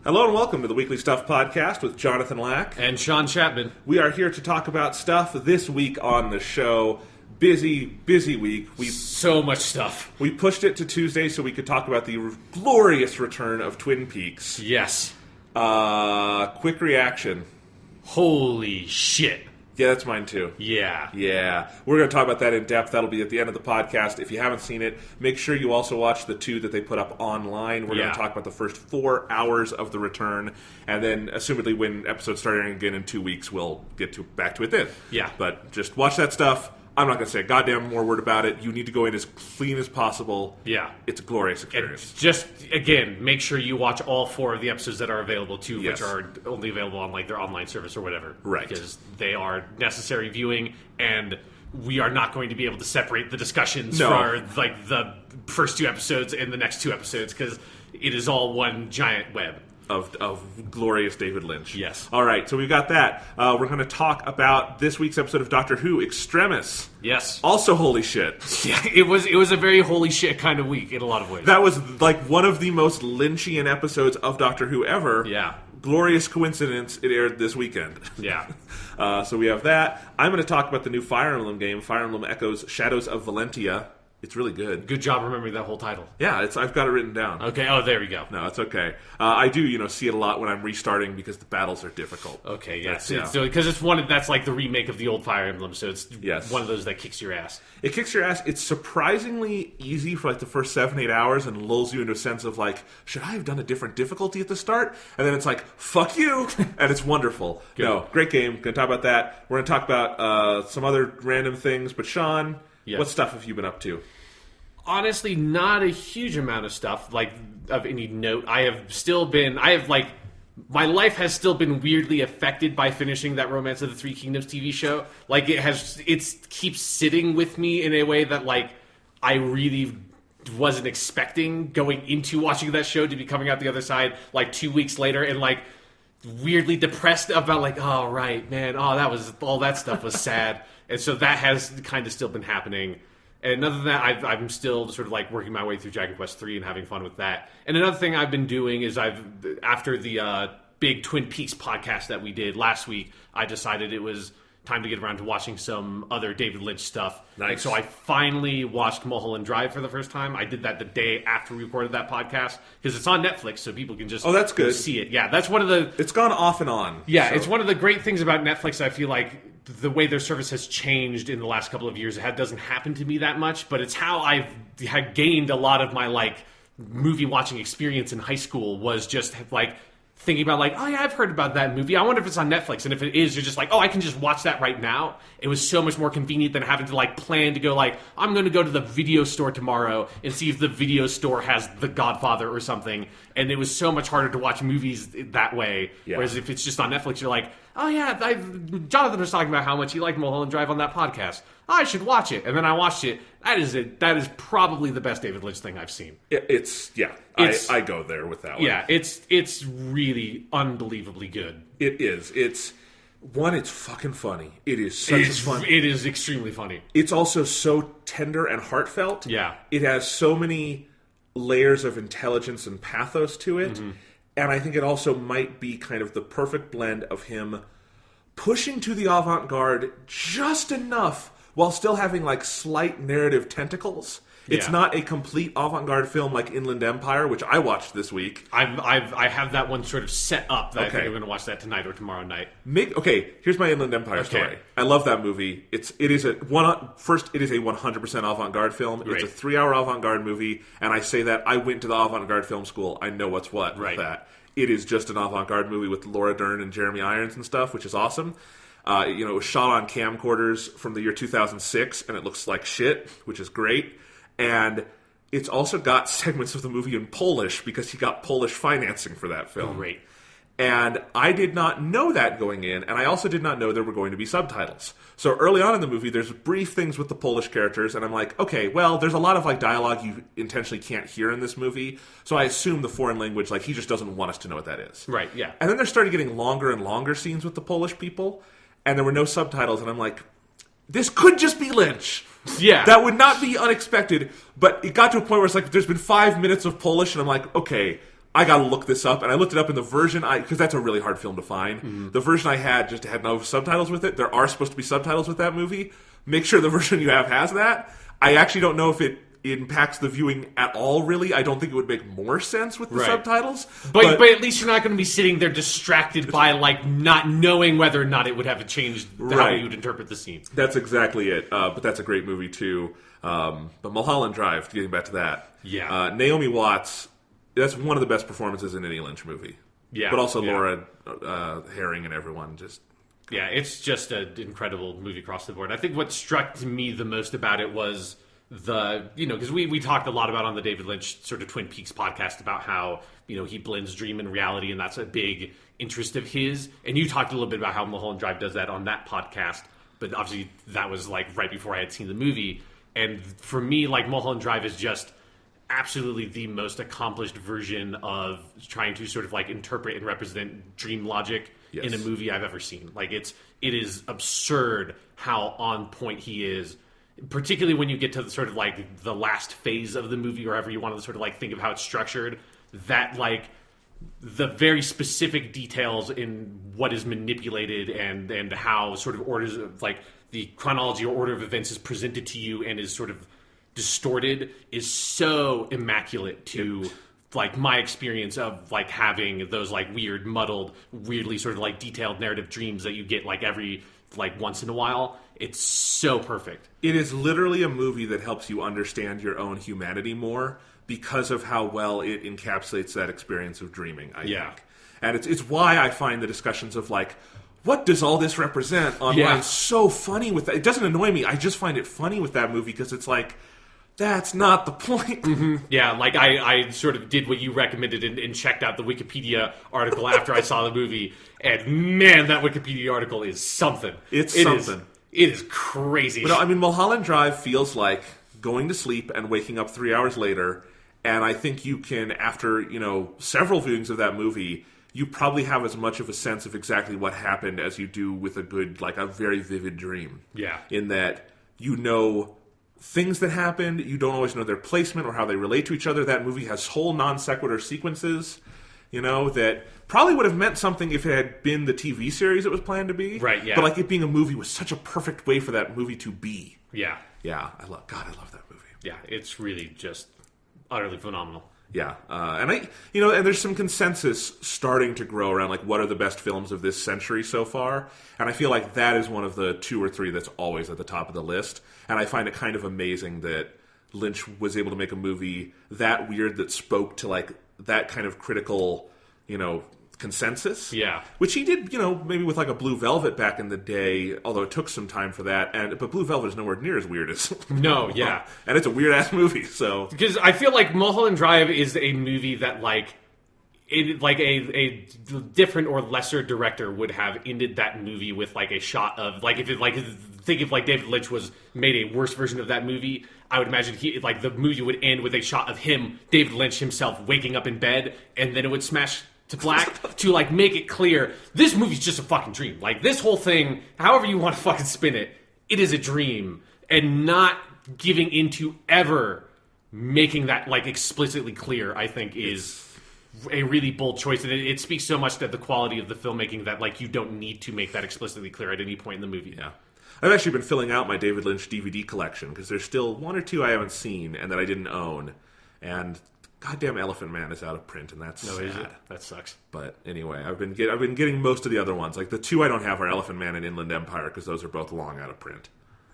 Hello and welcome to the Weekly Stuff Podcast with Jonathan Lack. And Sean Chapman. We are here to talk about stuff this week on the show. Busy week. So much stuff. We pushed it to Tuesday so we could talk about the glorious return of Twin Peaks. Yes. Quick reaction. Holy shit. Yeah, that's mine too. Yeah. We're going to talk about that in depth. That'll be at the end of the podcast. If you haven't seen it, make sure you also watch the 2 that they put up online. We're going to talk about the first 4 hours of the return, and then, assumedly, when episodes start airing again in 2 weeks, we'll get back to it then. Yeah. But just watch that stuff. I'm not going to say a goddamn more word about it. You need to go in as clean as possible. Yeah. It's a glorious experience. And just, again, make sure you watch all 4 of the episodes that are available, too, Yes. which are only available on their online service or whatever. Right. Because they are necessary viewing, and we are not going to be able to separate the discussions for, the first 2 episodes and the next 2 episodes, because it is all one giant web. Of glorious David Lynch. Yes. All right, so we've got that. We're going to talk about this week's episode of Doctor Who, Extremis. Yes. Also, holy shit. Yeah, it was a very holy shit kind of week in a lot of ways. That was like one of the most Lynchian episodes of Doctor Who ever. Yeah. Glorious coincidence, it aired this weekend. Yeah. So we have that. I'm going to talk about the new Fire Emblem game, Fire Emblem Echoes, Shadows of Valentia. It's really good. Good job remembering that whole title. Yeah, I've got it written down. Okay, there we go. No, it's okay. I do, see it a lot when I'm restarting because the battles are difficult. Okay, yes. Because it's one that's like the remake of the old Fire Emblem, so it's Yes. one of those that kicks your ass. It kicks your ass. It's surprisingly easy for like the first 7-8 hours and lulls you into a sense of like, should I have done a different difficulty at the start? And then it's like, fuck you! And it's wonderful. Good. No, great game. Going to talk about that. We're going to talk about some other random things. But Sean, what stuff have you been up to? Honestly, not a huge amount of stuff, like, of any note. My life has still been weirdly affected by finishing that Romance of the Three Kingdoms TV show. Like, it keeps sitting with me in a way that, like, I really wasn't expecting going into watching that show to be coming out the other side, like, 2 weeks later, and, like, weirdly depressed about, like, oh, right, man, all that stuff was sad. And so that has kind of still been happening. And other than that, I'm still sort of like working my way through Dragon Quest 3 and having fun with that. And another thing I've been doing is after the big Twin Peaks podcast that we did last week, I decided it was time to get around to watching some other David Lynch stuff. Nice. And so I finally watched Mulholland Drive for the first time. I did that the day after we recorded that podcast because it's on Netflix, so people can just that's good. see it. Yeah, that's one of the... It's gone off and on. Yeah, so. It's one of the great things about Netflix. I feel like the way their service has changed in the last couple of years, it doesn't happen to me that much, but it's how I've had gained a lot of my like movie watching experience in high school was just like thinking about like, oh yeah, I've heard about that movie. I wonder if it's on Netflix. And if it is, you're just like, oh, I can just watch that right now. It was so much more convenient than having to like plan to go like, I'm going to go to the video store tomorrow and see if the video store has The Godfather or something. And it was so much harder to watch movies that way. Yeah. Whereas if it's just on Netflix, you're like, oh yeah, Jonathan was talking about how much he liked Mulholland Drive on that podcast. Oh, I should watch it. And then I watched it. That is probably the best David Lynch thing I've seen. I go there with that one. Yeah, it's really unbelievably good. It is. It's fucking funny. It is such fun. It is extremely funny. It's also so tender and heartfelt. Yeah. It has so many layers of intelligence and pathos to it. Mm-hmm. And I think it also might be kind of the perfect blend of him pushing to the avant-garde just enough while still having like slight narrative tentacles. It's not a complete avant-garde film like Inland Empire, which I watched this week. I have that one sort of set up that I think I'm going to watch that tonight or tomorrow night. Here's my Inland Empire story. I love that movie. It is a 100% avant-garde film. Right. It's a 3-hour avant-garde movie, and I say that I went to the avant-garde film school. I know what's what with that. It is just an avant-garde movie with Laura Dern and Jeremy Irons and stuff, which is awesome. It was shot on camcorders from the year 2006, and it looks like shit, which is great. And it's also got segments of the movie in Polish because he got Polish financing for that film. Great. And I did not know that going in, and I also did not know there were going to be subtitles. So early on in the movie, there's brief things with the Polish characters, and I'm like, okay, well, there's a lot of like dialogue you intentionally can't hear in this movie, so I assume the foreign language, like, he just doesn't want us to know what that is. Right, yeah. And then there started getting longer and longer scenes with the Polish people, and there were no subtitles, and I'm like, this could just be Lynch. Yeah. That would not be unexpected, but it got to a point where it's like, there's been 5 minutes of Polish, and I'm like, okay, I gotta look this up, and I looked it up in the version because that's a really hard film to find. Mm-hmm. The version I had just had no subtitles with it. There are supposed to be subtitles with that movie. Make sure the version you have has that. I actually don't know if it impacts the viewing at all, really. I don't think it would make more sense with the subtitles. But at least you're not going to be sitting there distracted by, like, not knowing whether or not it would have changed how you would interpret the scene. That's exactly it. But that's a great movie, too. But Mulholland Drive, getting back to that. Yeah. Naomi Watts, that's one of the best performances in any Lynch movie. Yeah. But also Laura Herring and everyone just... Yeah, it's just an incredible movie across the board. I think what struck me the most about it was because we talked a lot about on the David Lynch sort of Twin Peaks podcast about how, he blends dream and reality, and that's a big interest of his. And you talked a little bit about how Mulholland Drive does that on that podcast, but obviously that was like right before I had seen the movie. And for me, like, Mulholland Drive is just absolutely the most accomplished version of trying to sort of like interpret and represent dream logic in a movie I've ever seen. Like, it is absurd how on point he is, particularly when you get to the sort of like the last phase of the movie, or however you want to sort of like think of how it's structured, that like the very specific details in what is manipulated and how sort of orders of like the chronology or order of events is presented to you and is sort of distorted is so immaculate to like my experience of like having those like weird, muddled, weirdly sort of like detailed narrative dreams that you get like every like once in a while. It's so perfect. It is literally a movie that helps you understand your own humanity more because of how well it encapsulates that experience of dreaming, I think. And it's why I find the discussions of like, what does all this represent online so funny with that. It doesn't annoy me. I just find it funny with that movie because it's like, that's not the point. Mm-hmm. Yeah, like I sort of did what you recommended and checked out the Wikipedia article after I saw the movie, and man, that Wikipedia article is something. It is crazy. But no, I mean, Mulholland Drive feels like going to sleep and waking up 3 hours later, and I think you can, after several viewings of that movie, you probably have as much of a sense of exactly what happened as you do with a very vivid dream. Yeah. In that things that happened, you don't always know their placement or how they relate to each other. That movie has whole non sequitur sequences, that probably would have meant something if it had been the TV series it was planned to be. Right, yeah. But like it being a movie was such a perfect way for that movie to be. Yeah. Yeah, I love that movie. Yeah, it's really just utterly phenomenal. Yeah, and and there's some consensus starting to grow around like what are the best films of this century so far, and I feel like that is one of the 2 or 3 that's always at the top of the list, and I find it kind of amazing that Lynch was able to make a movie that weird that spoke to like that kind of critical, consensus. Yeah. Which he did, maybe with like a Blue Velvet back in the day, although it took some time for that. But Blue Velvet is nowhere near as weird as... No, yeah. And it's a weird-ass movie, so... Because I feel like Mulholland Drive is a movie that, like, a different or lesser director would have ended that movie with, like, a shot of... Like, think if, like, David Lynch was made a worse version of that movie, I would imagine the movie would end with a shot of him, David Lynch himself, waking up in bed, and then it would smash to black to like make it clear this movie's just a fucking dream. Like this whole thing, however you want to fucking spin it, it is a dream, and not giving into ever making that like explicitly clear, I think is a really bold choice, and it speaks so much to the quality of the filmmaking that like you don't need to make that explicitly clear at any point in the movie. Yeah. I've actually been filling out my David Lynch DVD collection because there's still 1 or 2 I haven't seen and that I didn't own, and goddamn Elephant Man is out of print, and that's sad. Is it? That sucks. But anyway, I've been getting most of the other ones. Like the 2 I don't have are Elephant Man and Inland Empire because those are both long out of print.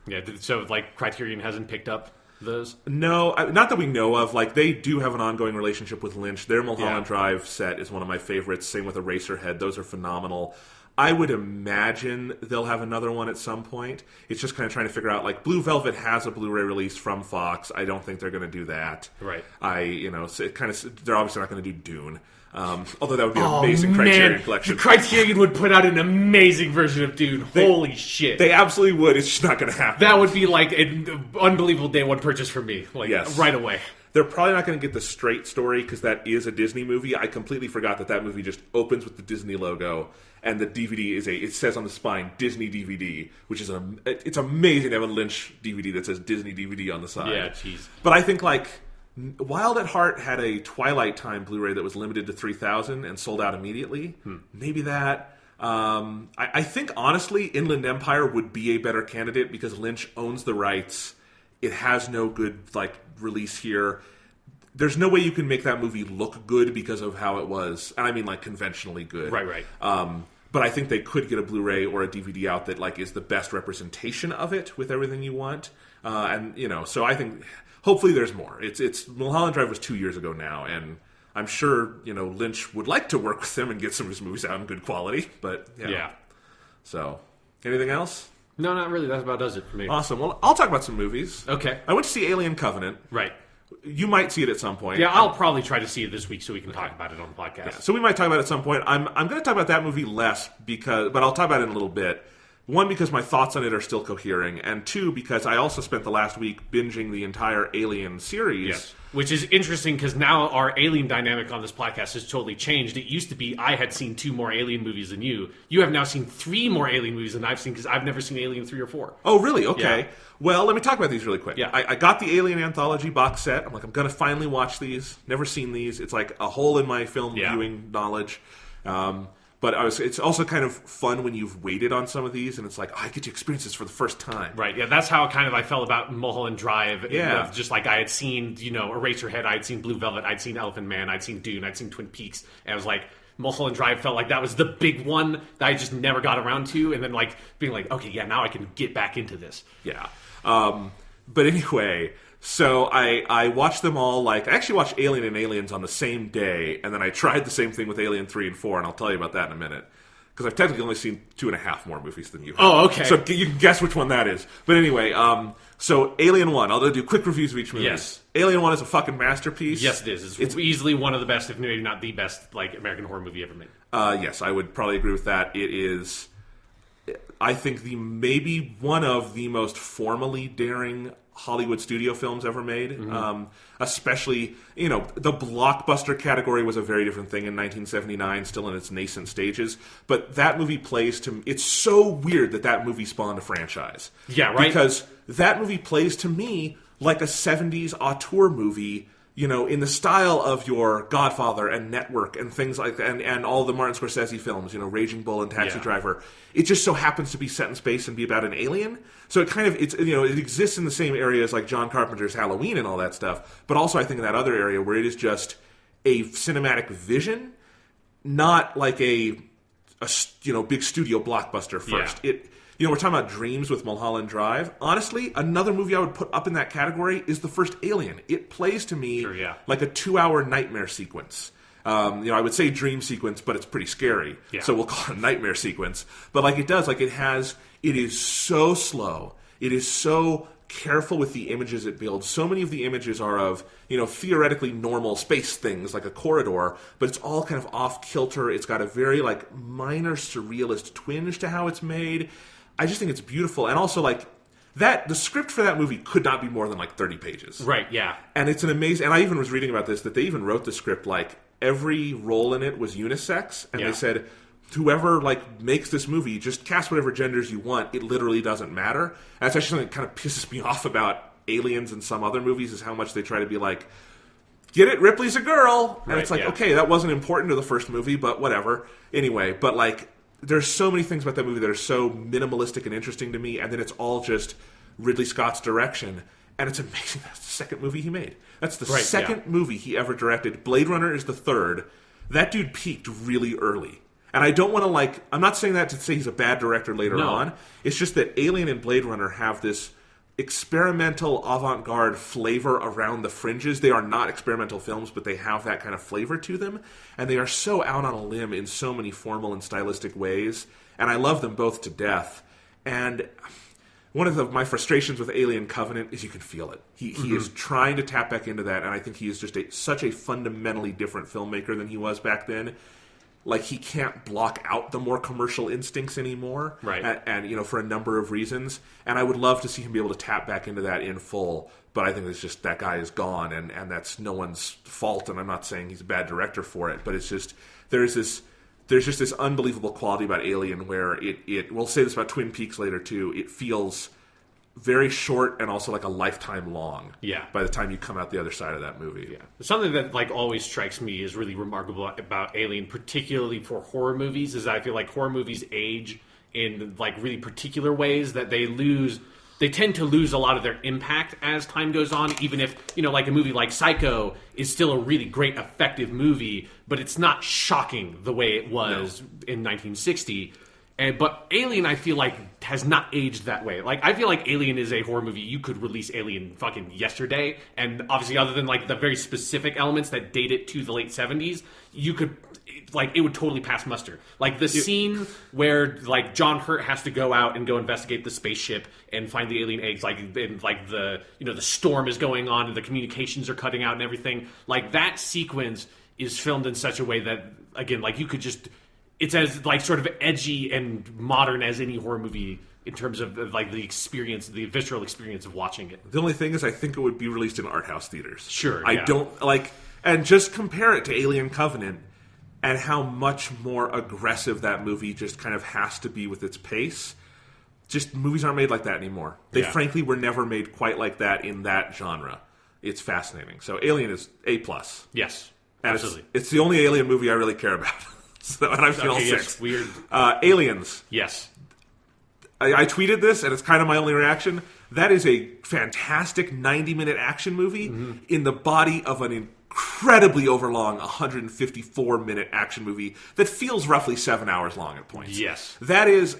Yeah, so like Criterion hasn't picked up those? No, not that we know of. Like they do have an ongoing relationship with Lynch. Their Mulholland Drive set is one of my favorites. Same with Eraserhead; those are phenomenal. I would imagine they'll have another one at some point. It's just kind of trying to figure out, like, Blue Velvet has a Blu-ray release from Fox. I don't think they're going to do that. Right. So it kind of, they're obviously not going to do Dune. Although that would be an amazing Criterion collection. The Criterion would put out an amazing version of Dune. Holy shit. They absolutely would. It's just not going to happen. That would be like an unbelievable day one purchase for me. Like, right away. They're probably not going to get the straight story because that is a Disney movie. I completely forgot that movie just opens with the Disney logo, and the DVD it says on the spine Disney DVD, which is it's amazing to have a Lynch DVD that says Disney DVD on the side. Yeah, jeez. But I think like Wild at Heart had a Twilight Time Blu-ray that was limited to 3,000 and sold out immediately. Maybe that. I think honestly, Inland Empire would be a better candidate because Lynch owns the rights. It has no good release here. There's no way you can make that movie look good because of how it was, and I mean conventionally good. Right. But I think they could get a Blu-ray or a DVD out that is the best representation of it with everything you want. So I think hopefully there's more. It's Mulholland Drive was 2 years ago now, and I'm sure Lynch would like to work with them and get some of his movies out in good quality. But yeah. So anything else? No, not really. That about does it for me. Awesome. Well, I'll talk about some movies. Okay. I went to see Alien Covenant. Right. You might see it at some point. Yeah, I'll probably try to see it this week so we can talk about it on the podcast. Yeah, so we might talk about it at some point. I'm going to talk about that movie less but I'll talk about it in a little bit. One, because my thoughts on it are still cohering, and two, because I also spent the last week binging the entire Alien series. Yes. Which is interesting because now our Alien dynamic on this podcast has totally changed. It used to be I had seen 2 more Alien movies than you. You have now seen 3 more Alien movies than I've seen because I've never seen Alien 3 or 4. Oh, really? Okay. Yeah. Well, let me talk about these really quick. Yeah. I got the Alien Anthology box set. I'm I'm going to finally watch these. Never seen these. It's like a hole in my film viewing knowledge. But it's also kind of fun when you've waited on some of these, and it's I get to experience this for the first time. Right, yeah, that's how I felt about Mulholland Drive. Yeah. Just I had seen, Eraserhead, I had seen Blue Velvet, I'd seen Elephant Man, I'd seen Dune, I'd seen Twin Peaks, and I was Mulholland Drive felt like that was the big one that I just never got around to, and then being okay, yeah, now I can get back into this. Yeah. But anyway... So I watched them all, I actually watched Alien and Aliens on the same day, and then I tried the same thing with Alien 3 and 4, and I'll tell you about that in a minute. Because I've technically only seen 2.5 more movies than you have. Oh, okay. So you can guess which one that is. But anyway, so Alien 1, I'll do quick reviews of each movie. Yes. Alien 1 is a fucking masterpiece. Yes, it is. It's easily one of the best, if maybe not the best, American horror movie ever made. Yes, I would probably agree with that. It is, I think, maybe one of the most formally daring Hollywood studio films ever made. Especially, the blockbuster category was a very different thing in 1979, still in its nascent stages. But that movie plays to... It's so weird that movie spawned a franchise. Yeah, right? Because that movie plays to me like a 70s auteur movie, in the style of your Godfather and Network and things like that, and all the Martin Scorsese films, Raging Bull and Taxi Driver. It just so happens to be set in space and be about an alien. So it kind of, it exists in the same area as John Carpenter's Halloween and all that stuff, but also I think in that other area where it is just a cinematic vision, not a big studio blockbuster first. Yeah. We're talking about Dreams with Mulholland Drive. Honestly, another movie I would put up in that category is the first Alien. It plays to me like a 2-hour nightmare sequence. I would say dream sequence, but it's pretty scary. Yeah. So we'll call it a nightmare sequence. But it does, it is so slow. It is so careful with the images it builds. So many of the images are of, theoretically normal space things, like a corridor, but it's all kind of off-kilter. It's got a very, minor surrealist twinge to how it's made. I just think it's beautiful. And also, the script for that movie could not be more than 30 pages. Right, yeah. And it's an amazing... And I even was reading about this, that they even wrote the script every role in it was unisex, and they said, whoever makes this movie, just cast whatever genders you want. It literally doesn't matter. And that's actually something that kind of pisses me off about Aliens and some other movies, is how much they try to be get it, Ripley's a girl. And it's okay, that wasn't important to the first movie, but whatever. Anyway, but there's so many things about that movie that are so minimalistic and interesting to me, and then it's all just Ridley Scott's direction. And it's amazing. That's the second movie he made. That's the second movie he ever directed. Blade Runner is the third. That dude peaked really early. And I don't want to, I'm not saying that to say he's a bad director later on. It's just that Alien and Blade Runner have this experimental avant-garde flavor around the fringes. They are not experimental films, but they have that kind of flavor to them, and they are so out on a limb in so many formal and stylistic ways, and I love them both to death. And one of my frustrations with Alien Covenant is you can feel it. He is trying to tap back into that, and I think he is just such a fundamentally different filmmaker than he was back then. Like, he can't block out the more commercial instincts anymore. Right. And, for a number of reasons. And I would love to see him be able to tap back into that in full. But I think it's just that guy is gone, and that's no one's fault. And I'm not saying he's a bad director for it. But it's just, there's just this unbelievable quality about Alien where it we'll say this about Twin Peaks later, too. It feels very short and also like a lifetime long. Yeah. By the time you come out the other side of that movie. Yeah. Something that always strikes me is really remarkable about Alien, particularly for horror movies, is that I feel like horror movies age in really particular ways that they tend to lose a lot of their impact as time goes on, even if, like a movie like Psycho is still a really great, effective movie, but it's not shocking the way it was in 1960. But Alien, I feel like, has not aged that way. Like, I feel like Alien is a horror movie. You could release Alien fucking yesterday, and obviously, other than the very specific elements that date it to the late 70s, you could, it would totally pass muster. Like, the scene where, John Hurt has to go out and go investigate the spaceship and find the alien eggs, the storm is going on and the communications are cutting out and everything. Like, that sequence is filmed in such a way that, again, you could just... It's as sort of edgy and modern as any horror movie in terms of the experience, the visceral experience of watching it. The only thing is, I think it would be released in art house theaters. Sure, I don't and just compare it to Alien Covenant and how much more aggressive that movie just kind of has to be with its pace. Just movies aren't made like that anymore. They frankly were never made quite like that in that genre. It's fascinating. So Alien is A+. Yes, and absolutely. It's the only Alien movie I really care about. So, and I'm feeling sick. Yes, weird. Aliens. Yes. I tweeted this, and it's kind of my only reaction. That is a fantastic 90-minute action movie in the body of an incredibly overlong 154-minute action movie that feels roughly 7 hours long at points. Yes. That is,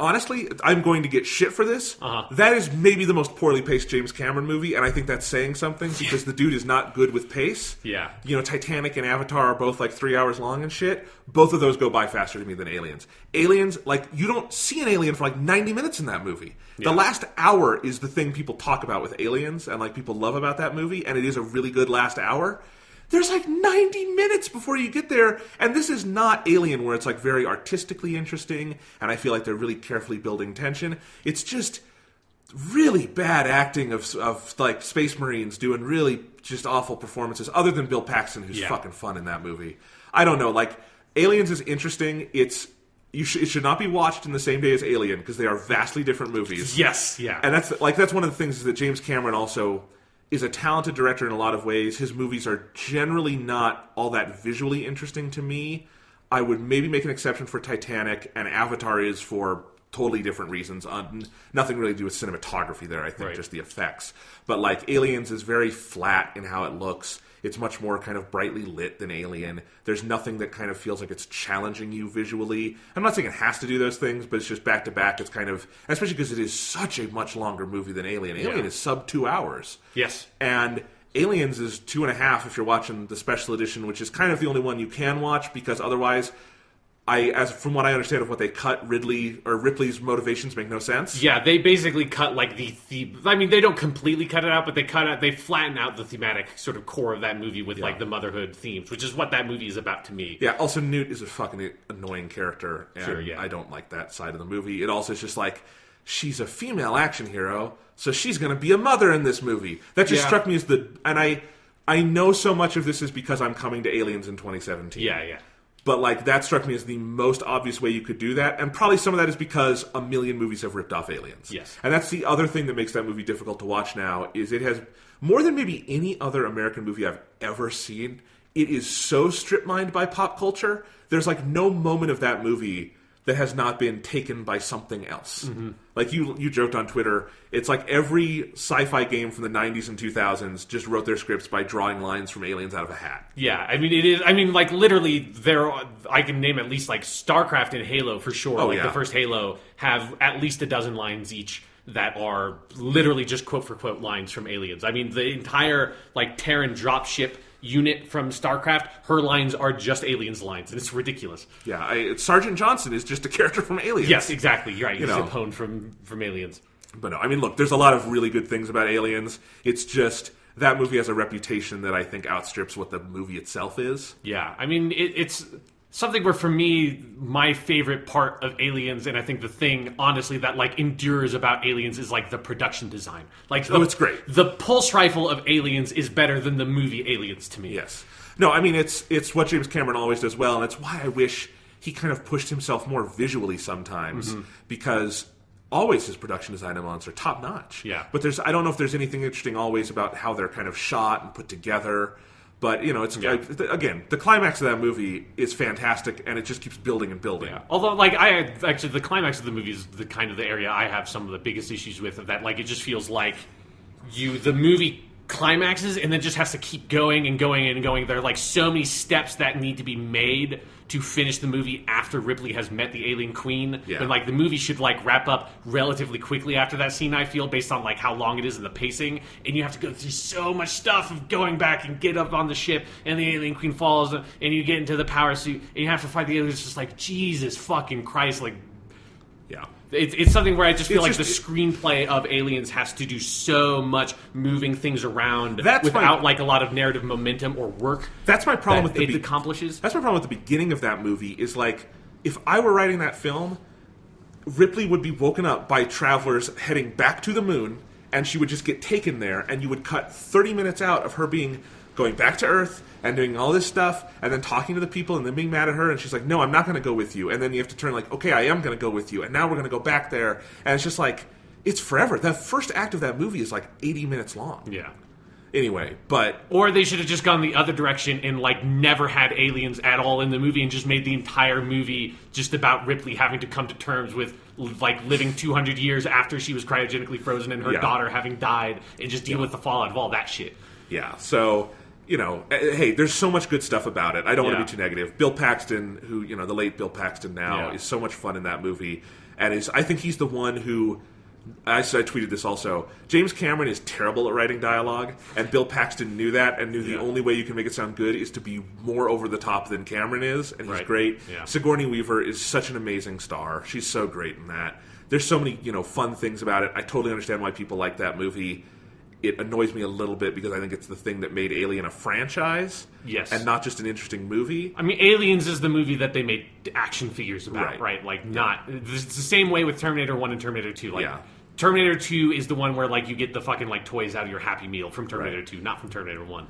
honestly, I'm going to get shit for this. That is maybe the most poorly paced James Cameron movie, and I think that's saying something because the dude is not good with pace. Yeah. Titanic and Avatar are both 3 hours long and shit. Both of those go by faster to me than Aliens. Aliens, you don't see an alien for 90 minutes in that movie. Yeah. The last hour is the thing people talk about with Aliens and people love about that movie, and it is a really good last hour. There's 90 minutes before you get there, and this is not Alien where it's very artistically interesting, and I feel like they're really carefully building tension. It's just really bad acting of Space Marines doing really just awful performances, other than Bill Paxton, who's fucking fun in that movie. I don't know, Aliens is interesting. It should not be watched in the same day as Alien, because they are vastly different movies. Yes, yeah. And that's one of the things is that James Cameron also is a talented director in a lot of ways. His movies are generally not all that visually interesting to me. I would maybe make an exception for Titanic, and Avatar is for totally different reasons. Nothing really to do with cinematography there, I think, just the effects. But Aliens is very flat in how it looks. It's much more kind of brightly lit than Alien. There's nothing that kind of feels like it's challenging you visually. I'm not saying it has to do those things, but it's just back to back. It's kind of, especially because it is such a much longer movie than Alien. Alien is sub 2 hours. Yes. And Aliens is 2.5 if you're watching the special edition, which is kind of the only one you can watch, because otherwise, from what I understand of what they cut, Ripley's motivations make no sense. Yeah, they basically cut they don't completely cut it out, but they flatten out the thematic sort of core of that movie with the motherhood themes, which is what that movie is about to me. Yeah, also Newt is a fucking annoying character, and sure, yeah. I don't like that side of the movie. It also is just she's a female action hero, so she's going to be a mother in this movie. That just struck me as and I know so much of this is because I'm coming to Aliens in 2017. Yeah, yeah. But that struck me as the most obvious way you could do that. And probably some of that is because a million movies have ripped off Aliens. Yes. And that's the other thing that makes that movie difficult to watch now, is it has, more than maybe any other American movie I've ever seen, it is so strip-mined by pop culture. There's no moment of that movie that has not been taken by something else. Mm-hmm. You joked on Twitter, it's every sci-fi game from the 90s and 2000s just wrote their scripts by drawing lines from aliens out of a hat. Yeah, I mean, it is, literally, I can name at least, StarCraft and Halo for sure. The first Halo have at least a dozen lines each that are literally just quote for quote lines from Aliens. I mean, the entire like Terran dropship unit from StarCraft, her lines are just Aliens lines, and it's ridiculous. Yeah, Sergeant Johnson is just a character from Aliens. Yes, exactly. You're right. He's a pwn from Aliens. But no, I mean, look, there's a lot of really good things about Aliens. It's just that movie has a reputation that I think outstrips what the movie itself is. Yeah, I mean, it's something where, for me, my favorite part of Aliens, and I think the thing, honestly, that like endures about Aliens is like the production design. Like, it's great. The pulse rifle of Aliens is better than the movie Aliens to me. Yes. No, I mean, it's what James Cameron always does well, and it's why I wish he kind of pushed himself more visually sometimes, because always his production design elements are top notch. Yeah. But I don't know if there's anything interesting always about how they're kind of shot and put together. But, it's again, the climax of that movie is fantastic, and it just keeps building and building. Yeah. Although, like, the climax of the movie is the kind of the area I have some of the biggest issues with. That, like, it just feels like the movie climaxes and then just has to keep going and going and going. There are like so many steps that need to be made to finish the movie after Ripley has met the alien queen. Yeah. But like the movie should like wrap up relatively quickly after that scene, I feel, based on like how long it is and the pacing. And you have to go through so much stuff of going back and get up on the ship and the alien queen falls and you get into the power suit and you have to fight the aliens. It's just like, Jesus fucking Christ, like, yeah. It's something where I just feel like the screenplay of Aliens has to do so much moving things around without like a lot of narrative momentum or work. That's my problem with it accomplishes. That's my problem with the beginning of that movie. Is like, if I were writing that film, Ripley would be woken up by travelers heading back to the moon, and she would just get taken there, and you would cut 30 minutes out of her going back to Earth and doing all this stuff, and then talking to the people, and then being mad at her, and she's like, no, I'm not going to go with you. And then you have to turn like, okay, I am going to go with you, and now we're going to go back there. And it's just like, it's forever. The first act of that movie is like 80 minutes long. Yeah. Anyway, or they should have just gone the other direction and like never had aliens at all in the movie and just made the entire movie just about Ripley having to come to terms with like living 200 years after she was cryogenically frozen and her daughter having died, and just deal with the fallout of all that shit. Yeah, so, hey, there's so much good stuff about it. I don't want to be too negative. Bill Paxton, who, the late Bill Paxton now, is so much fun in that movie. And I think he's the one who, I tweeted this also, James Cameron is terrible at writing dialogue, and Bill Paxton knew that, and knew the only way you can make it sound good is to be more over the top than Cameron is, and he's great. Yeah. Sigourney Weaver is such an amazing star. She's so great in that. There's so many, fun things about it. I totally understand why people like that movie. It annoys me a little bit because I think it's the thing that made Alien a franchise, and not just an interesting movie. I mean, Aliens is the movie that they made action figures about, right? Like, it's the same way with Terminator 1 and Terminator 2. Like, Terminator 2 is the one where, like, you get the fucking, like, toys out of your Happy Meal from Terminator 2, not from Terminator 1.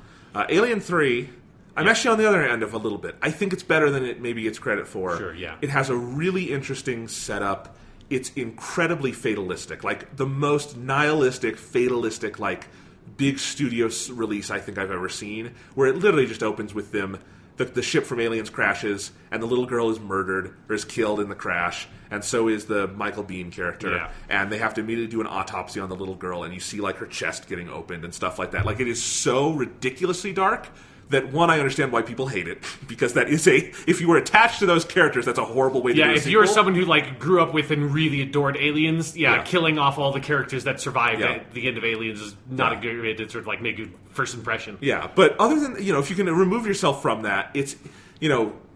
Alien 3, I'm actually on the other end of a little bit. I think it's better than it maybe gets credit for. Sure, yeah. It has a really interesting setup. It's incredibly fatalistic. Like, the most nihilistic, fatalistic, like, big studio release I think I've ever seen, where it literally just opens with them, the ship from Aliens crashes, and the little girl is murdered, or is killed in the crash, and so is the Michael Biehn character, and they have to immediately do an autopsy on the little girl, and you see, like, her chest getting opened and stuff like that. Like, it is so ridiculously dark that, one, I understand why people hate it, because that is if you were attached to those characters, that's a horrible way to do a if sequel. you're someone who, like, grew up with and really adored Aliens, killing off all the characters that survived at the end of Aliens is not a good way to sort of, like, make a first impression. Yeah, but other than, if you can remove yourself from that, it's,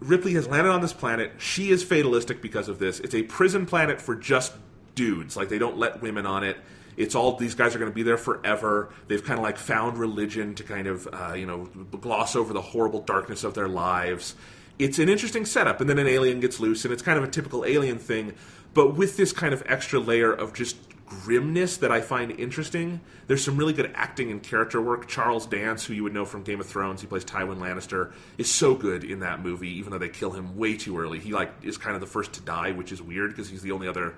Ripley has landed on this planet. She is fatalistic because of this. It's a prison planet for just dudes. Like, they don't let women on it. It's all, these guys are going to be there forever. They've kind of like found religion to kind of, gloss over the horrible darkness of their lives. It's an interesting setup, and then an alien gets loose, and it's kind of a typical alien thing, but with this kind of extra layer of just grimness that I find interesting. There's some really good acting and character work. Charles Dance, who you would know from Game of Thrones, he plays Tywin Lannister, is so good in that movie, even though they kill him way too early. He is kind of the first to die, which is weird, because he's the only other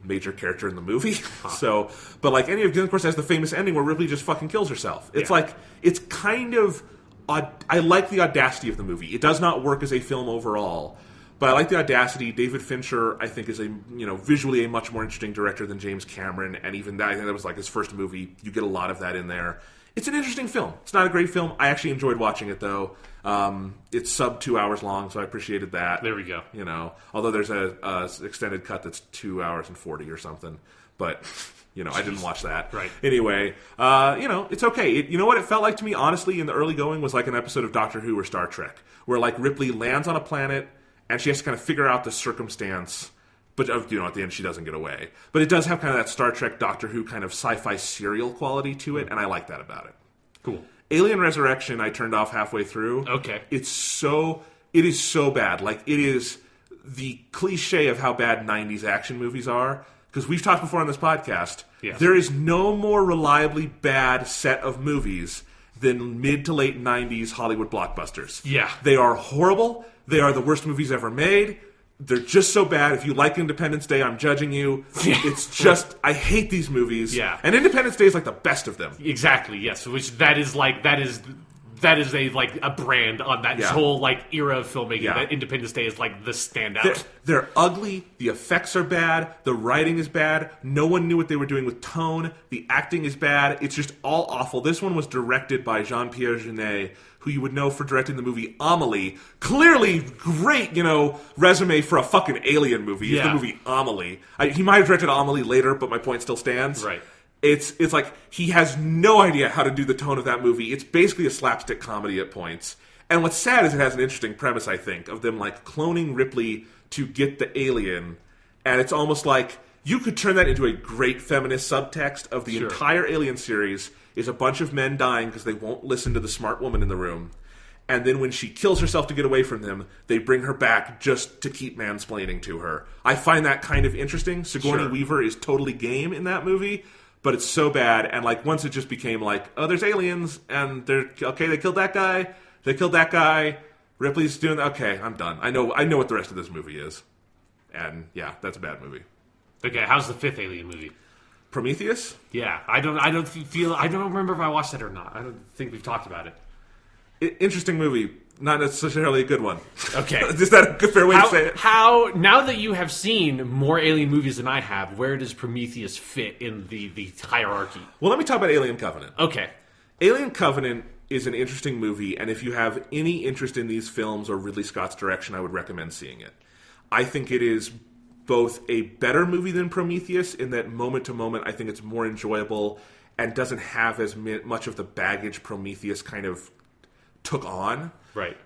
major character in the movie. So, but like any of them, of course, has the famous ending where Ripley just fucking kills herself. It's like, it's kind of I like the audacity of the movie. It does not work as a film overall, but I like the audacity. David Fincher, I think, is visually a much more interesting director than James Cameron, and even that, I think that was like his first movie. You get a lot of that in there. It's an interesting film. It's not a great film. I actually enjoyed watching it, though. It's sub 2 hours long, so I appreciated that. There we go. Although there's a extended cut that's 2 hours and 40 or something. but I didn't watch that. Right. Anyway, it's okay. You know what it felt like to me, honestly, in the early going was like an episode of Doctor Who or Star Trek, where like Ripley lands on a planet and she has to kind of figure out the circumstance. But, at the end, she doesn't get away. But it does have kind of that Star Trek, Doctor Who kind of sci-fi serial quality to it, and I like that about it. Cool. Alien Resurrection, I turned off halfway through. Okay. It is so bad. Like, it is the cliche of how bad 90s action movies are. Because we've talked before on this podcast. Yes. There is no more reliably bad set of movies than mid to late 90s Hollywood blockbusters. Yeah. They are horrible. They are the worst movies ever made. They're just so bad. If you like Independence Day, I'm judging you. It's just, I hate these movies. Yeah. And Independence Day is like the best of them. Exactly, yes. Which that is a brand on that whole like era of filmmaking. Yeah. That Independence Day is like the standout. They're ugly. The effects are bad. The writing is bad. No one knew what they were doing with tone. The acting is bad. It's just all awful. This one was directed by Jean-Pierre Jeunet, who you would know for directing the movie Amélie. Clearly great, resume for a fucking alien movie. Is the movie Amélie. He might have directed Amélie later, but my point still stands. Right. It's like he has no idea how to do the tone of that movie. It's basically a slapstick comedy at points. And what's sad is it has an interesting premise, I think, of them like cloning Ripley to get the alien. And it's almost like you could turn that into a great feminist subtext of the entire Alien series is a bunch of men dying because they won't listen to the smart woman in the room. And then when she kills herself to get away from them, they bring her back just to keep mansplaining to her. I find that kind of interesting. Sigourney Weaver is totally game in that movie. But it's so bad, and like once it just became like, oh, there's aliens, and they killed that guy, they killed that guy, Ripley's doing okay, I'm done. I know what the rest of this movie is, and yeah, that's a bad movie. Okay, how's the fifth Alien movie? Prometheus? Yeah, I don't remember if I watched that or not. I don't think we've talked about it. Interesting movie. Not necessarily a good one. Okay. Is that a good, fair way to say it? How, now that you have seen more Alien movies than I have, where does Prometheus fit in the hierarchy? Well, let me talk about Alien Covenant. Okay. Alien Covenant is an interesting movie, and if you have any interest in these films or Ridley Scott's direction, I would recommend seeing it. I think it is both a better movie than Prometheus in that moment to moment I think it's more enjoyable and doesn't have as much of the baggage Prometheus kind of took on. Right.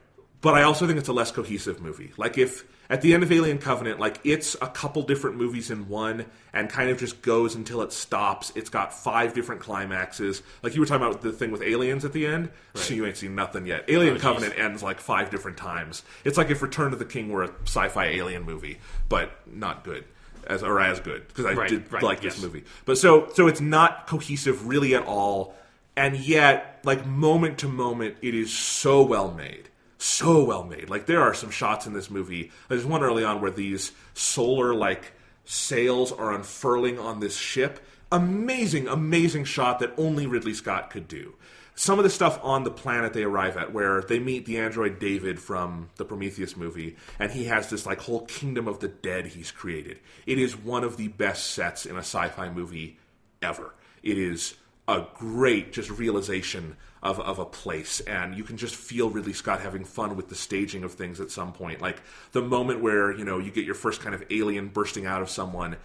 But I also think it's a less cohesive movie. Like if at the end of Alien Covenant, like it's a couple different movies in one and kind of just goes until it stops. It's got 5 different climaxes. Like you were talking about the thing with aliens at the end. Right. So you ain't seen nothing yet. Alien Covenant ends like 5 different times. It's like if Return to the King were a sci-fi alien movie, but not good. As good. Because I did like this movie. But so it's not cohesive really at all. And yet, like, moment to moment, it is so well made. So well made. Like, there are some shots in this movie. There's one early on where these solar, like, sails are unfurling on this ship. Amazing, amazing shot that only Ridley Scott could do. Some of the stuff on the planet they arrive at, where they meet the android David from the Prometheus movie, and he has this, like, whole kingdom of the dead he's created. It is one of the best sets in a sci-fi movie ever. It is a great just realization of a place, and you can just feel Ridley Scott having fun with the staging of things at some point. Like the moment where, you get your first kind of alien bursting out of someone,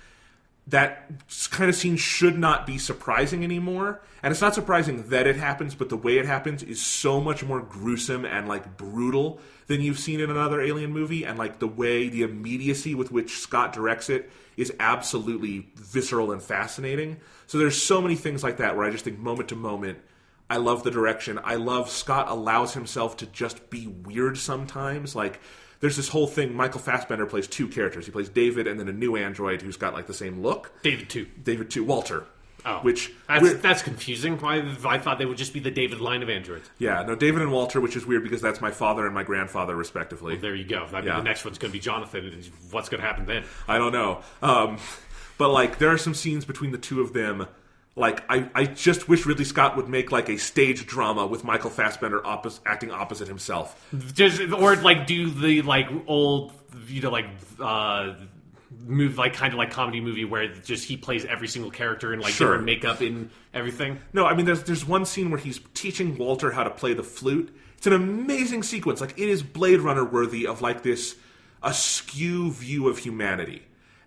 that kind of scene should not be surprising anymore. And it's not surprising that it happens, but the way it happens is so much more gruesome and like brutal than you've seen in another Alien movie. And like the immediacy with which Scott directs it is absolutely visceral and fascinating. So there's so many things like that where I just think moment to moment, I love the direction. I love Scott allows himself to just be weird sometimes. Like, there's this whole thing, Michael Fassbender plays 2 characters. He plays David and then a new android who's got like the same look. David 2. Walter. Oh. Which that's confusing. I thought they would just be the David line of androids. Yeah, no, David and Walter, which is weird because that's my father and my grandfather, respectively. Well, there you go. The next one's going to be Jonathan, and what's going to happen then? I don't know. But like, there are some scenes between the two of them. Like, I just wish Ridley Scott would make, like, a stage drama with Michael Fassbender acting opposite himself. Or, like, do the, like, old, move, like, kind of like comedy movie where just he plays every single character in, like, different makeup and everything. No, I mean, there's one scene where he's teaching Walter how to play the flute. It's an amazing sequence. Like, it is Blade Runner worthy of, like, this askew view of humanity.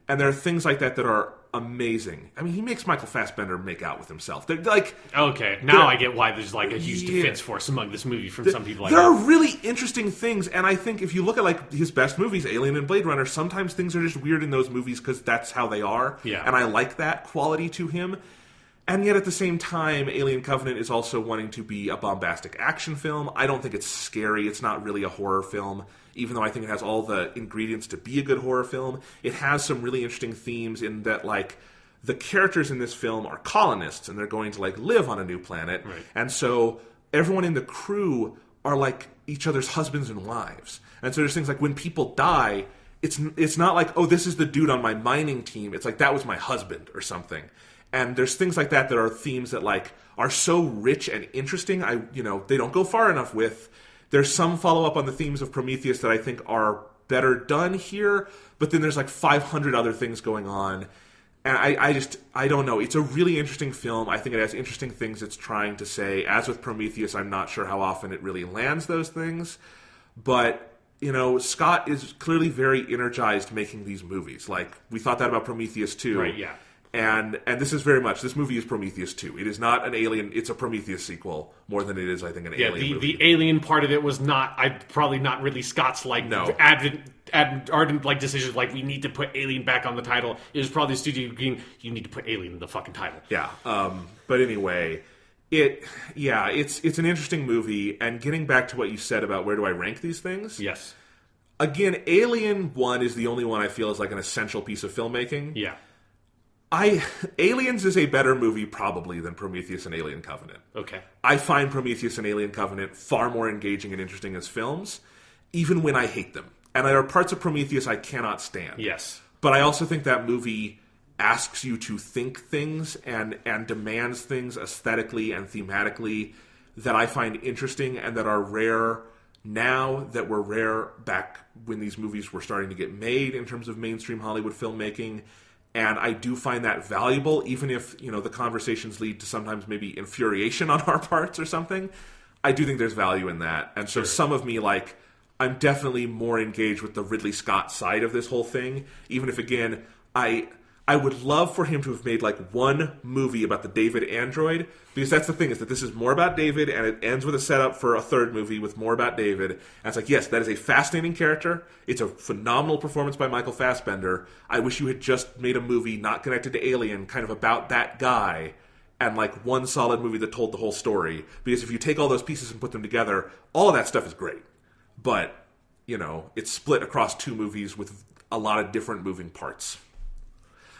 And there are things like that that are amazing. I mean, he makes Michael Fassbender make out with himself. They're like, okay, now I get why there's like a huge defense force among this movie from some people. There are really interesting things, and I think if you look at like his best movies, Alien and Blade Runner, sometimes things are just weird in those movies because that's how they are. Yeah. And I like that quality to him. And yet at the same time, Alien Covenant is also wanting to be a bombastic action film. I don't think it's scary. It's not really a horror film, even though I think it has all the ingredients to be a good horror film. It has some really interesting themes in that, like, the characters in this film are colonists, and they're going to, like, live on a new planet. Right. And so everyone in the crew are, like, each other's husbands and wives. And so there's things like when people die, it's not like, oh, this is the dude on my mining team. It's like, that was my husband or something. And there's things like that are themes that, like, are so rich and interesting. They don't go far enough with. There's some follow-up on the themes of Prometheus that I think are better done here, but then there's like 500 other things going on. And I don't know. It's a really interesting film. I think it has interesting things it's trying to say. As with Prometheus, I'm not sure how often it really lands those things. But, Scott is clearly very energized making these movies. Like, we thought that about Prometheus too. Right, yeah. And this is very much, this movie is Prometheus 2. It is not an Alien, it's a Prometheus sequel more than it is, I think, an Alien movie. The Alien part of it was probably not really Scott's, like, ardent like, decision, like, we need to put Alien back on the title. It was probably the studio being, you need to put Alien in the fucking title. Yeah, but anyway, it's an interesting movie, and getting back to what you said about where do I rank these things? Yes. Again, Alien 1 is the only one I feel is like an essential piece of filmmaking. Yeah. Aliens is a better movie probably than Prometheus and Alien Covenant. Okay. I find Prometheus and Alien Covenant far more engaging and interesting as films, even when I hate them. And there are parts of Prometheus I cannot stand. Yes. But I also think that movie asks you to think things and demands things aesthetically and thematically that I find interesting and that are rare now, that were rare back when these movies were starting to get made in terms of mainstream Hollywood filmmaking. And I do find that valuable, even if, the conversations lead to sometimes maybe infuriation on our parts or something. I do think there's value in that. And so some of me, like, I'm definitely more engaged with the Ridley Scott side of this whole thing, even if, again, I would love for him to have made, like, one movie about the David android, because that's the thing, is that this is more about David, and it ends with a setup for a third movie with more about David. And it's like, yes, that is a fascinating character. It's a phenomenal performance by Michael Fassbender. I wish you had just made a movie not connected to Alien, kind of about that guy, and, like, one solid movie that told the whole story. Because if you take all those pieces and put them together, all of that stuff is great. But, it's split across two movies with a lot of different moving parts.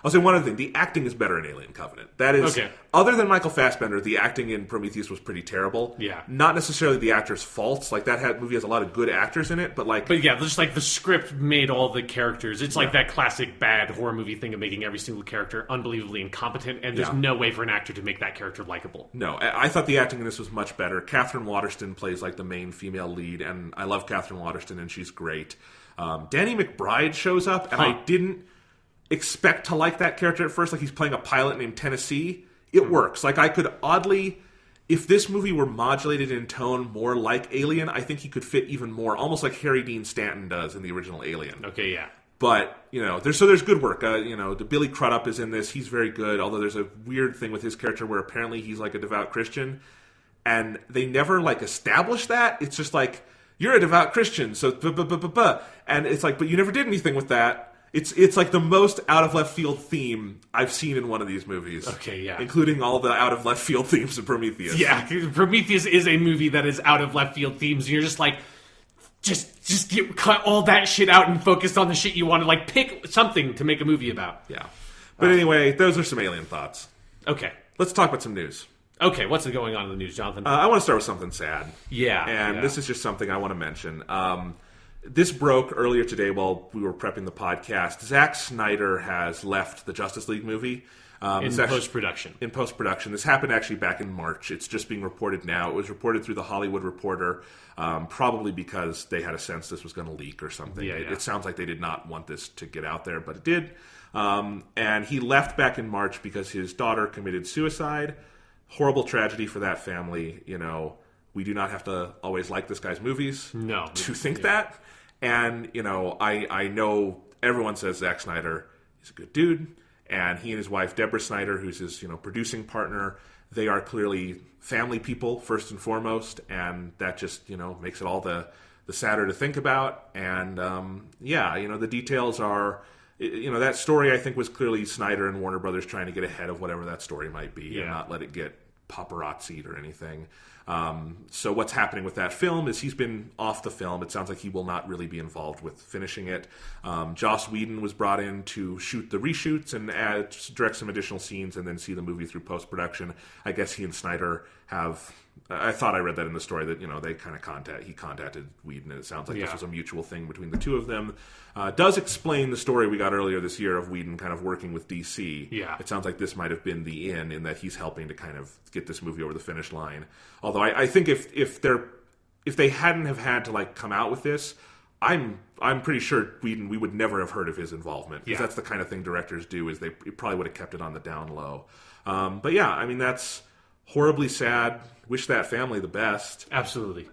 I'll say one other thing. The acting is better in Alien Covenant. That is, okay. Other than Michael Fassbender, the acting in Prometheus was pretty terrible. Yeah. Not necessarily the actors' faults. Like, that movie has a lot of good actors in it, but yeah, just like the script made all the characters. It's like that classic bad horror movie thing of making every single character unbelievably incompetent, and there's no way for an actor to make that character likable. No, I thought the acting in this was much better. Catherine Waterston plays, like, the main female lead, and I love Catherine Waterston, and she's great. Danny McBride shows up, and I didn't expect to like that character at first. Like, he's playing a pilot named Tennessee. It works. Like, I could oddly, if this movie were modulated in tone more like Alien, I think he could fit even more, almost like Harry Dean Stanton does in the original Alien. Okay, yeah. But, there's good work. The Billy Crudup is in this. He's very good, although there's a weird thing with his character where apparently he's, like, a devout Christian. And they never, like, establish that. It's just like, you're a devout Christian, so and it's like, but you never did anything with that. It's like the most out of left field theme I've seen in one of these movies. Okay, yeah. Including all the out of left field themes of Prometheus. Yeah, Prometheus is a movie that is out of left field themes, and you're just like, cut all that shit out and focus on the shit you want to, like, pick something to make a movie about. Yeah. But anyway, those are some Alien thoughts. Okay. Let's talk about some news. Okay, what's going on in the news, Jonathan? I want to start with something sad. Yeah. And this is just something I want to mention. This broke earlier today while we were prepping the podcast. Zack Snyder has left the Justice League movie. In post-production. In post-production. This happened actually back in March. It's just being reported now. It was reported through The Hollywood Reporter, probably because they had a sense this was going to leak or something. Yeah, It sounds like they did not want this to get out there, but it did. And he left back in March because his daughter committed suicide. Horrible tragedy for that family. We do not have to always like this guy's movies to think that. And, I know everyone says Zack Snyder is a good dude, and he and his wife Deborah Snyder, who's his producing partner, they are clearly family people first and foremost, and that just makes it all the sadder to think about. And the details are, that story I think was clearly Snyder and Warner Brothers trying to get ahead of whatever that story might be, and not let it get paparazzi'd or anything. So what's happening with that film is he's been off the film. It sounds like he will not really be involved with finishing it. Joss Whedon was brought in to shoot the reshoots and direct some additional scenes and then see the movie through post-production. I guess he and Snyder have... I thought I read that in the story that, they kind of he contacted Whedon, and it sounds like this was a mutual thing between the two of them. Does explain the story we got earlier this year of Whedon kind of working with DC. Yeah. It sounds like this might have been the in that he's helping to kind of get this movie over the finish line. Although I think if they hadn't have had to come out with this, I'm pretty sure we would never have heard of his involvement, because that's the kind of thing directors do. Is they probably would have kept it on the down low. But yeah, I mean, that's horribly sad. Wish that family the best. Absolutely.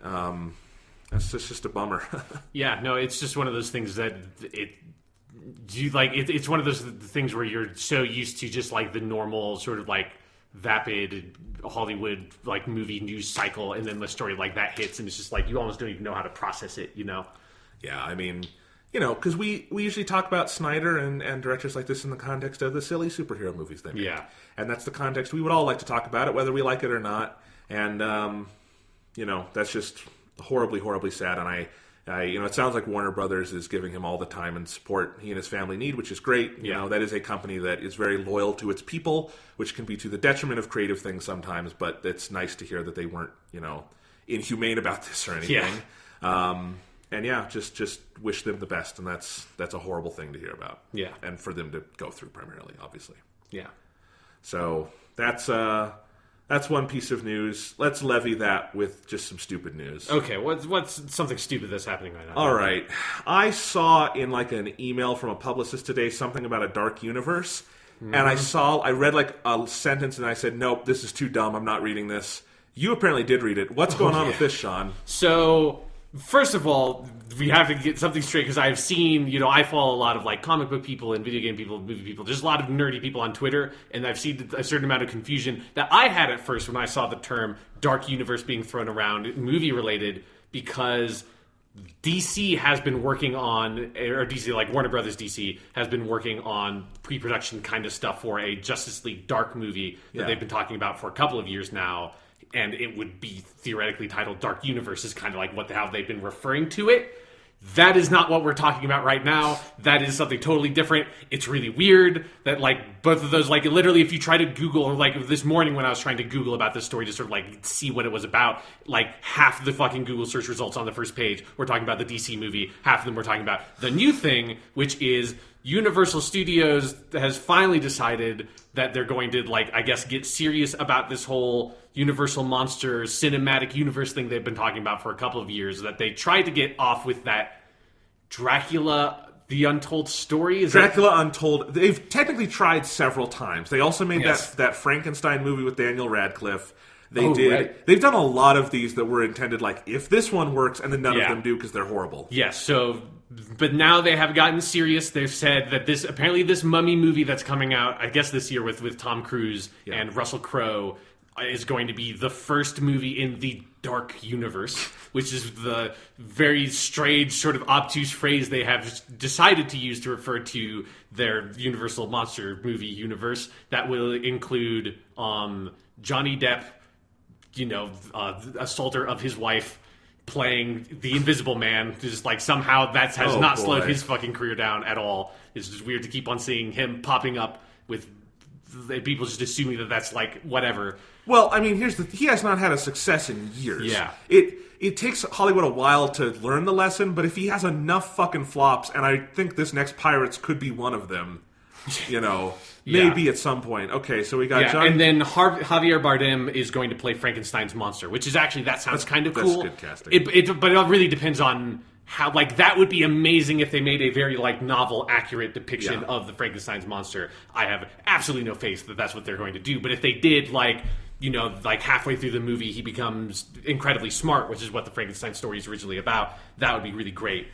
That's just a bummer. Yeah, no, it's just one of those things that it's one of those things where you're so used to just the normal sort of vapid Hollywood movie news cycle, and then the story like that hits, and it's just you almost don't even know how to process it. Yeah, I mean, because we usually talk about Snyder and directors like this in the context of the silly superhero movies they make. Yeah. And that's the context we would all like to talk about it, whether we like it or not. And, that's just horribly, horribly sad. And it sounds like Warner Brothers is giving him all the time and support he and his family need, which is great. That is a company that is very loyal to its people, which can be to the detriment of creative things sometimes, but it's nice to hear that they weren't, inhumane about this or anything. Yeah. And just wish them the best, and that's a horrible thing to hear about. Yeah. And for them to go through primarily, obviously. Yeah. So that's one piece of news. Let's levy that with just some stupid news. Okay, what's something stupid that's happening right now? All right. I saw in an email from a publicist today something about a dark universe, and I read a sentence and I said, nope, this is too dumb. I'm not reading this. You apparently did read it. What's going on with this, Sean? So, first of all, we have to get something straight, because I've seen, I follow a lot of comic book people and video game people, movie people. There's a lot of nerdy people on Twitter, and I've seen a certain amount of confusion that I had at first when I saw the term dark universe being thrown around, movie related, because DC has been working on, or DC, Warner Brothers DC, has been working on pre-production kind of stuff for a Justice League Dark movie that they've been talking about for a couple of years now. And it would be theoretically titled Dark Universe, is kind of how they've been referring to it. That is not what we're talking about right now. That is something totally different. It's really weird that both of those, literally if you try to Google, or this morning when I was trying to Google about this story to sort of see what it was about, half of the fucking Google search results on the first page were talking about the DC movie. Half of them were talking about the new thing, which is Universal Studios has finally decided that they're going to, get serious about this whole Universal Monsters cinematic universe thing they've been talking about for a couple of years, that they tried to get off with that Dracula, the Untold Story. Dracula Untold. They've technically tried several times. They also made that Frankenstein movie with Daniel Radcliffe. They did. Right. They've done a lot of these that were intended if this one works, and then none of them do because they're horrible. Yes, so... But now they have gotten serious. They've said that this Mummy movie that's coming out, I guess this year with Tom Cruise and Russell Crowe, is going to be the first movie in the Dark Universe, which is the very strange sort of obtuse phrase they have decided to use to refer to their Universal Monster movie universe. That will include Johnny Depp, assaulter of his wife, playing the Invisible Man. Just somehow that has not slowed his fucking career down at all. It's just weird to keep on seeing him popping up with people just assuming that that's whatever. Well, I mean, he has not had a success in years. Yeah. It takes Hollywood a while to learn the lesson, but if he has enough fucking flops, and I think this next Pirates could be one of them, maybe at some point. Okay, so we got John... And then Javier Bardem is going to play Frankenstein's monster, which is actually, that sounds kind of cool. That's good casting. But it really depends on how, that would be amazing if they made a very, novel, accurate depiction of the Frankenstein's monster. I have absolutely no faith that that's what they're going to do. But if they did, halfway through the movie, he becomes incredibly smart, which is what the Frankenstein story is originally about, that would be really great.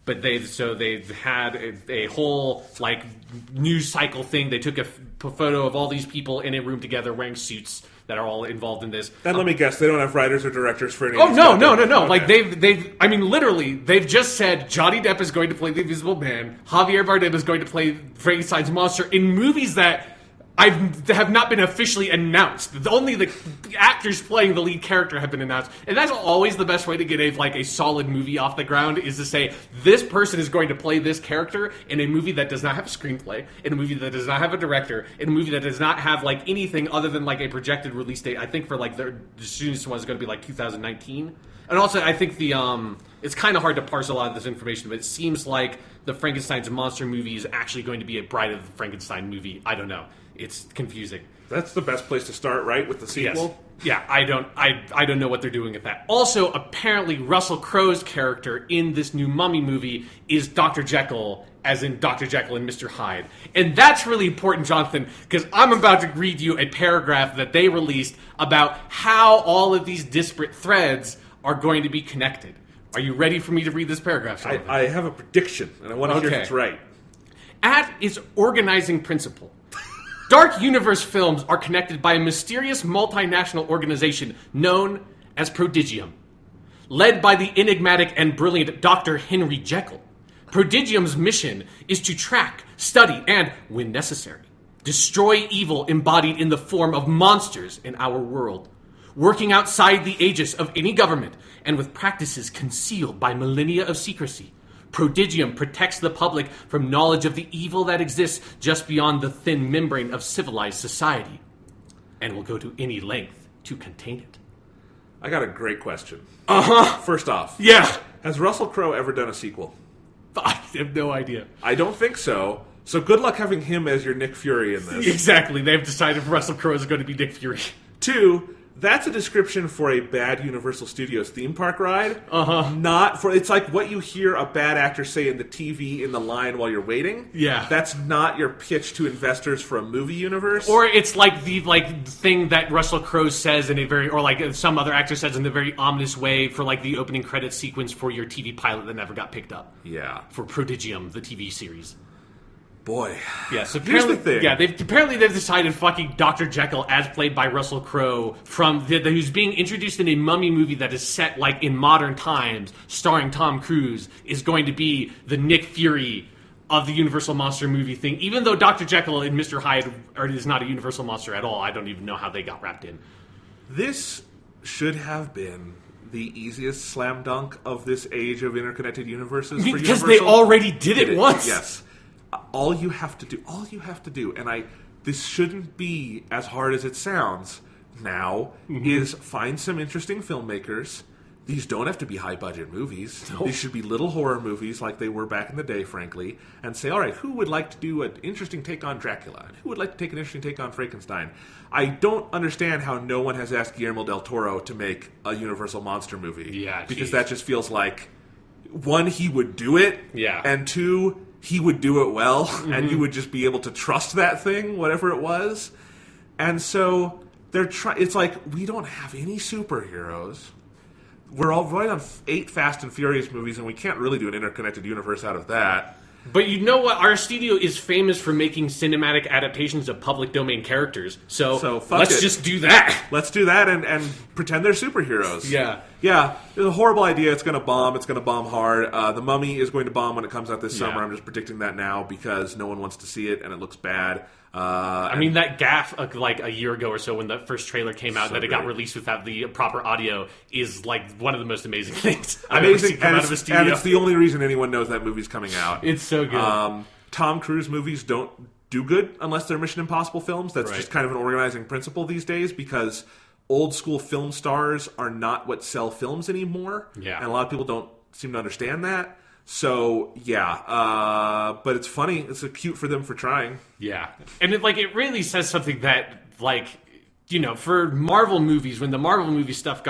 But they've had a whole like news cycle thing. They took a photo of all these people in a room together wearing suits that are all involved in this. And let me guess, they don't have writers or directors for any. Oh of these no! Okay. Like they've. I mean, literally, they've just said Johnny Depp is going to play the Invisible Man. Javier Bardem is going to play Frankenstein's monster in movies that have not been officially announced. Only the actors playing the lead character have been announced, and that's always the best way to get a solid movie off the ground, is to say this person is going to play this character in a movie that does not have a screenplay, in a movie that does not have a director, in a movie that does not have anything other than a projected release date. I think for the soonest one is going to be 2019. And also, I think it's kind of hard to parse a lot of this information, but it seems like the Frankenstein's monster movie is actually going to be a Bride of Frankenstein movie. I don't know. It's confusing. That's the best place to start, right? With the sequel? Yes. Yeah, I don't know what they're doing with that. Also, apparently Russell Crowe's character in this new Mummy movie is Dr. Jekyll, as in Dr. Jekyll and Mr. Hyde. And that's really important, Jonathan, because I'm about to read you a paragraph that they released about how all of these disparate threads are going to be connected. Are you ready for me to read this paragraph, Jonathan? I have a prediction, and I want to hear if it's right. At its organizing principle, Dark Universe films are connected by a mysterious multinational organization known as Prodigium. Led by the enigmatic and brilliant Dr. Henry Jekyll, Prodigium's mission is to track, study, and, when necessary, destroy evil embodied in the form of monsters in our world. Working outside the aegis of any government and with practices concealed by millennia of secrecy, Prodigium protects the public from knowledge of the evil that exists just beyond the thin membrane of civilized society, and will go to any length to contain it. I got a great question. Uh-huh. First off, Yeah. has Russell Crowe ever done a sequel? I have no idea. I don't think so. So good luck having him as your Nick Fury in this. Exactly. They've decided Russell Crowe is going to be Nick Fury. 2, that's a description for a bad Universal Studios theme park ride. Uh-huh. Not for, it's like what you hear a bad actor say in the TV in the line while you're waiting. Yeah. That's not your pitch to investors for a movie universe. Or it's like the thing that Russell Crowe says in a very, or some other actor says in a very ominous way for the opening credit sequence for your TV pilot that never got picked up. Yeah. For Prodigium, the TV series. Boy. Yeah, so here's apparently, the thing. Yeah, they've decided fucking Dr. Jekyll, as played by Russell Crowe, who's being introduced in a Mummy movie that is set in modern times, starring Tom Cruise, is going to be the Nick Fury of the Universal Monster movie thing. Even though Dr. Jekyll and Mr. Hyde is not a Universal Monster at all, I don't even know how they got wrapped in. This should have been the easiest slam dunk of this age of interconnected universes for Because Universal. they already did it once. Yes. All you have to do, and this shouldn't be as hard as it sounds now, is find some interesting filmmakers. These don't have to be high-budget movies. No. These should be little horror movies like they were back in the day, frankly, and say, all right, who would like to do an interesting take on Dracula? And who would like to take an interesting take on Frankenstein? I don't understand how no one has asked Guillermo del Toro to make a Universal monster movie. Yeah, because that just feels like, 1, he would do it, Yeah. and 2, he would do it well, and you would just be able to trust that thing, whatever it was. And so it's like, we don't have any superheroes. We're all right on 8 Fast and Furious movies, and we can't really do an interconnected universe out of that. But you know what? Our studio is famous for making cinematic adaptations of public domain characters. So let's just do that. Let's do that and pretend they're superheroes. Yeah. Yeah, it's a horrible idea. It's going to bomb. It's going to bomb hard. The Mummy is going to bomb when it comes out this summer. I'm just predicting that now because no one wants to see it and it looks bad. I mean, that gaffe a year ago or so when the first trailer came out that it got released without the proper audio is one of the most amazing things I've ever seen come out of a studio. And it's the only reason anyone knows that movie's coming out. It's so good. Tom Cruise movies don't do good unless they're Mission Impossible films. That's just kind of an organizing principle these days because old school film stars are not what sell films anymore. Yeah. And a lot of people don't seem to understand that. So, but it's funny. It's cute for them for trying. Yeah. And it really says something that, for Marvel movies, when the Marvel movie stuff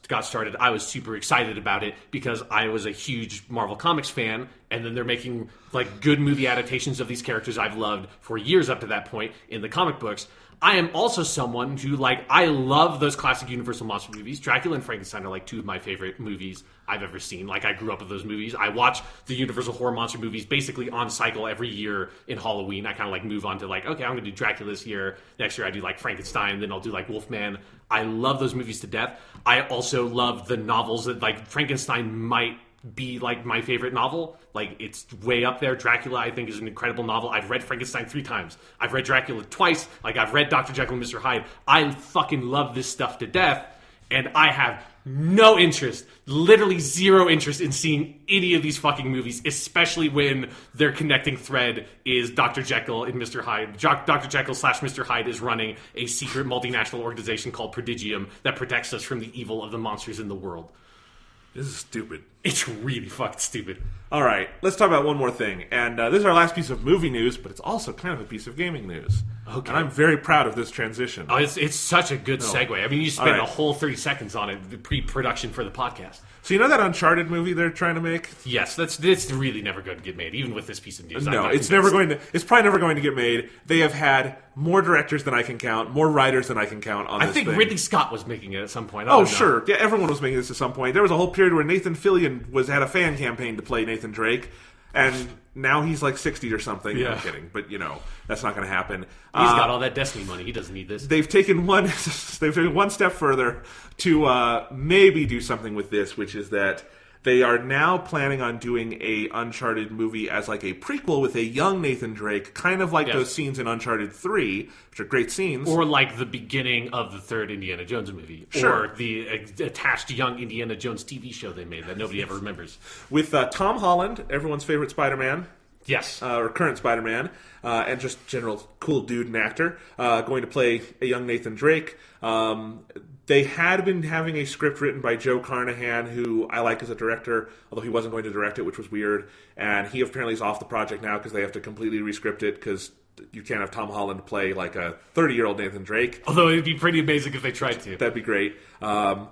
got started, I was super excited about it because I was a huge Marvel Comics fan, and then they're making like good movie adaptations of these characters I've loved for years up to that point in the comic books. I am also someone who, like, I love those classic Universal monster movies. Dracula and Frankenstein are, like, two of my favorite movies I've ever seen. Like, I grew up with those movies. I watch the Universal horror monster movies basically on cycle every year in Halloween. I kind of, like, move on to, like, okay, I'm going to do Dracula this year. Next year I do, like, Frankenstein. Then I'll do, like, Wolfman. I love those movies to death. I also love the novels that, like, Frankenstein might be like my favorite novel. Like, it's way up there. Dracula, I think, is an incredible novel. I've read Frankenstein 3 times. I've read Dracula twice. Like, I've read Dr. Jekyll and Mr. Hyde. I fucking love this stuff to death, and I have no interest, literally zero interest in seeing any of these fucking movies, especially when their connecting thread is Dr. Jekyll and Mr. Hyde. Dr. Jekyll / Mr. Hyde is running a secret multinational organization called Prodigium that protects us from the evil of the monsters in the world. This is stupid. It's really fucking stupid. All right, let's talk about one more thing. And this is our last piece of movie news, but it's also kind of a piece of gaming news. Okay. And I'm very proud of this transition. Oh, it's such a good segue. I mean, you spent a whole 30 seconds on it, the pre-production for the podcast. So you know that Uncharted movie they're trying to make? Yes, that's really never going to get made, even with this piece of news. No, it's never going to. It's probably never going to get made. They have had more directors than I can count, more writers than I can count on this thing. I think Ridley Scott was making it at some point. Oh, sure. Yeah, everyone was making this at some point. There was a whole period where Nathan Fillion had a fan campaign to play Nathan Drake, and now he's like 60 or something. Yeah. I'm kidding, but that's not going to happen. He's got all that Destiny money. He doesn't need this. They've taken one step further to maybe do something with this, which is that they are now planning on doing a Uncharted movie as like a prequel with a young Nathan Drake, kind of like those scenes in Uncharted 3, which are great scenes. Or like the beginning of the third Indiana Jones movie. Sure. Or the attached young Indiana Jones TV show they made that nobody ever remembers. With Tom Holland, everyone's favorite Spider-Man. Yes. Or current Spider-Man, and just general cool dude and actor, going to play a young Nathan Drake. They had been having a script written by Joe Carnahan, who I like as a director, although he wasn't going to direct it, which was weird. And he apparently is off the project now because they have to completely rescript it because you can't have Tom Holland play like a 30-year-old Nathan Drake. Although it'd be pretty amazing if they tried to. That'd be great. Whoever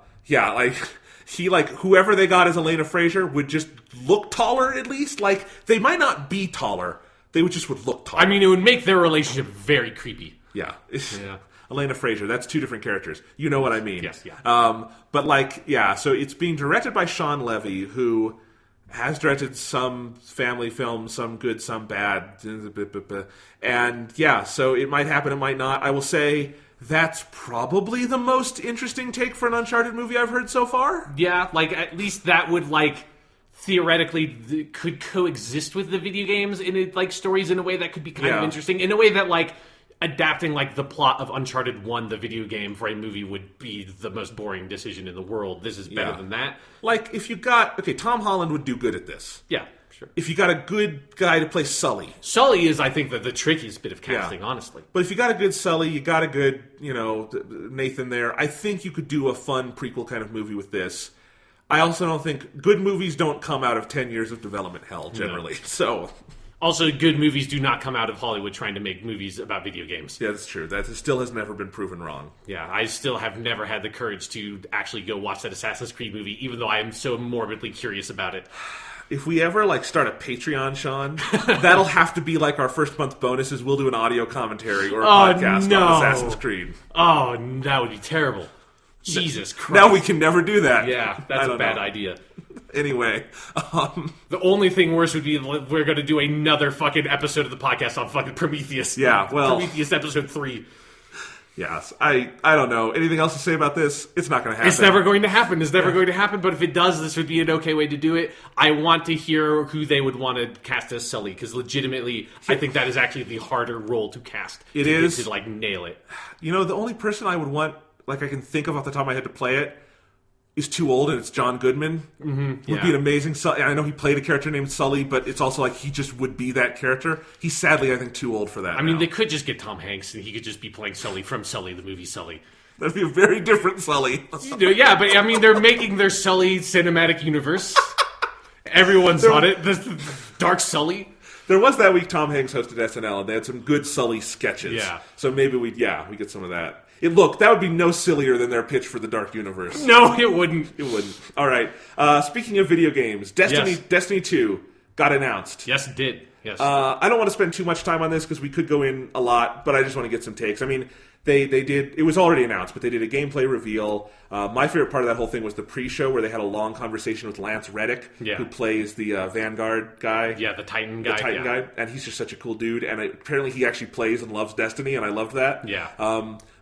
they got as Elena Fraser would just look taller at least. Like, they might not be taller. They would look taller. I mean, it would make their relationship very creepy. Yeah. Yeah. Elena Fraser, that's two different characters. You know what I mean. Yes, yeah. So it's being directed by Sean Levy, who has directed some family films, some good, some bad. And so it might happen, it might not. I will say that's probably the most interesting take for an Uncharted movie I've heard so far. Yeah, like, at least that would, like, theoretically could coexist with the video games in like stories in a way that could be kind of interesting. In a way that, like, adapting like the plot of Uncharted 1, the video game, for a movie would be the most boring decision in the world. This is better than that. Like, if you got... Okay, Tom Holland would do good at this. Yeah, sure. If you got a good guy to play Sully. Sully is, I think, the trickiest bit of casting, honestly. But if you got a good Sully, you got a good, Nathan there, I think you could do a fun prequel kind of movie with this. I also don't think... Good movies don't come out of 10 years of development hell, generally. No. So... Also, good movies do not come out of Hollywood trying to make movies about video games. Yeah, that's true. That still has never been proven wrong. Yeah, I still have never had the courage to actually go watch that Assassin's Creed movie, even though I am so morbidly curious about it. If we ever, start a Patreon, Sean, that'll have to be, our first month bonuses. We'll do an audio commentary or a podcast on Assassin's Creed. Oh, that would be terrible. Jesus Christ. Now we can never do that. Yeah, that's a bad idea. Anyway. The only thing worse would be we're going to do another fucking episode of the podcast on fucking Prometheus. Yeah, well... Prometheus episode 3. Yes. I don't know. Anything else to say about this? It's not going to happen. It's never going to happen. It's never going to happen, but if it does, this would be an okay way to do it. I want to hear who they would want to cast as Sully, because legitimately, I think that is actually the harder role to cast. It is. To, nail it. The only person I would want... I can think of off the top of my head to play it is too old, and it's John Goodman. Mm-hmm, would be an amazing Sully. I know he played a character named Sully, but it's also he just would be that character. He's sadly, I think, too old for that. I mean, they could just get Tom Hanks, and he could just be playing Sully from Sully, the movie Sully. That'd be a very different Sully. Yeah, but I mean, they're making their Sully cinematic universe. Everyone's on it. The Dark Sully. There was that week Tom Hanks hosted SNL, and they had some good Sully sketches. Yeah. So maybe we get some of that. That would be no sillier than their pitch for the Dark Universe. No, it wouldn't. It wouldn't. All right. Speaking of video games, Destiny 2 got announced. Yes, it did. Yes. I don't want to spend too much time on this because we could go in a lot, but I just want to get some takes. I mean, they did. It was already announced, but they did a gameplay reveal. My favorite part of that whole thing was the pre-show where they had a long conversation with Lance Reddick, who plays the Vanguard guy. Yeah, the Titan guy. Guy, and he's just such a cool dude. And apparently, he actually plays and loves Destiny, and I loved that. Yeah.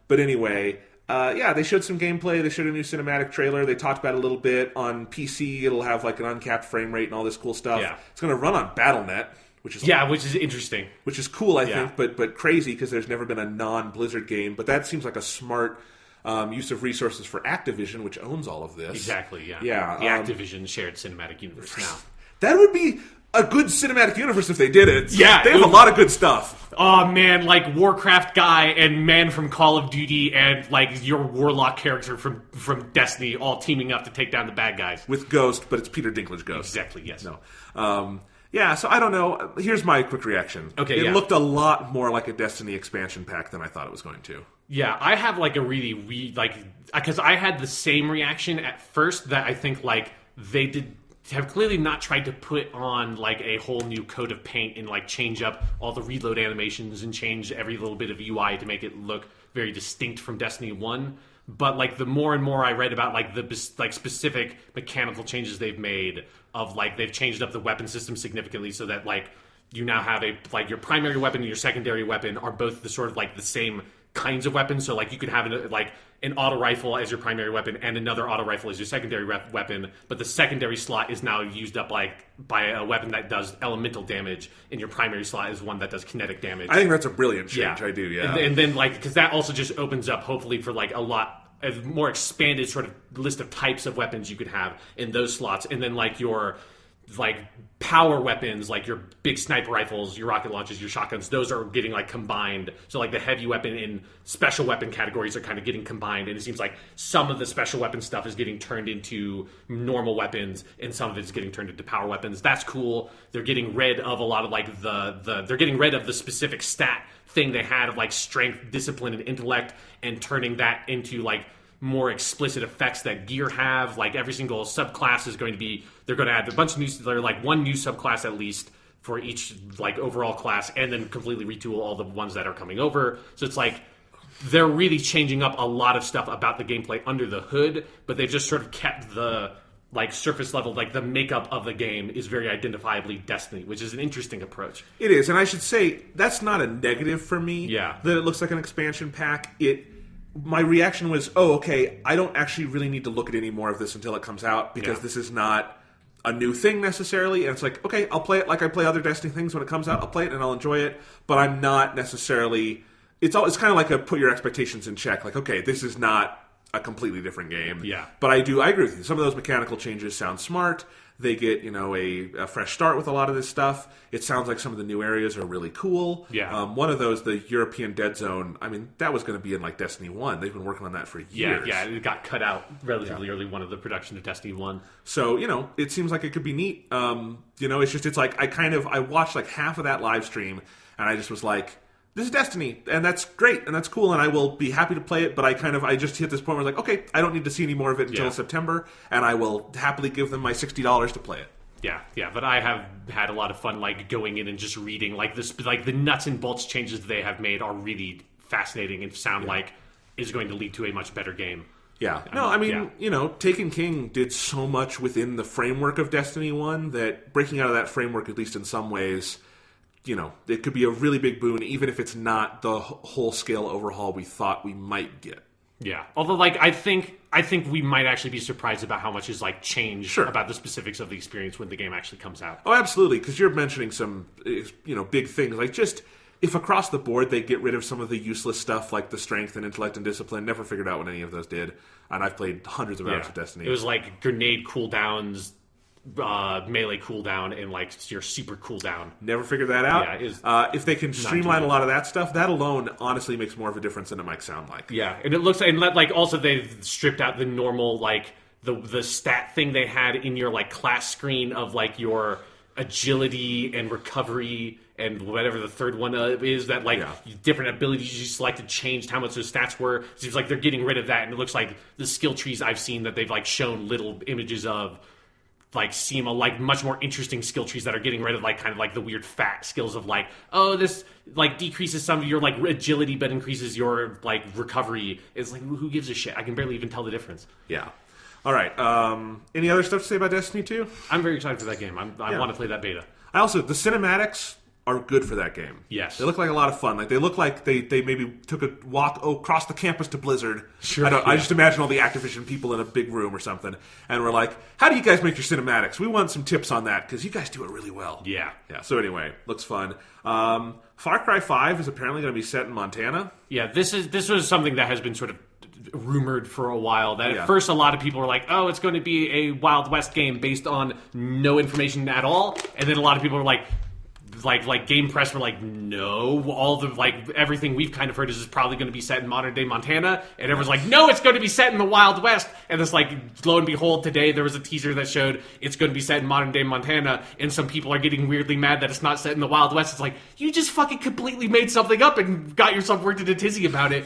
But anyway. They showed some gameplay. They showed a new cinematic trailer. They talked about it a little bit. On PC, it'll have like an uncapped frame rate and all this cool stuff. Yeah. It's going to run on Battle.net, which is interesting. Which is cool, I think, but crazy because there's never been a non-Blizzard game. But that seems like a smart use of resources for Activision, which owns all of this. Exactly, yeah. Yeah. The Activision shared cinematic universe now. That would be a good cinematic universe if they did it. Yeah. They have a lot of good stuff. Oh, man, like Warcraft guy and man from Call of Duty and like your Warlock character from Destiny all teaming up to take down the bad guys. With Ghost, but it's Peter Dinklage Ghost. Exactly, yes. No. So I don't know. Here's my quick reaction. Okay, it looked a lot more like a Destiny expansion pack than I thought it was going to. Yeah, I have like a really because I had the same reaction at first that I think like they have clearly not tried to put on like a whole new coat of paint and like change up all the reload animations and change every little bit of UI to make it look very distinct from Destiny 1. But like the more and more I read about like the specific mechanical changes they've made of like they've changed up the weapon system significantly so that like you now have your primary weapon and your secondary weapon are both the sort of like the same kinds of weapons. So like you could have an auto rifle as your primary weapon and another auto rifle as your secondary weapon, but the secondary slot is now used up by a weapon that does elemental damage, and your primary slot is one that does kinetic damage. I think that's a brilliant change. Yeah. I do, yeah. And then like because that also just opens up hopefully for like a more expanded sort of list of types of weapons you could have in those slots, and then like your like power weapons, like your big sniper rifles, your rocket launchers, your shotguns, those are getting like combined. So like the heavy weapon and special weapon categories are kind of getting combined, and it seems like some of the special weapon stuff is getting turned into normal weapons and some of it's getting turned into power weapons. That's cool. They're getting rid of a lot of like they're getting rid of the specific stat thing they had of like strength, discipline, and intellect, and turning that into like more explicit effects that gear have. Like every single subclass is going to be, they're going to add a bunch of new, they're like one new subclass at least for each like overall class, and then completely retool all the ones that are coming over. So it's like they're really changing up a lot of stuff about the gameplay under the hood, but they've just sort of kept the like surface level, like the makeup of the game is very identifiably Destiny, which is an interesting approach. It is, and I should say that's not a negative for me. Yeah, that it looks like an expansion pack. My reaction was, oh, okay, I don't actually really need to look at any more of this until it comes out, because this is not a new thing necessarily. And it's like, okay, I'll play it like I play other Destiny things when it comes out. I'll play it and I'll enjoy it, but I'm not necessarily... It's kind of like a put your expectations in check. Like, okay, this is not a completely different game. Yeah. But I agree with you. Some of those mechanical changes sound smart. They get, a fresh start with a lot of this stuff. It sounds like some of the new areas are really cool. Yeah. One of those, the European Dead Zone, I mean, that was going to be in, like, Destiny 1. They've been working on that for years. Yeah, it got cut out relatively early, one of the production of Destiny 1. So, it seems like it could be neat. It's like, I watched, like, half of that live stream, and I just was like, this is Destiny, and that's great, and that's cool, and I will be happy to play it, but I just hit this point where I was like, okay, I don't need to see any more of it until September, and I will happily give them my $60 to play it. Yeah, but I have had a lot of fun, like, going in and just reading, like, the nuts and bolts changes they have made are really fascinating and sound like is going to lead to a much better game. Yeah. No, I mean, Taken King did so much within the framework of Destiny 1 that breaking out of that framework, at least in some ways... it could be a really big boon, even if it's not the whole-scale overhaul we thought we might get. Yeah. Although, like, I think we might actually be surprised about how much is, like, changed about the specifics of the experience when the game actually comes out. Oh, absolutely, because you're mentioning some, big things. Like, just, if across the board they get rid of some of the useless stuff, like the strength and intellect and discipline, never figured out what any of those did. And I've played hundreds of hours of Destiny. It was, like, grenade cooldowns... melee cooldown and like your super cooldown. Never figured that out. Yeah, if they can streamline a lot of that stuff, that alone honestly makes more of a difference than it might sound like. Yeah, and it looks like also they've stripped out the normal like the stat thing they had in your like class screen of like your agility and recovery and whatever the third one is, that different abilities you selected changed how much those stats were. It seems like they're getting rid of that, and it looks like the skill trees I've seen that they've like shown little images of like seem like much more interesting skill trees that are getting rid of like kind of like the weird fat skills of like, oh, this like decreases some of your like agility but increases your like recovery. It's like, who gives a shit? I can barely even tell the difference. Yeah. All right. Any other stuff to say about Destiny 2? I'm very excited for that game. I want to play that beta. The cinematics are good for that game. Yes. They look like a lot of fun. Like they look like they maybe took a walk across the campus to Blizzard. Sure. I just imagine all the Activision people in a big room or something, and we're like, how do you guys make your cinematics? We want some tips on that, because you guys do it really well. Yeah. Yeah. So anyway, looks fun. Far Cry 5 is apparently going to be set in Montana. Yeah, this was something that has been sort of rumored for a while. That at first a lot of people were like, oh, it's going to be a Wild West game based on no information at all. And then a lot of people were like Game Press were like, no, all the like everything we've kind of heard is probably going to be set in modern day Montana. And everyone's like, no, it's going to be set in the Wild West. And it's like, lo and behold, today there was a teaser that showed it's going to be set in modern day Montana. And some people are getting weirdly mad that it's not set in the Wild West. It's like, you just fucking completely made something up and got yourself worked into a tizzy about it.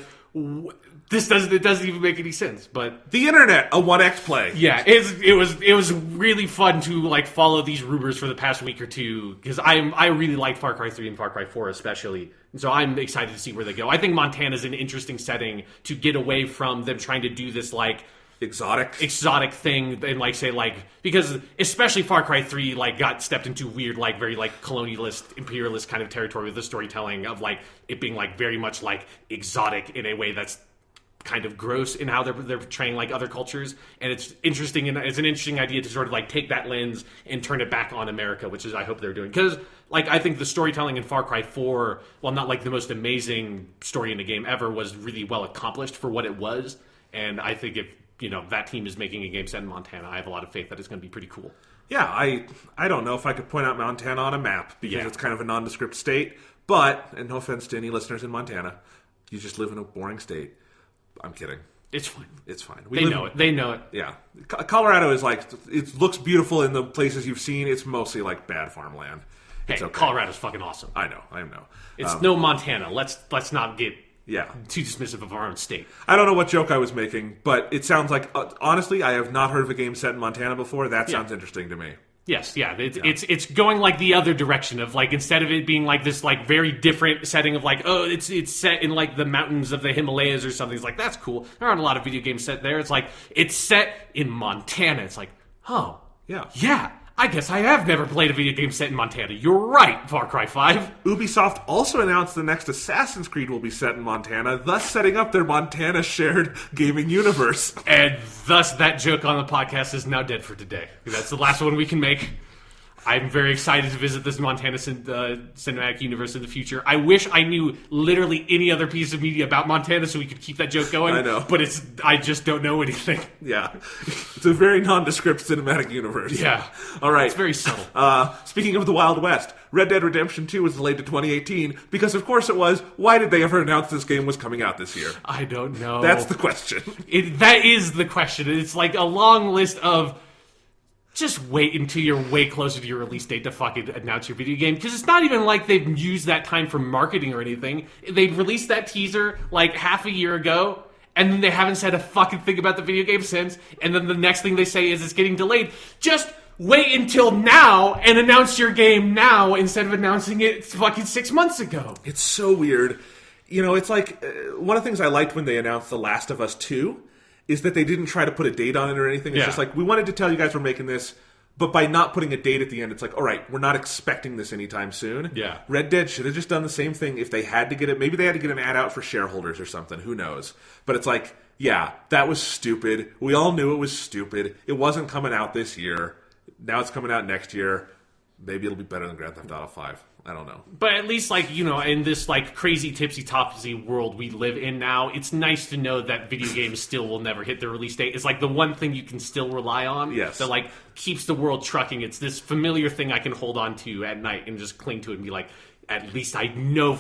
It doesn't even make any sense. But the internet, a 1X play. Yeah, it was really fun to like follow these rumors for the past week or two, because I really liked Far Cry 3 and Far Cry 4 especially. And so I'm excited to see where they go. I think Montana's an interesting setting to get away from them trying to do this like exotic thing and like say like, because especially Far Cry 3 like got stepped into weird like very like colonialist imperialist kind of territory with the storytelling of like it being like very much like exotic in a way that's kind of gross in how they're portraying like other cultures. And it's interesting, and it's an interesting idea to sort of like take that lens and turn it back on America, which is I hope they're doing, because like I think the storytelling in Far Cry 4, while not like the most amazing story in the game ever, was really well accomplished for what it was. And I think if that team is making a game set in Montana, I have a lot of faith that it's going to be pretty cool. Yeah, I don't know if I could point out Montana on a map, because it's kind of a nondescript state, but, and no offense to any listeners in Montana, you just live in a boring state. I'm kidding. It's fine. It's fine. They know it. Yeah. Colorado is like, it looks beautiful in the places you've seen. It's mostly like bad farmland. It's okay. Colorado's fucking awesome. I know. It's no Montana. Let's not get Yeah. Too dismissive of our own state. I don't know what joke I was making, but it sounds like, honestly, I have not heard of a game set in Montana before. That sounds interesting to me. Yes, yeah. It's going like the other direction of like, instead of it being like this like very different setting of like, oh, it's set in like the mountains of the Himalayas or something. It's like, that's cool. There aren't a lot of video games set there. It's like, it's set in Montana. It's like, oh. Yeah. I guess I have never played a video game set in Montana. You're right, Far Cry 5. Ubisoft also announced the next Assassin's Creed will be set in Montana, thus setting up their Montana shared gaming universe. And thus that joke on the podcast is now dead for today. That's the last one we can make. I'm very excited to visit this Montana cinematic universe in the future. I wish I knew literally any other piece of media about Montana so we could keep that joke going. I know. But I just don't know anything. Yeah. It's a very nondescript cinematic universe. Yeah. All right. It's very subtle. Speaking of the Wild West, Red Dead Redemption 2 was delayed to 2018 because, of course, it was. Why did they ever announce this game was coming out this year? I don't know. That's the question. That is the question. It's like a long list of... Just wait until you're way closer to your release date to fucking announce your video game. Because it's not even like they've used that time for marketing or anything. They released that teaser like half a year ago, and then they haven't said a fucking thing about the video game since. And then the next thing they say is it's getting delayed. Just wait until now and announce your game now instead of announcing it fucking 6 months ago. It's so weird. You know, it's like one of the things I liked when they announced The Last of Us 2 is that they didn't try to put a date on it or anything. It's just like, we wanted to tell you guys we're making this, but by not putting a date at the end, it's like, all right, we're not expecting this anytime soon. Yeah. Red Dead should have just done the same thing if they had to get it. Maybe they had to get an ad out for shareholders or something. Who knows? But it's like, yeah, that was stupid. We all knew it was stupid. It wasn't coming out this year. Now it's coming out next year. Maybe it'll be better than Grand Theft Auto 5. I don't know. But at least, like, you know, in this, like, crazy tipsy-topsy world we live in now, it's nice to know that video games still will never hit their release date. It's, like, the one thing you can still rely on. Yes. That, like, keeps the world trucking. It's this familiar thing I can hold on to at night and just cling to it and be like, at least I know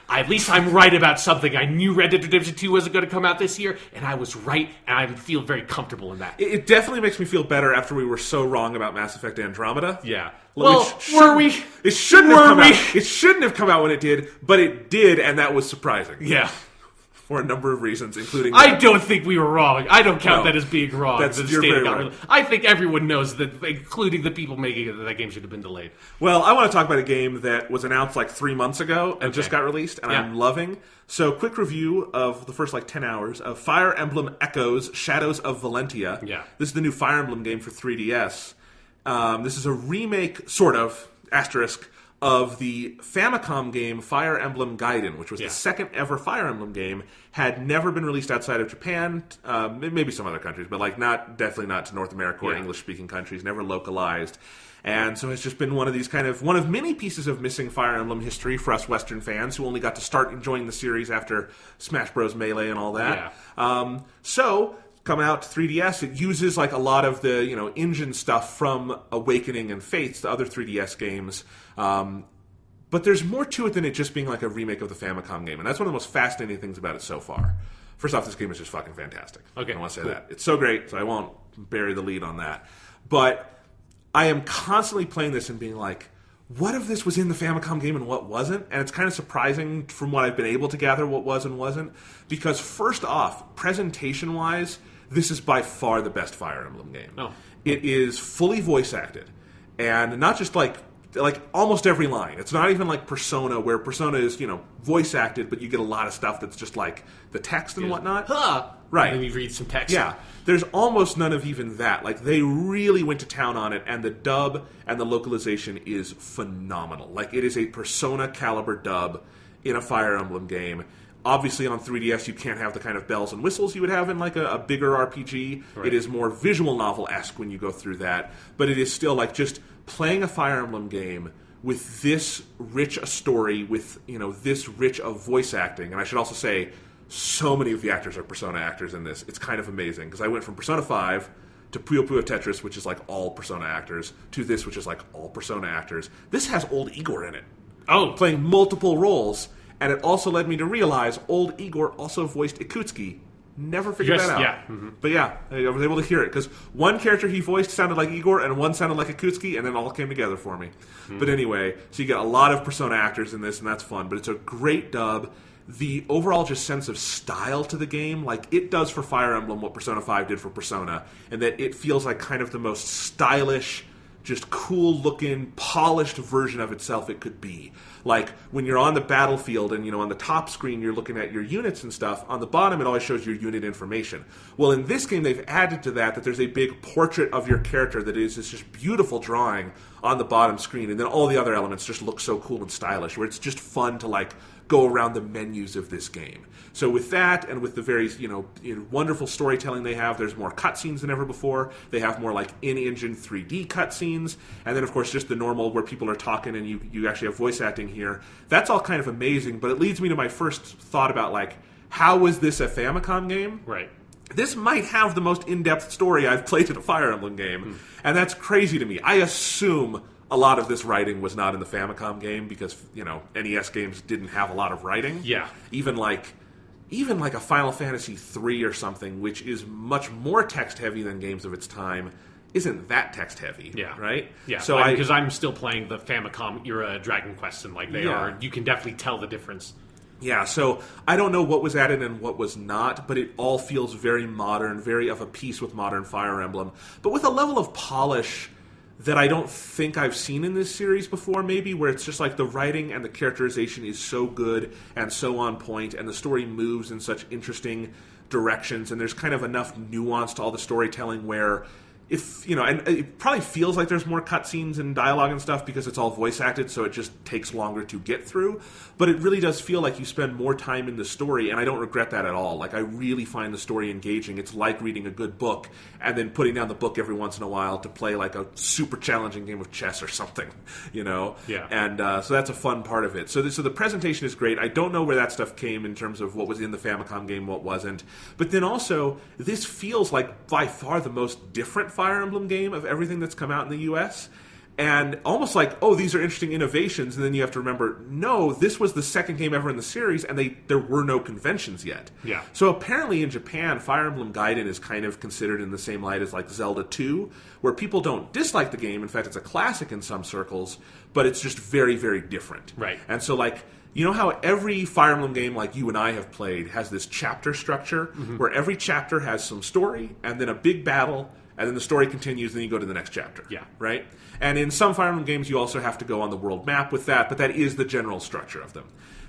at least I'm right about something. I knew Red Dead Redemption 2 wasn't going to come out this year, and I was right, and I feel very comfortable in that. It definitely makes me feel better after we were so wrong about Mass Effect Andromeda. Yeah. Well, were we? It shouldn't have come out. It shouldn't have come out when it did, but it did, and that was surprising. Yeah. For a number of reasons, including... I don't think we were wrong. I don't count that as being wrong. You're very right. I think everyone knows that, including the people making it, that game should have been delayed. Well, I want to talk about a game that was announced like 3 months ago and just got released, and I'm loving. So, quick review of the first 10 hours of Fire Emblem Echoes, Shadows of Valentia. Yeah. This is the new Fire Emblem game for 3DS. This is a remake, sort of, asterisk, of the Famicom game Fire Emblem Gaiden, which was the second ever Fire Emblem game, had never been released outside of Japan, maybe some other countries, but definitely not to North America or English-speaking countries, never localized. And so it's just been one of many pieces of missing Fire Emblem history for us Western fans who only got to start enjoying the series after Smash Bros. Melee and all that. Yeah. So, coming out to 3DS, it uses a lot of the engine stuff from Awakening and Fates, the other 3DS games. But there's more to it than it just being a remake of the Famicom game, and that's one of the most fascinating things about it so far. First off, this game is just fucking fantastic. Okay, I want to say that. It's so great, so I won't bury the lead on that. But I am constantly playing this and being like, what if this was in the Famicom game and what wasn't? And it's kind of surprising from what I've been able to gather what was and wasn't. Because first off, presentation-wise, this is by far the best Fire Emblem game. Oh. It is fully voice acted. And not just like almost every line. It's not even like Persona, where Persona is, voice acted, but you get a lot of stuff that's just like the text and whatnot. Huh. Right. And then you read some text. Yeah. There's almost none of even that. They really went to town on it, and the dub and the localization is phenomenal. It is a Persona caliber dub in a Fire Emblem game. Obviously, on 3DS, you can't have the kind of bells and whistles you would have in a bigger RPG. Right. It is more visual novel-esque when you go through that, but it is still just playing a Fire Emblem game with this rich a story, with this rich of voice acting. And I should also say, so many of the actors are Persona actors in this. It's kind of amazing, because I went from Persona 5 to Puyo Puyo Tetris, which is all Persona actors, to this, which is all Persona actors. This has old Igor in it. Oh. Playing multiple roles. And it also led me to realize old Igor also voiced Ikutsuki. Never figured that out. Yeah. Mm-hmm. But yeah, I was able to hear it. Because one character he voiced sounded like Igor, and one sounded like Ikutsuki, and then all came together for me. Mm-hmm. But anyway, so you get a lot of Persona actors in this, and that's fun. But it's a great dub. The overall just sense of style to the game, it does for Fire Emblem what Persona 5 did for Persona, and that it feels like kind of the most stylish, just cool-looking, polished version of itself it could be. When you're on the battlefield and, on the top screen you're looking at your units and stuff, on the bottom it always shows your unit information. Well, in this game they've added to that there's a big portrait of your character that is this just beautiful drawing on the bottom screen, and then all the other elements just look so cool and stylish, where it's just fun to, go around the menus of this game. So with that, and with the very wonderful storytelling they have, there's more cutscenes than ever before. They have more in-engine 3D cutscenes, and then of course just the normal where people are talking and you actually have voice acting here. That's all kind of amazing, but it leads me to my first thought about how was this a Famicom game? Right. This might have the most in-depth story I've played in a Fire Emblem game, and that's crazy to me. I assume a lot of this writing was not in the Famicom game because, NES games didn't have a lot of writing. Yeah. Even a Final Fantasy III or something, which is much more text-heavy than games of its time, isn't that text-heavy. Yeah. Right? Yeah. So because I'm still playing the Famicom-era Dragon Quest, and they are, you can definitely tell the difference. Yeah, so I don't know what was added and what was not, but it all feels very modern, very of a piece with modern Fire Emblem, but with a level of polish that I don't think I've seen in this series before, maybe, where it's just the writing and the characterization is so good and so on point, and the story moves in such interesting directions, and there's kind of enough nuance to all the storytelling where if, and it probably feels like there's more cutscenes and dialogue and stuff because it's all voice acted, so it just takes longer to get through. But it really does feel like you spend more time in the story, and I don't regret that at all. I really find the story engaging. It's like reading a good book and then putting down the book every once in a while to play a super challenging game of chess or something, Yeah. And so that's a fun part of it. So the presentation is great. I don't know where that stuff came in terms of what was in the Famicom game, what wasn't. But then also, this feels like by far the most different Fire Emblem game of everything that's come out in the U.S., And almost like, oh, these are interesting innovations, and then you have to remember, no, this was the second game ever in the series, and there were no conventions yet. Yeah. So apparently in Japan, Fire Emblem Gaiden is kind of considered in the same light as like Zelda 2, where people don't dislike the game. In fact, it's a classic in some circles, but it's just very, very different. Right. And so like, you know how every Fire Emblem game like you and I have played has this chapter structure, where every chapter has some story, and then a big battle, and then the story continues, and then you go to the next chapter. Yeah. Right? And in some Fire Emblem games, you also have to go on the world map with that, but that is the general structure of them.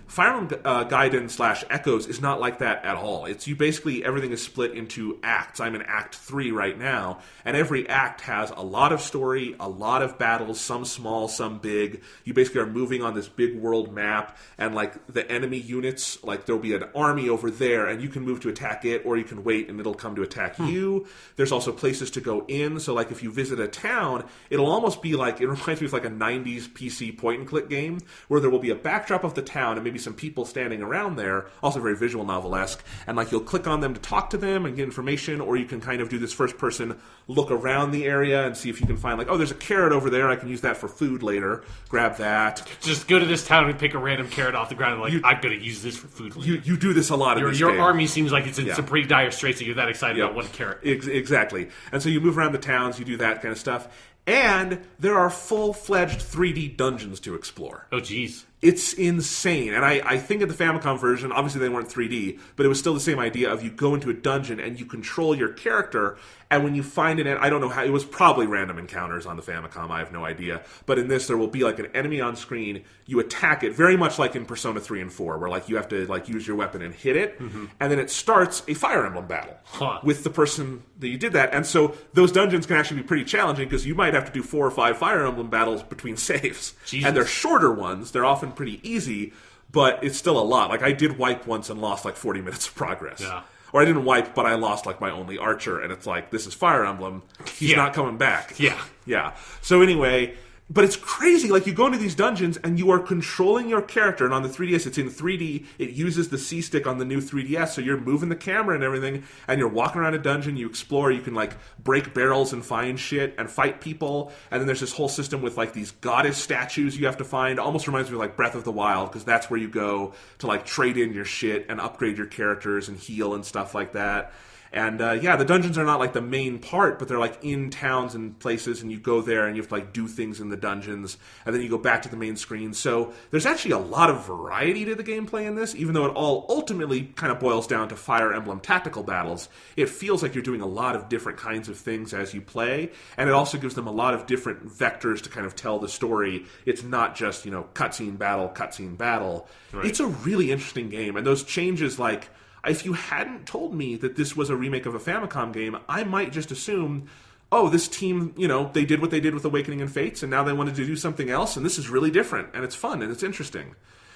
Fire Emblem Gaiden / Echoes is not like that at all. It's you basically, everything is split into acts. I'm in Act 3 right now, and every act has a lot of story, a lot of battles, some small, some big. You basically are moving on this big world map, and like the enemy units, like there'll be an army over there, and you can move to attack it, or you can wait and it'll come to attack you. There's also places to go in, so like if you visit a town, it'll almost be like, it reminds me of like a 90s PC point-and-click game, where there will be a backdrop of the town, and maybe some people standing around there, also very visual novel-esque, and like you'll click on them to talk to them and get information, or you can kind of do this first person look around the area and see if you can find like, oh, there's a carrot over there, I can use that for food later, grab that. Just go to this town and pick a random carrot off the ground and I'm going to use this for food later. You do this a lot in this Your game. army seems like it's in some pretty dire straits that you're that excited about one carrot. Exactly. And so you move around the towns, you do that kind of stuff, and there are full-fledged 3D dungeons to explore. Oh, geez. It's insane. And I think at the Famicom version, obviously they weren't 3D, but it was still the same idea of you go into a dungeon and you control your character, and when you find an I don't know how, it was probably random encounters on the Famicom, I have no idea, but in this there will be like an enemy on screen, you attack it, very much like in Persona 3 and 4, where like you have to like use your weapon and hit it, and then it starts a Fire Emblem battle with the person that you did that, and so those dungeons can actually be pretty challenging, because you might have to do 4 or 5 Fire Emblem battles between saves. Jesus. And they're shorter ones, they're often pretty easy, but it's still a lot. Like, I did wipe once and lost like 40 minutes of progress. Yeah. Or I didn't wipe, but I lost like my only archer, and it's like, this is Fire Emblem, he's not coming back. Yeah. Yeah. So anyway, but it's crazy. Like, you go into these dungeons, and you are controlling your character, and on the 3DS, it's in 3D. It uses the C-stick on the new 3DS, so you're moving the camera and everything, and you're walking around a dungeon, you explore, you can, like, break barrels and find shit and fight people, and then there's this whole system with, like, these goddess statues you have to find. Almost reminds me of, like, Breath of the Wild, because that's where you go to, like, trade in your shit and upgrade your characters and heal and stuff like that. And, yeah, the dungeons are not, like, the main part, but they're, like, in towns and places, and you go there, and you have to, like, do things in the dungeons, and then you go back to the main screen. So there's actually a lot of variety to the gameplay in this, even though it all ultimately kind of boils down to Fire Emblem tactical battles. It feels like you're doing a lot of different kinds of things as you play, and it also gives them a lot of different vectors to kind of tell the story. It's not just, you know, cutscene, battle, cutscene, battle. Right. It's a really interesting game, and those changes, like, if you hadn't told me that this was a remake of a Famicom game, I might just assume, oh, this team, you know, they did what they did with Awakening and Fates, and now they wanted to do something else, and this is really different, and it's fun, and it's interesting.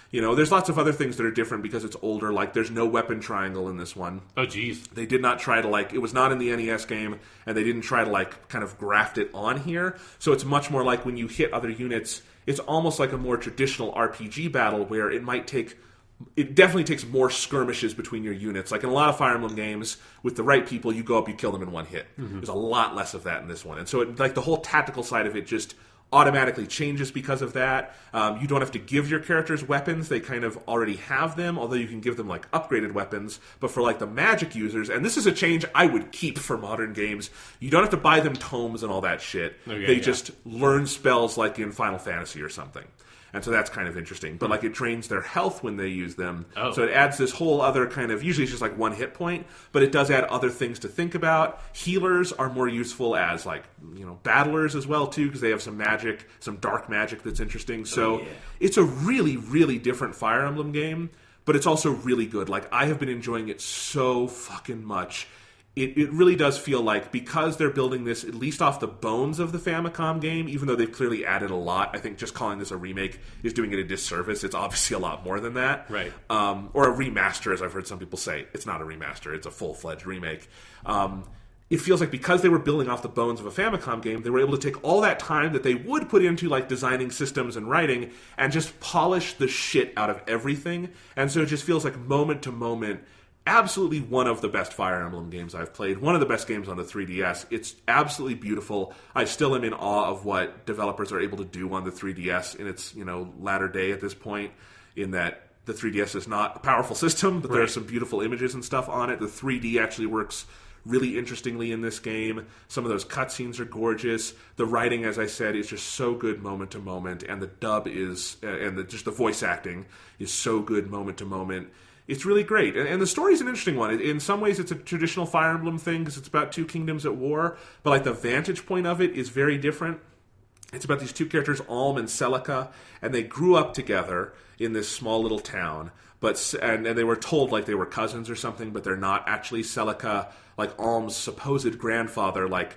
You know, there's lots of other things that are different because it's older, like there's no weapon triangle in this one. Oh, geez. They did not try to, like, it was not in the NES game, and they didn't try to, like, kind of graft it on here, so it's much more like when you hit other units, it's almost like a more traditional RPG battle where it might take... It definitely takes more skirmishes between your units. Like in a lot of Fire Emblem games, with the right people, you go up, you kill them in one hit. There's a lot less of that in this one. And so like the whole tactical side of it just automatically changes because of that. You don't have to give your characters weapons. They kind of already have them, although you can give them like upgraded weapons. But for like the magic users, and this is a change I would keep for modern games, you don't have to buy them tomes and all that shit. Okay, they just learn spells like in Final Fantasy or something. And so that's kind of interesting. But, like, it drains their health when they use them. Oh. So it adds this whole other kind of... Usually it's just, like, one hit point. But it does add other things to think about. Healers are more useful as, like, you know, battlers as well, too, because they have some magic, some dark magic that's interesting. So it's a really, really different Fire Emblem game. But it's also really good. Like, I have been enjoying it so fucking much. It really does feel like, because they're building this at least off the bones of the Famicom game, even though they've clearly added a lot, I think just calling this a remake is doing it a disservice. It's obviously a lot more than that. Right. Or a remaster, as I've heard some people say. It's not a remaster, it's a full-fledged remake. It feels like because they were building off the bones of a Famicom game, they were able to take all that time that they would put into like designing systems and writing and just polish the shit out of everything. And so it just feels like moment to moment, absolutely one of the best Fire Emblem games I've played. One of the best games on the 3DS. It's absolutely beautiful. I still am in awe of what developers are able to do on the 3DS in its, latter day at this point, in that the 3DS is not a powerful system, but there are some beautiful images and stuff on it. The 3D actually works really interestingly in this game. Some of those cutscenes are gorgeous. The writing, as I said, is just so good moment to moment, and the dub is, just the voice acting is so good moment to moment. It's really great. And the story's an interesting one. In some ways, it's a traditional Fire Emblem thing because it's about two kingdoms at war, but like the vantage point of it is very different. It's about these two characters, Alm and Celica, and they grew up together in this small little town. And they were told like they were cousins or something, but they're not actually. Celica, like Alm's supposed grandfather, like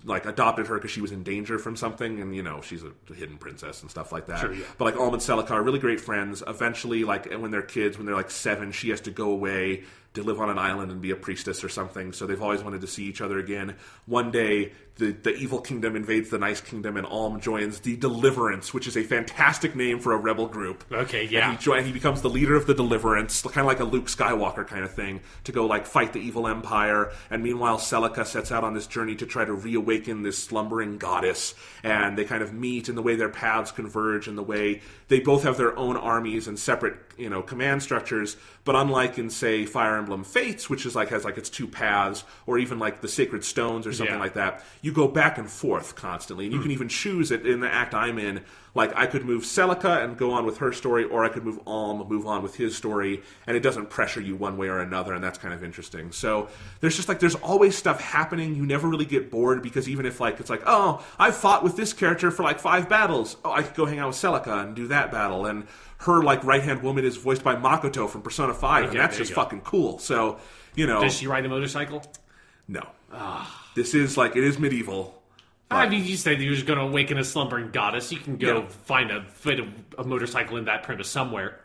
adopted her because she was in danger from something, and she's a hidden princess and stuff like that. Sure, yeah. But like Alm and Celica are really great friends. Eventually, like when they're kids, when they're like 7, she has to go away to live on an island and be a priestess or something. So they've always wanted to see each other again. One day, the evil kingdom invades the nice kingdom, and Alm joins the Deliverance, which is a fantastic name for a rebel group. Okay, yeah. And he becomes the leader of the Deliverance, kind of like a Luke Skywalker kind of thing, to go like fight the evil empire. And meanwhile, Celica sets out on this journey to try to reawaken this slumbering goddess. And they kind of meet, and the way their paths converge, and the way they both have their own armies and separate, command structures. But unlike in, say, Fire Emblem Fates, which is has its two paths, or even like the Sacred Stones or something like that, you go back and forth constantly. And you can even choose it in the act I'm in. Like, I could move Celica and go on with her story, or I could move Alm, move on with his story, and it doesn't pressure you one way or another, and that's kind of interesting. So there's just there's always stuff happening. You never really get bored, because even if it's oh, I've fought with this character for 5 battles, oh, I could go hang out with Celica and do that battle, and her right-hand woman is voiced by Makoto from Persona 5, and that's just fucking cool. So, Does she ride a motorcycle? No. This is it is medieval. I mean, you said you were going to awaken a slumbering goddess. You can go find a motorcycle in that premise somewhere.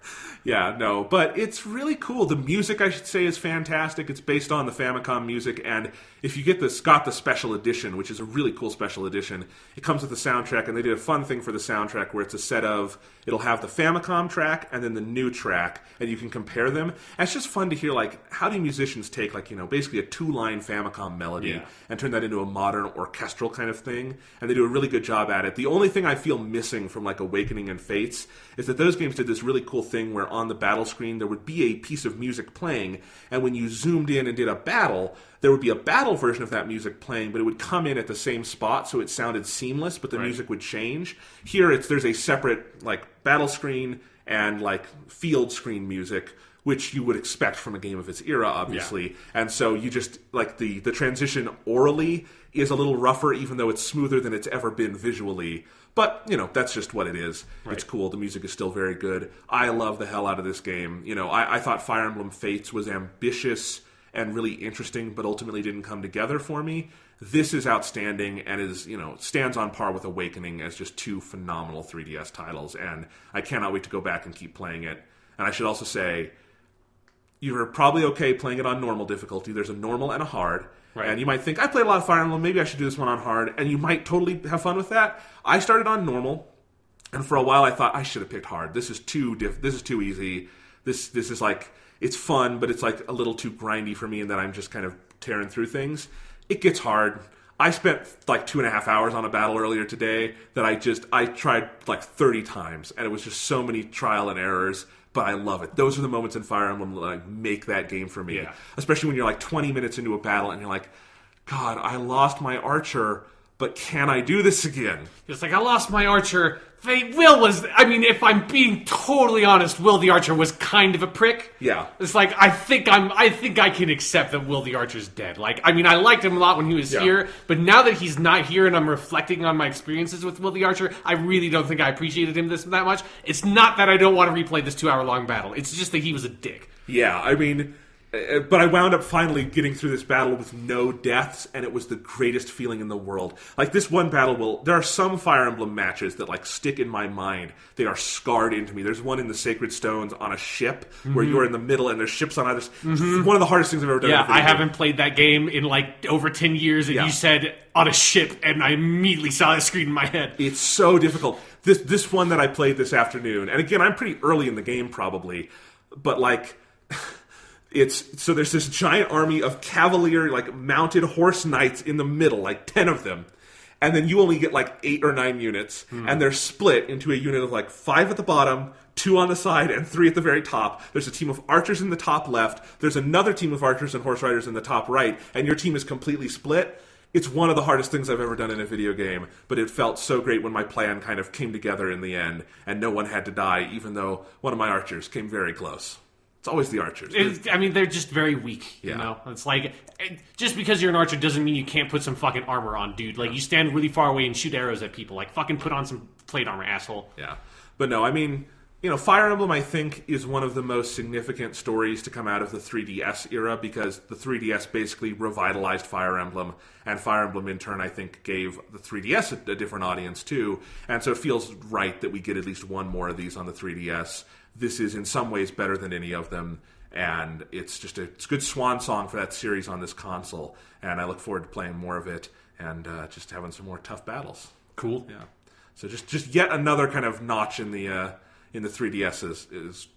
Yeah, no, but it's really cool. The music, I should say, is fantastic. It's based on the Famicom music, and if you get the special edition, which is a really cool special edition, it comes with the soundtrack, and they did a fun thing for the soundtrack where it's a set of, it'll have the Famicom track and then the new track, and you can compare them. And it's just fun to hear, how do musicians take, basically a 2-line Famicom melody and turn that into a modern orchestral kind of thing, and they do a really good job at it. The only thing I feel missing from, Awakening and Fates is that those games did this really cool thing where on the battle screen there would be a piece of music playing, and when you zoomed in and did a battle, there would be a battle version of that music playing, but it would come in at the same spot, so it sounded seamless, but the music would change. Here, there's a separate battle screen and field screen music, which you would expect from a game of its era, obviously. Yeah. And so you just the transition orally is a little rougher, even though it's smoother than it's ever been visually. But, that's just what it is. Right. It's cool. The music is still very good. I love the hell out of this game. I thought Fire Emblem Fates was ambitious and really interesting, but ultimately didn't come together for me. This is outstanding and is, stands on par with Awakening as just 2 phenomenal 3DS titles. And I cannot wait to go back and keep playing it. And I should also say, you're probably okay playing it on normal difficulty. There's a normal and a hard. Right. And you might think, I played a lot of Fire Emblem, maybe I should do this one on hard. And you might totally have fun with that. I started on normal, and for a while I thought, I should have picked hard. This is too easy. This is it's fun, but it's a little too grindy for me, and then I'm just kind of tearing through things. It gets hard. I spent 2.5 hours on a battle earlier today that I tried 30 times, and it was just so many trial and errors. But I love it. Those are the moments in Fire Emblem that make that game for me. Yeah. Especially when you're 20 minutes into a battle and you're like, God, I lost my archer, but can I do this again? It's I lost my archer. If I'm being totally honest, Will the Archer was kind of a prick. Yeah. It's I think I can accept that Will the Archer's dead. I liked him a lot when he was here, but now that he's not here and I'm reflecting on my experiences with Will the Archer, I really don't think I appreciated him that much. It's not that I don't want to replay this 2-hour-long battle. It's just that he was a dick. Yeah, but I wound up finally getting through this battle with no deaths, and it was the greatest feeling in the world. This one battle there are some Fire Emblem matches that stick in my mind. They are scarred into me. There's one in the Sacred Stones on a ship where you're in the middle and there's ships on either. Mm-hmm. One of the hardest things I've ever done. Yeah, I haven't played that game in over 10 years, and you said on a ship, and I immediately saw that screen in my head. It's so difficult. This one that I played this afternoon, and again, I'm pretty early in the game probably, but So there's this giant army of cavalier, like mounted horse knights in the middle, like 10 of them. And then you only get like 8 or 9 units, and they're split into a unit of like 5 at the bottom, 2 on the side, and 3 at the very top. There's a team of archers in the top left. There's another team of archers and horse riders in the top right, and your team is completely split. It's one of the hardest things I've ever done in a video game, but it felt so great when my plan kind of came together in the end, and no one had to die, even though one of my archers came very close. It's always the archers. They're just very weak, you know? It's like, just because you're an archer doesn't mean you can't put some fucking armor on, dude. Like, you stand really far away and shoot arrows at people. Like, fucking put on some plate armor, asshole. Yeah. But no, I mean, Fire Emblem, I think, is one of the most significant stories to come out of the 3DS era, because the 3DS basically revitalized Fire Emblem, and Fire Emblem, in turn, I think, gave the 3DS a different audience, too. And so it feels right that we get at least one more of these on the 3DS. This is in some ways better than any of them, and it's a good swan song for that series on this console, and I look forward to playing more of it and just having some more tough battles. Cool. Yeah. So just yet another kind of notch in the 3DS is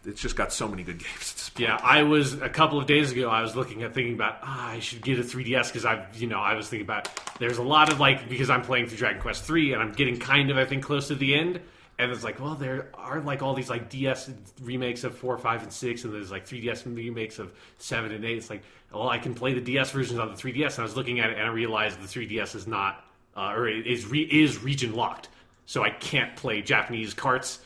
it's just got so many good games at this point. Yeah, I was a couple of days ago. I was thinking about I should get a 3DS because I was thinking about there's a lot of because I'm playing through Dragon Quest 3 and I'm getting kind of I think close to the end. And it's like, well, there are all these DS remakes of 4, 5, and 6, and there's 3DS remakes of 7 and 8. It's like, well, I can play the DS versions on the 3DS. And I was looking at it, and I realized the 3DS is not, is region locked, so I can't play Japanese carts.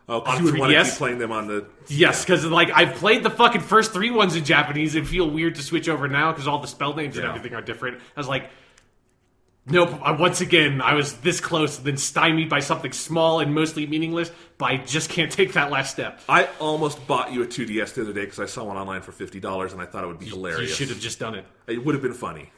Oh, because you would want to keep playing them on the... Yes, because I've played the fucking first 3 ones in Japanese. It'd feel weird to switch over now because all the spell names and everything are different. I was like... Nope, once again, I was this close, then stymied by something small and mostly meaningless, but I just can't take that last step. I almost bought you a 2DS the other day because I saw one online for $50 and I thought it would be hilarious. You should have just done it. It would have been funny.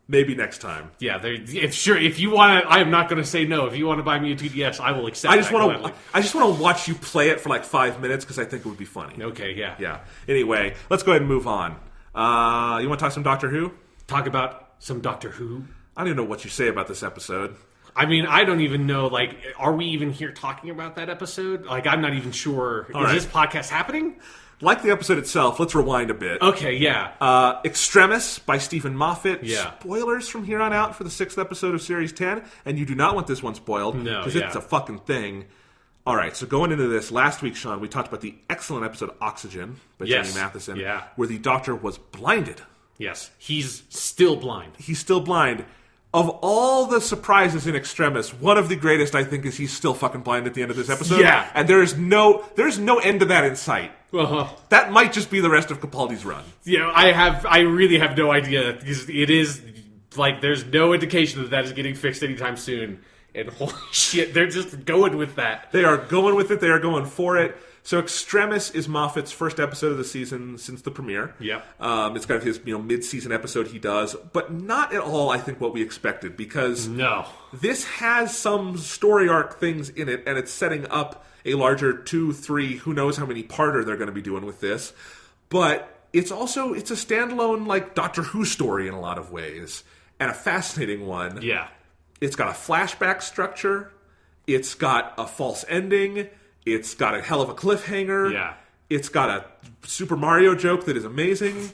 Maybe next time. Yeah, if you want to, I am not going to say no. If you want to buy me a 2DS, I will accept I just want to watch you play it for 5 minutes because I think it would be funny. Okay, yeah. Yeah. Anyway, let's go ahead and move on. You want to talk some Doctor Who? Talk about some Doctor Who? I don't even know what you say about this episode. I mean, I don't even know, are we even here talking about that episode? I'm not even sure. This podcast happening? Like the episode itself, let's rewind a bit. Okay, yeah. Extremis by Stephen Moffat. Yeah. Spoilers from here on out for the 6th episode of Series 10, and you do not want this one spoiled. No, because it's a fucking thing. All right, so going into this, last week, Sean, we talked about the excellent episode Oxygen by Jenny Matheson, where the Doctor was blinded. Yes, he's still blind. He's still blind. Of all the surprises in Extremis, one of the greatest, I think, is he's still fucking blind at the end of this episode. Yeah. And there's no end to that in sight. Uh-huh. That might just be the rest of Capaldi's run. Yeah, I really have no idea. Because it is, there's no indication that is getting fixed anytime soon. And holy shit, they're just going with that. They are going with it. They are going for it. So Extremis is Moffat's first episode of the season since the premiere. Yep. It's kind of his mid-season episode he does, but not at all, I think, what we expected, because this has some story arc things in it, and it's setting up a larger 2, 3, who knows how many parter they're going to be doing with this. But it's a standalone Doctor Who story in a lot of ways, and a fascinating one. Yeah. It's got a flashback structure. It's got a false ending. It's got a hell of a cliffhanger. Yeah. It's got a Super Mario joke that is amazing.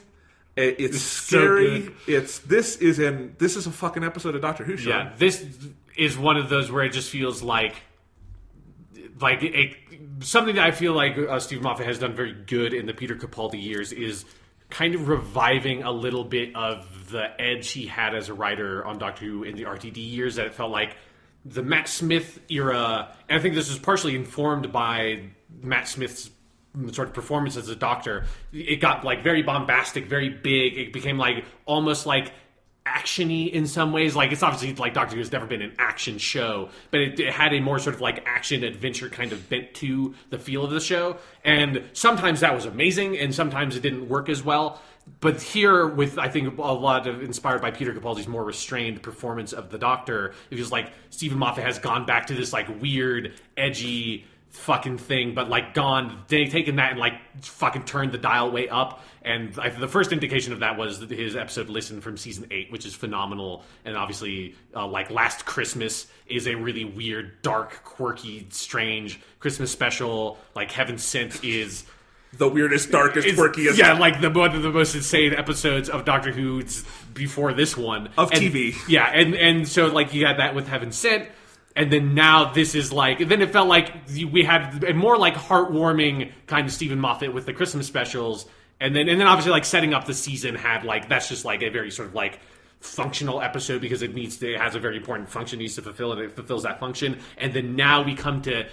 It's scary. So this is a fucking episode of Doctor Who show. Yeah, this is one of those where it just feels like something that I feel like Steve Moffat has done very good in the Peter Capaldi years is kind of reviving a little bit of the edge he had as a writer on Doctor Who in the RTD years, that it felt like the Matt Smith era, and I think this was partially informed by Matt Smith's sort of performance as a Doctor. It got very bombastic, very big. It became almost action-y in some ways. It's obviously Doctor Who has never been an action show, but it had a more sort of action adventure kind of bent to the feel of the show. And sometimes that was amazing, and sometimes it didn't work as well. But here, with I think a lot of inspired by Peter Capaldi's more restrained performance of the Doctor, it feels like Stephen Moffat has gone back to this weird, edgy fucking thing, but taken that and fucking turned the dial way up. And the first indication of that was his episode Listen from season 8, which is phenomenal. And obviously, Last Christmas is a really weird, dark, quirky, strange Christmas special. Heaven Sent is the weirdest, darkest, quirkiest. Yeah, like one of the most insane episodes of Doctor Who before this one. Of TV. Yeah, and so like you had that with Heaven Sent, and then now this is like, then it felt like we had a more like heartwarming kind of Stephen Moffat with the Christmas specials, and then obviously like setting up the season had like, that's just like a very sort of like functional episode because it has a very important function it needs to fulfill, and it fulfills that function. And then now we come to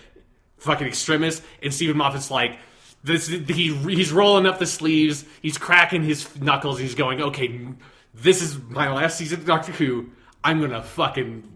fucking Extremis, and Stephen Moffat's like, he's rolling up the sleeves, he's cracking his knuckles, he's going, okay, this is my last season of Doctor Who, I'm gonna fucking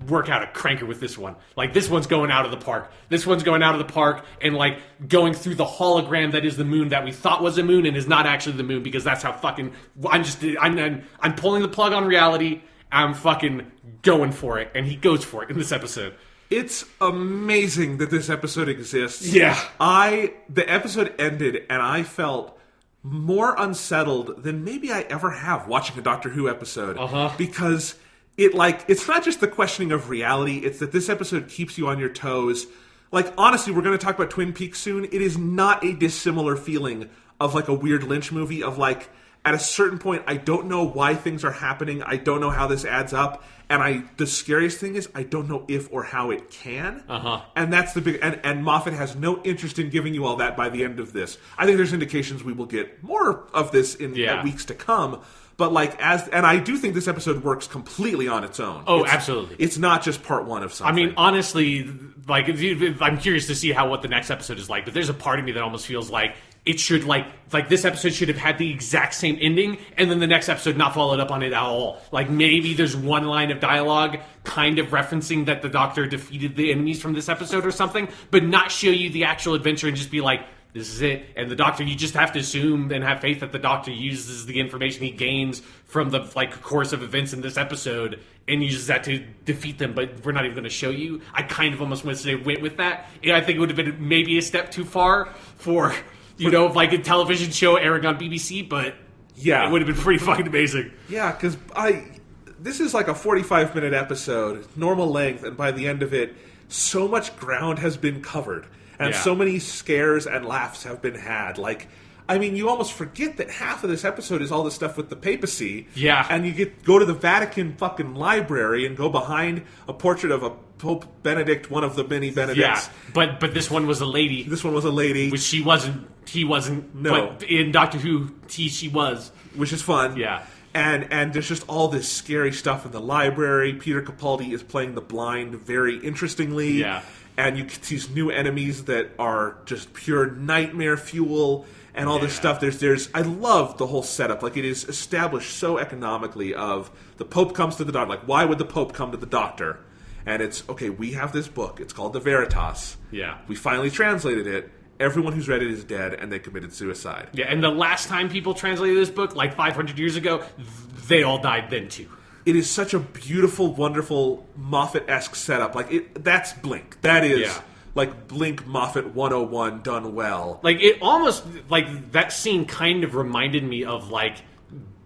work out a cranker with this one. Like, this one's going out of the park. This one's going out of the park and, like, going through the hologram that is the moon that we thought was a moon and is not actually the moon, because that's how fucking... I'm pulling the plug on reality. I'm fucking going for it. And he goes for it in this episode. It's amazing that this episode exists. Yeah. The episode ended and I felt more unsettled than maybe I ever have watching a Doctor Who episode. Because... it's not just the questioning of reality, it's that this episode keeps you on your toes. Like, honestly, we're going to talk about Twin Peaks soon. It is not a dissimilar feeling of, like, a weird Lynch movie of, like, at a certain point, I don't know why things are happening. I don't know how this adds up. And the scariest thing is, I don't know if or how it can. And that's the big... And Moffat has no interest in giving you all that by the end of this. I think there's indications we will get more of this in weeks to come. But and I do think this episode works completely on its own. Oh, absolutely. It's not just part one of something. I mean, honestly, like, I'm curious to see what the next episode is like, but there's a part of me that almost feels like it should, like this episode should have had the exact same ending, and then the next episode not followed up on it at all. Like, maybe there's one line of dialogue kind of referencing that the Doctor defeated the enemies from this episode or something, but not show you the actual adventure and just be like, this is it. And the Doctor, you just have to assume and have faith that the Doctor uses the information he gains from the course of events in this episode and uses that to defeat them, but we're not even going to show you. I kind of almost went with that. And I think it would have been maybe a step too far for, like a television show airing on BBC, but it would have been pretty fucking amazing. Yeah, because this is like a 45-minute episode, normal length, and by the end of it, so much ground has been covered. And so many scares and laughs have been had. Like, I mean, you almost forget that half of this episode is all this stuff with the papacy. Yeah. And you go to the Vatican fucking library and go behind a portrait of a Pope Benedict, one of the many Benedicts. Yeah, but this one was a lady. This one was a lady. Which she wasn't, he wasn't. No. But in Doctor Who, she was. Which is fun. Yeah. And there's just all this scary stuff in the library. Peter Capaldi is playing the blind very interestingly. Yeah. And you get these new enemies that are just pure nightmare fuel and all this stuff. I love the whole setup. Like, it is established so economically of the Pope comes to the Doctor. Like, why would the Pope come to the Doctor? And it's, okay, we have this book. It's called the Veritas. Yeah. We finally translated it. Everyone who's read it is dead, and they committed suicide. Yeah, and the last time people translated this book, like 500 years ago, they all died then, too. It is such a beautiful, wonderful Moffat-esque setup. Like, that's Blink. That is, like, Blink Moffat 101 done well. Like, it almost, like, that scene kind of reminded me of, like,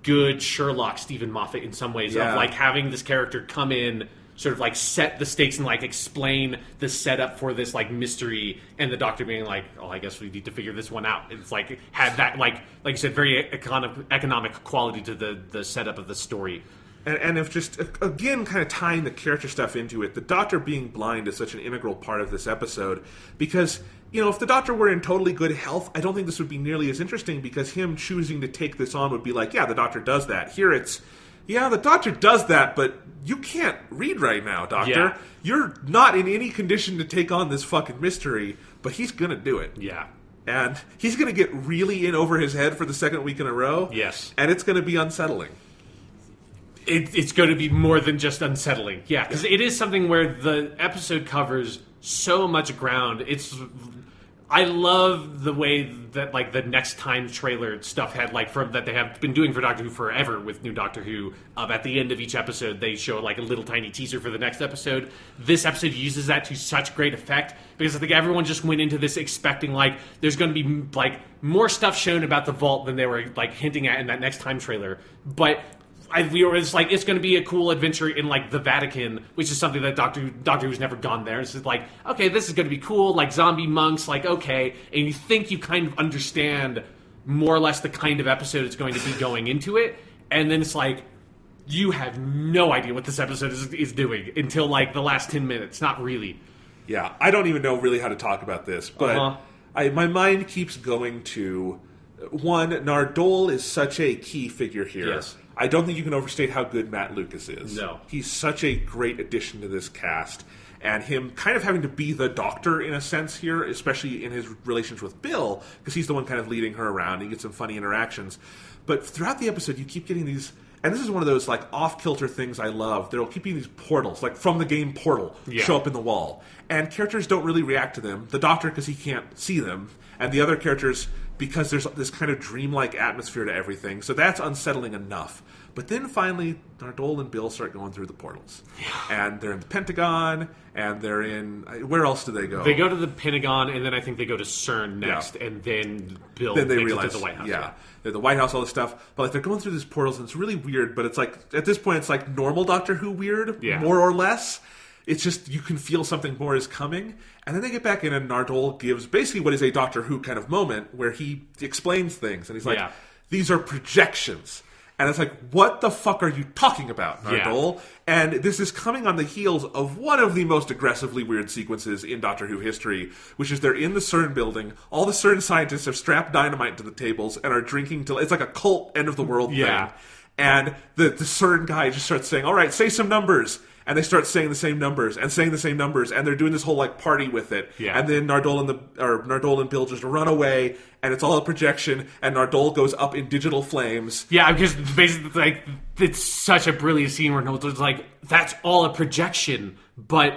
good Sherlock Stephen Moffat in some ways. Of, like, having this character come in, sort of, like, set the stakes and, like, explain the setup for this, like, mystery, and the Doctor being like, oh, I guess we need to figure this one out. It's, like, had that, like you said, very economic quality to the setup of the story. And if just, again, kind of tying the character stuff into it, the Doctor being blind is such an integral part of this episode. Because, if the Doctor were in totally good health, I don't think this would be nearly as interesting, because him choosing to take this on would be like, yeah, the Doctor does that. Here it's, yeah, the Doctor does that, but you can't read right now, Doctor. Yeah. You're not in any condition to take on this fucking mystery, but he's going to do it. Yeah. And he's going to get really in over his head for the second week in a row. Yes. And it's going to be unsettling. It's going to be more than just unsettling. Yeah, because it is something where the episode covers so much ground. I love the way that, like, the Next Time trailer stuff had, like, that they have been doing for Doctor Who forever with new Doctor Who. At the end of each episode, they show, like, a little tiny teaser for the next episode. This episode uses that to such great effect, because I think everyone just went into this expecting, like, there's going to be, like, more stuff shown about the vault than they were, like, hinting at in that Next Time trailer. But we were just like, it's going to be a cool adventure in like the Vatican, which is something that Doctor Who's never gone there. It's just like, okay, this is going to be cool, like zombie monks, like okay, and you think you kind of understand more or less the kind of episode it's going to be going into it, and then it's like you have no idea what this episode is doing until like the last 10 minutes. Not really. Yeah, I don't even know really how to talk about this, but my mind keeps going to one. Nardole is such a key figure here. Yes. I don't think you can overstate how good Matt Lucas is. No. He's such a great addition to this cast. And him kind of having to be the doctor in a sense here, especially in his relations with Bill, because he's the one kind of leading her around. He gets some funny interactions. But throughout the episode, you keep getting these... And this is one of those like off-kilter things I love. There'll keep being these portals, like from the game Portal, show up in the wall. And characters don't really react to them. The Doctor, because he can't see them. And the other characters, because there's this kind of dreamlike atmosphere to everything. So that's unsettling enough. But then finally, Nardole and Bill start going through the portals. Yeah. And they're in the Pentagon, and they're in... Where else do they go? They go to the Pentagon, and then I think they go to CERN next, and then Bill then they takes realize, it to the White House. Yeah. They're the White House, all this stuff. But like they're going through these portals, and it's really weird, but it's like, at this point, it's like normal Doctor Who weird, more or less. It's just, you can feel something more is coming. And then they get back in, and Nardole gives basically what is a Doctor Who kind of moment, where he explains things, and he's like, these are projections. And it's like, what the fuck are you talking about, Nardole? Yeah. And this is coming on the heels of one of the most aggressively weird sequences in Doctor Who history, which is they're in the CERN building. All the CERN scientists have strapped dynamite to the tables and are drinking till it's like a cult end of the world thing. And the CERN guy just starts saying, all right, say some numbers. And they start saying the same numbers and saying the same numbers, and they're doing this whole like party with it. Yeah. And then Nardole and Bill just run away, and it's all a projection. And Nardole goes up in digital flames. Yeah, because basically, like, it's such a brilliant scene where Nardole's like, "That's all a projection." But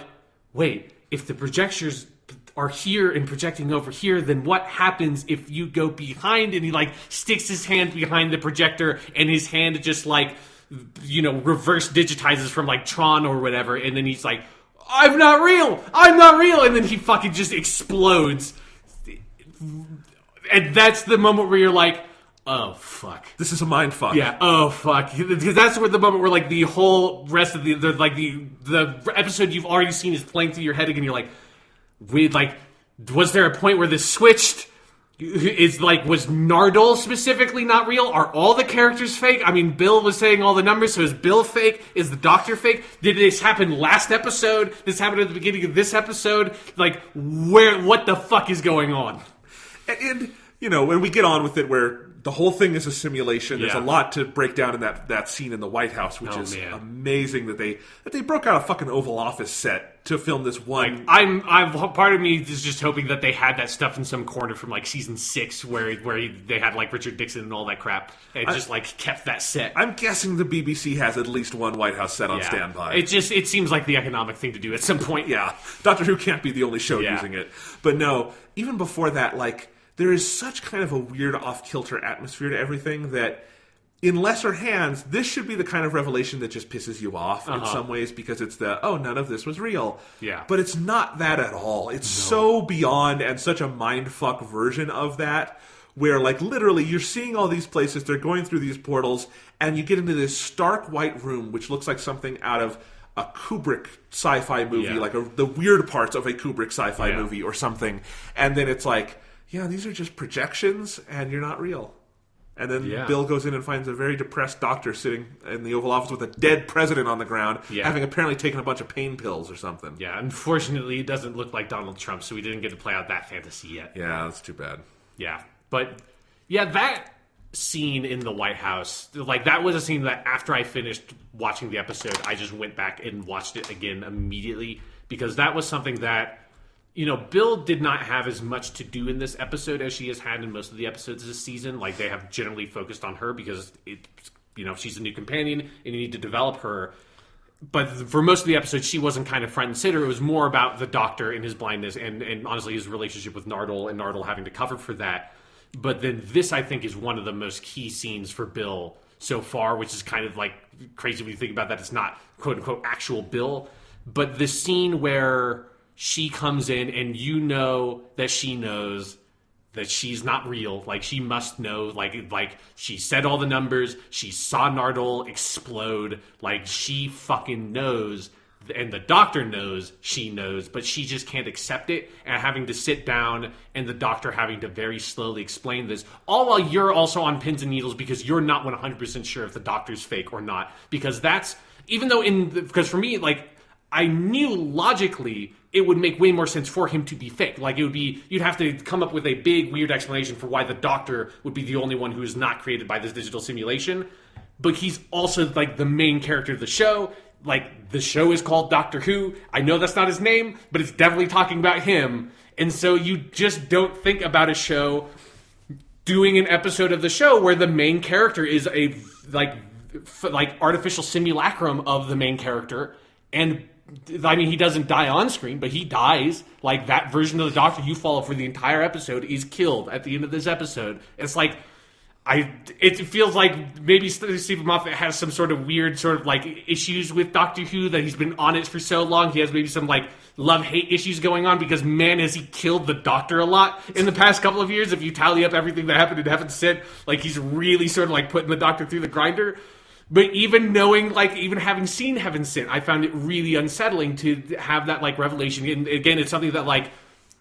wait, if the projectors are here and projecting over here, then what happens if you go behind? And he like sticks his hand behind the projector, and his hand just like, you know, reverse digitizes from like Tron or whatever, and then he's like, I'm not real, and then he fucking just explodes. And that's the moment where you're like, oh fuck, this is a mind fuck. Yeah, oh fuck, because that's where the moment where like the whole rest of the episode you've already seen is playing through your head again. You're like, was there a point where this switched? Is like, was Nardole specifically not real? Are all the characters fake? I mean, Bill was saying all the numbers, so is Bill fake? Is the Doctor fake? Did this happen last episode? This happened at the beginning of this episode? Like, what the fuck is going on? And you know, when we get on with it, where the whole thing is a simulation, there's a lot to break down in that scene in the White House, which is amazing that they broke out a fucking Oval Office set to film this one. Like, I'm part of me is just hoping that they had that stuff in some corner from like season 6 where they had like Richard Dixon and all that crap, and just like kept that set. I'm guessing the BBC has at least one White House set on standby. It seems like the economic thing to do at some point. Yeah, Doctor Who can't be the only show using it. But no, even before that, like, there is such kind of a weird off-kilter atmosphere to everything that in lesser hands, this should be the kind of revelation that just pisses you off in some ways, because it's none of this was real. Yeah. But it's not that at all. It's so beyond and such a mindfuck version of that, where like literally you're seeing all these places, they're going through these portals, and you get into this stark white room, which looks like something out of a Kubrick sci-fi movie, like the weird parts of a Kubrick sci-fi movie or something. And then it's like, yeah, these are just projections, and you're not real. And then Bill goes in and finds a very depressed doctor sitting in the Oval Office with a dead president on the ground, having apparently taken a bunch of pain pills or something. Yeah, unfortunately, it doesn't look like Donald Trump, so we didn't get to play out that fantasy yet. Yeah, that's too bad. Yeah, but yeah, that scene in the White House, like, that was a scene that after I finished watching the episode, I just went back and watched it again immediately, because that was something that, you know, Bill did not have as much to do in this episode as she has had in most of the episodes this season. Like, they have generally focused on her because she's a new companion and you need to develop her. But for most of the episode, she wasn't kind of front and center. It was more about the Doctor and his blindness and honestly his relationship with Nardole and Nardole having to cover for that. But then this, I think, is one of the most key scenes for Bill so far, which is kind of like crazy when you think about that. It's not quote unquote actual Bill, but the scene where she comes in and you know that she knows that she's not real. Like, she must know. Like she said all the numbers. She saw Nardole explode. Like, she fucking knows. And the doctor knows she knows, but she just can't accept it. And having to sit down and the doctor having to very slowly explain this, all while you're also on pins and needles because you're not 100% sure if the doctor's fake or not. Because that's, even though because for me, like, I knew logically it would make way more sense for him to be fake. Like, it would be, you'd have to come up with a big, weird explanation for why the doctor would be the only one who is not created by this digital simulation. But he's also, like, the main character of the show. Like, the show is called Doctor Who. I know that's not his name, but it's definitely talking about him. And so you just don't think about a show doing an episode of the show where the main character is a, like artificial simulacrum of the main character. And, I mean, he doesn't die on screen, but he dies. Like, that version of the Doctor you follow for the entire episode is killed at the end of this episode. It's like, it feels like maybe Stephen Moffat has some sort of weird sort of like issues with Doctor Who, that he's been on it for so long. He has maybe some like love-hate issues going on, because man, has he killed the Doctor a lot in the past couple of years. If you tally up everything that happened in Heaven Sent, like, he's really sort of like putting the Doctor through the grinder. But even knowing, like, even having seen Heaven Sent, I found it really unsettling to have that like revelation. And again, it's something that, like,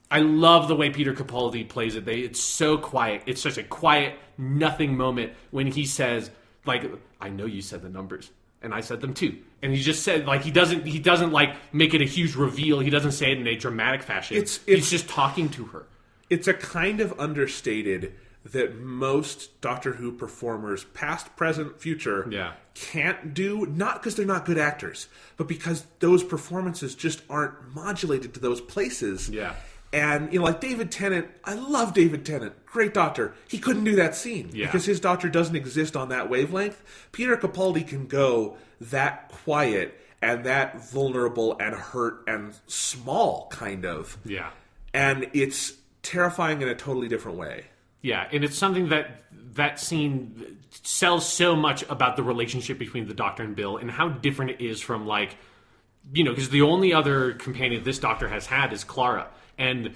I love the way Peter Capaldi plays it. It's so quiet. It's such a quiet, nothing moment when he says, like, I know you said the numbers, and I said them too. And he just said, like, he doesn't like make it a huge reveal. He doesn't say it in a dramatic fashion. He's just talking to her. It's a kind of understated that most Doctor Who performers, past, present, future, can't do, not because they're not good actors, but because those performances just aren't modulated to those places. Yeah. And, you know, like David Tennant, I love David Tennant, great doctor. He couldn't do that scene because his doctor doesn't exist on that wavelength. Peter Capaldi can go that quiet and that vulnerable and hurt and small, kind of. Yeah. And it's terrifying in a totally different way. Yeah, and it's something that scene sells so much about the relationship between the Doctor and Bill, and how different it is from, like, you know, because the only other companion this Doctor has had is Clara. And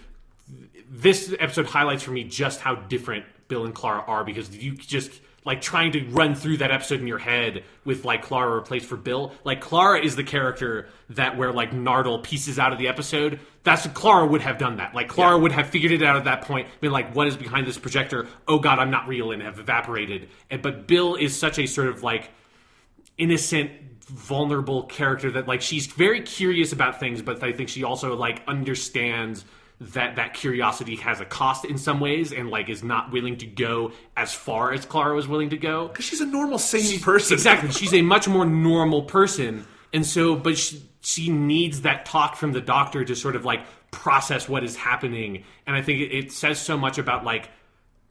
this episode highlights for me just how different Bill and Clara are, because you just, like, trying to run through that episode in your head with, like, Clara replaced for Bill. Like, Clara is the character that where, like, Nardole pieces out of the episode. That's Clara would have done that. Like, Clara would have figured it out at that point, been like, what is behind this projector? Oh, God, I'm not real, and have evaporated. But Bill is such a sort of, like, innocent, vulnerable character that, like, she's very curious about things, but I think she also, like, understands that curiosity has a cost in some ways, and, like, is not willing to go as far as Clara was willing to go. Because she's a normal, sane person. Exactly. She's a much more normal person. And so, but she needs that talk from the Doctor to sort of, like, process what is happening. And I think it says so much about, like,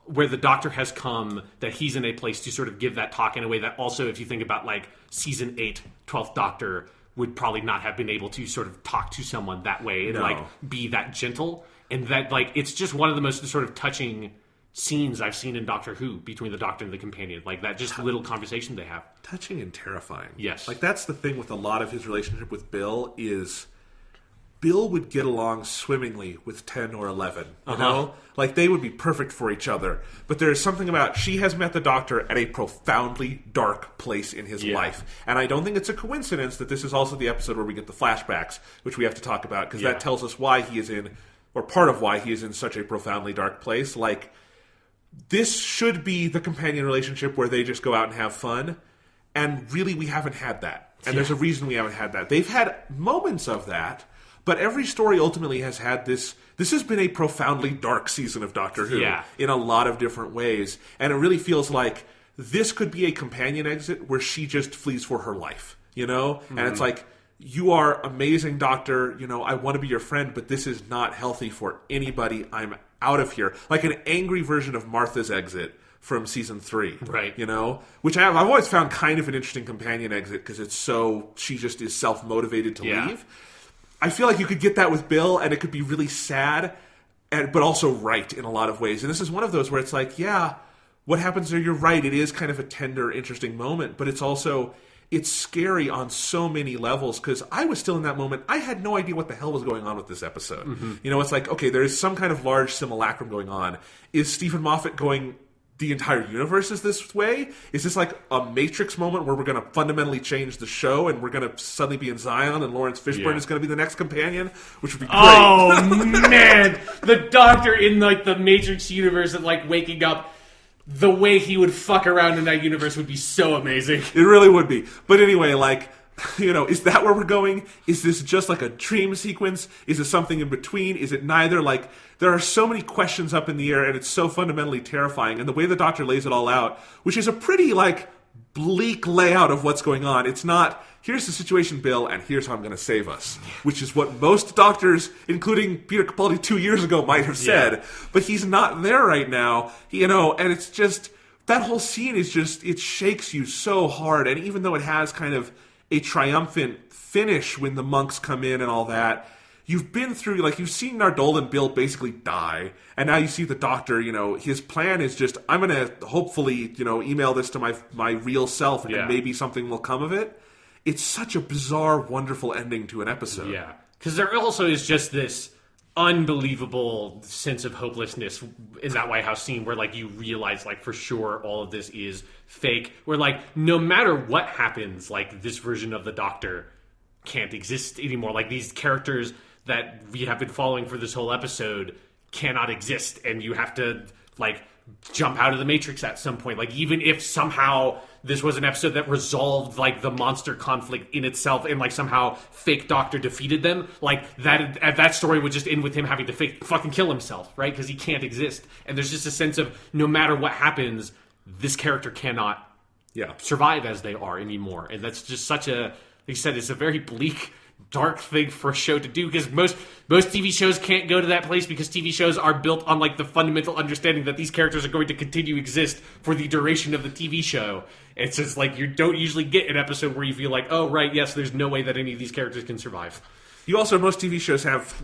where the Doctor has come, that he's in a place to sort of give that talk in a way that also, if you think about, like, season 8, 12th Doctor, would probably not have been able to sort of talk to someone that way and, like, be that gentle. And that, like, it's just one of the most sort of touching scenes I've seen in Doctor Who between the Doctor and the companion. Like, that just little conversation they have. Touching and terrifying. Yes. Like, that's the thing with a lot of his relationship with Bill is Bill would get along swimmingly with 10 or 11, you know? Like, they would be perfect for each other. But there's something about, she has met the Doctor at a profoundly dark place in his life. And I don't think it's a coincidence that this is also the episode where we get the flashbacks, which we have to talk about, because that tells us why he is in, or part of why he is in such a profoundly dark place. Like, this should be the companion relationship where they just go out and have fun. And really, we haven't had that. And there's a reason we haven't had that. They've had moments of that, but every story ultimately has had this. This has been a profoundly dark season of Doctor Who in a lot of different ways. And it really feels like this could be a companion exit where she just flees for her life, you know? Mm-hmm. And it's like, you are amazing, Doctor. You know, I want to be your friend, but this is not healthy for anybody. I'm out of here. Like an angry version of Martha's exit from season 3. Right. You know? Which I've always found kind of an interesting companion exit, because it's so, she just is self-motivated to leave. I feel like you could get that with Bill, and it could be really sad, but also right in a lot of ways. And this is one of those where it's like, yeah, what happens there, you're right. It is kind of a tender, interesting moment, but it's also, it's scary on so many levels, because I was still in that moment. I had no idea what the hell was going on with this episode. You know, it's like, okay, there is some kind of large simulacrum going on. Is Stephen Moffat going, the entire universe is this way? Is this like a Matrix moment where we're going to fundamentally change the show and we're going to suddenly be in Zion and Lawrence Fishburne is going to be the next companion? Which would be great. Oh, man! The Doctor in, like, the Matrix universe and, like, waking up, the way he would fuck around in that universe would be so amazing. It really would be. But anyway, like, you know, is that where we're going? Is this just like a dream sequence? Is it something in between? Is it neither? Like, there are so many questions up in the air, and it's so fundamentally terrifying. And the way the Doctor lays it all out, which is a pretty, like, bleak layout of what's going on. It's not, here's the situation, Bill, and here's how I'm going to save us, which is what most doctors, including Peter Capaldi 2 years ago, might have said. Yeah. But he's not there right now, you know, and it's just, that whole scene is just, it shakes you so hard. And even though it has kind of a triumphant finish when the monks come in and all that, you've been through, like, you've seen Nardole and Bill basically die, and now you see the Doctor, you know, his plan is just, I'm going to hopefully, you know, email this to my real self, and maybe something will come of it. It's such a bizarre, wonderful ending to an episode. Yeah, because there also is just this unbelievable sense of hopelessness in that White House scene where, like, you realize, like, for sure all of this is fake, where, like, no matter what happens, like, this version of the Doctor can't exist anymore. Like, these characters that we have been following for this whole episode cannot exist, and you have to, like, jump out of the Matrix at some point. Like, even if somehow this was an episode that resolved, like, the monster conflict in itself, and, like, somehow fake Doctor defeated them, like, that story would just end with him having to fucking kill himself, right? Because he can't exist. And there's just a sense of, no matter what happens, this character cannot survive as they are anymore. And that's just such a, like you said, it's a very bleak, dark thing for a show to do, because most TV shows can't go to that place, because TV shows are built on, like, the fundamental understanding that these characters are going to continue to exist for the duration of the TV show. It's just like, you don't usually get an episode where you feel like, oh, right, yes, there's no way that any of these characters can survive. You also, most TV shows have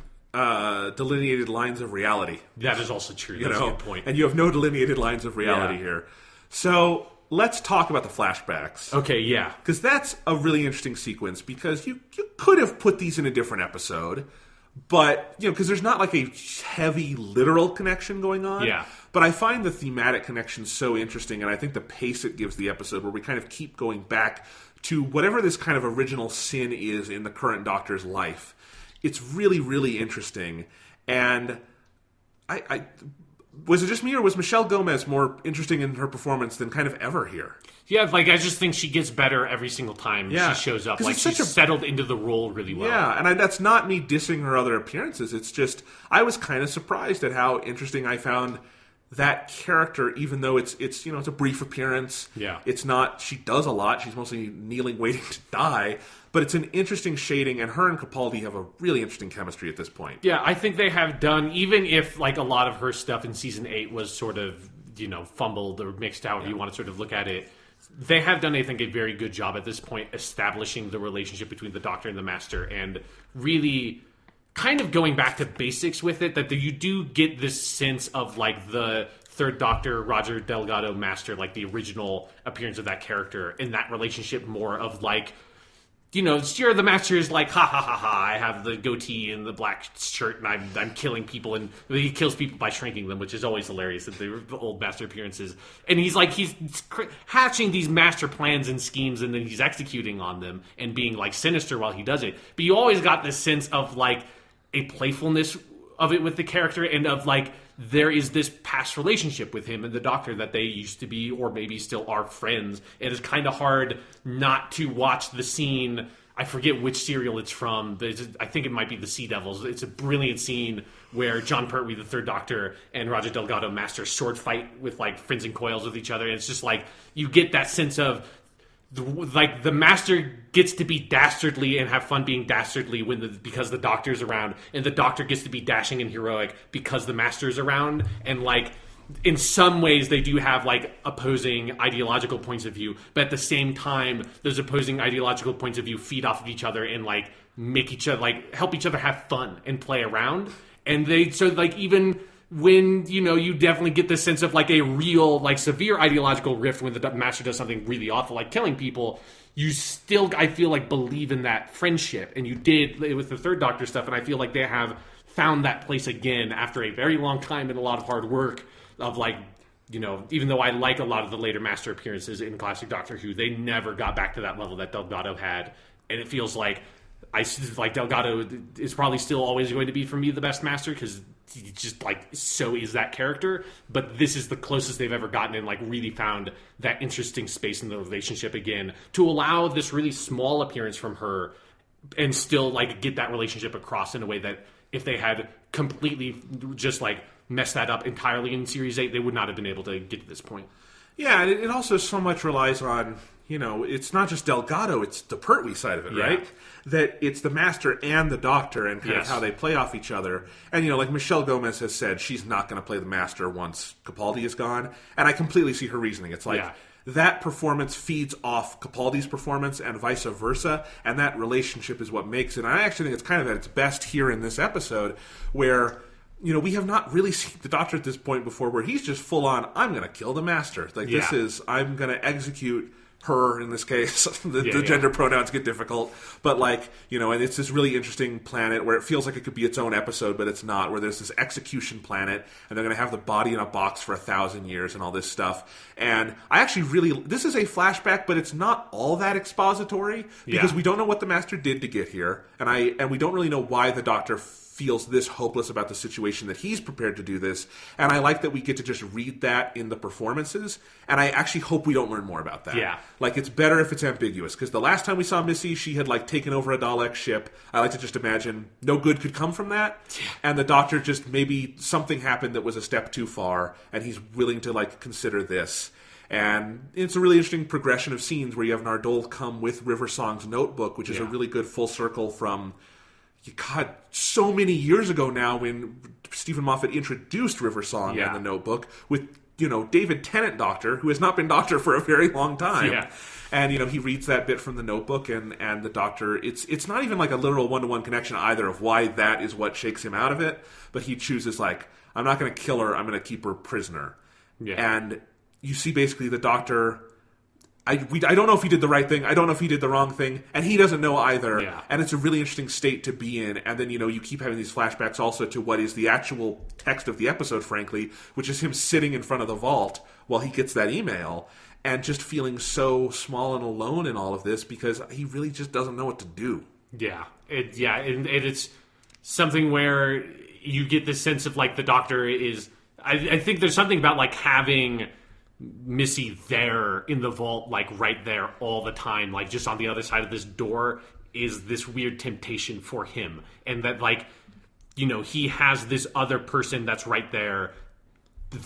delineated lines of reality. That is also true. That's a good point. And you have no delineated lines of reality here. So let's talk about the flashbacks. Okay, yeah. Because that's a really interesting sequence, because you could have put these in a different episode, but, you know, because there's not like a heavy literal connection going on. Yeah. But I find the thematic connection so interesting, and I think the pace it gives the episode, where we kind of keep going back to whatever this kind of original sin is in the current Doctor's life. It's really, really interesting. And I was it just me, or was Michelle Gomez more interesting in her performance than kind of ever here? Yeah, like, I just think she gets better every single time she shows up. Like, she's settled into the role really well. Yeah, and that's not me dissing her other appearances. It's just, I was kind of surprised at how interesting I found that character, even though it's you know, it's a brief appearance. Yeah. It's not, she does a lot. She's mostly kneeling, waiting to die. But it's an interesting shading, and her and Capaldi have a really interesting chemistry at this point. Yeah, I think they have done, even if, like, a lot of her stuff in Season 8 was sort of, you know, fumbled or mixed out, you want to sort of look at it, they have done, I think, a very good job at this point establishing the relationship between the Doctor and the Master, and really kind of going back to basics with it, that you do get this sense of, like, the Third Doctor, Roger Delgado Master, like, the original appearance of that character, and that relationship more of, like, you know, sure, the Master is like, ha ha ha ha, I have the goatee and the black shirt, and I'm killing people, and he kills people by shrinking them, which is always hilarious at the old Master appearances. And he's like, he's hatching these master plans and schemes, and then he's executing on them and being, like, sinister while he does it. But you always got this sense of, like, a playfulness of it with the character, and of, like, there is this past relationship with him and the Doctor that they used to be, or maybe still are, friends. It is kind of hard not to watch the scene. I forget which serial it's from, but I think it might be the Sea Devils. It's a brilliant scene where John Pertwee, the Third Doctor, and Roger Delgado Master sword fight with, like, fins and coils with each other. And it's just like, you get that sense of, like, the Master gets to be dastardly and have fun being dastardly because the Doctor's around, and the Doctor gets to be dashing and heroic because the Master's around. And, like, in some ways they do have, like, opposing ideological points of view, but at the same time those opposing ideological points of view feed off of each other and, like, make each other, like, help each other have fun and play around. And so, like, even when, you definitely get this sense of, like, a real, like, severe ideological rift when the Master does something really awful, like killing people, you still, I feel like, believe in that friendship. And you did with the Third Doctor stuff, and I feel like they have found that place again after a very long time and a lot of hard work of, like, even though I like a lot of the later Master appearances in classic Doctor Who, they never got back to that level that Delgado had. And it feels like Delgado is probably still always going to be, for me, the best Master, because he just, like, so is that character. But this is the closest they've ever gotten and, like, really found that interesting space in the relationship again to allow this really small appearance from her and still, like, get that relationship across in a way that if they had completely just, like, messed that up entirely in Series 8, they would not have been able to get to this point. Yeah, and it also so much relies on, it's not just Delgado, it's the Pertwee side of it, right? That it's the Master and the Doctor and kind of how they play off each other. And, like Michelle Gomez has said, she's not going to play the Master once Capaldi is gone. And I completely see her reasoning. It's like, that performance feeds off Capaldi's performance and vice versa, and that relationship is what makes it. And I actually think it's kind of at its best here in this episode, where we have not really seen the Doctor at this point before, where he's just full on, I'm going to kill the Master. Like, this is, I'm going to execute her, in this case. the gender pronouns get difficult. But, like, and it's this really interesting planet where it feels like it could be its own episode, but it's not, where there's this execution planet, and they're going to have the body in a box for 1,000 years and all this stuff. And I actually really, this is a flashback, but it's not all that expository, because we don't know what the Master did to get here, and we don't really know why the Doctor feels this hopeless about the situation that he's prepared to do this. And I like that we get to just read that in the performances, and I actually hope we don't learn more about that. Yeah. Like, it's better if it's ambiguous, because the last time we saw Missy, she had, like, taken over a Dalek ship. I like to just imagine no good could come from that, and the Doctor just, maybe something happened that was a step too far, and he's willing to, like, consider this. And it's a really interesting progression of scenes where you have Nardole come with River Song's notebook, which is a really good full circle from, God, so many years ago now, when Stephen Moffat introduced River Song and the notebook with, David Tennant Doctor, who has not been Doctor for a very long time. Yeah. And, he reads that bit from the notebook, and the Doctor, it's not even like a literal one-to-one connection either of why that is what shakes him out of it, but he chooses, like, I'm not going to kill her, I'm going to keep her prisoner. Yeah. And you see basically the Doctor, I don't know if he did the right thing. I don't know if he did the wrong thing. And he doesn't know either. Yeah. And it's a really interesting state to be in. And then, you keep having these flashbacks also to what is the actual text of the episode, frankly, which is him sitting in front of the vault while he gets that email and just feeling so small and alone in all of this because he really just doesn't know what to do. Yeah. And it's something where you get this sense of, like, the Doctor is... I think there's something about, like, having Missy there in the vault, like, right there all the time, like, just on the other side of this door is this weird temptation for him. And that, like, he has this other person that's right there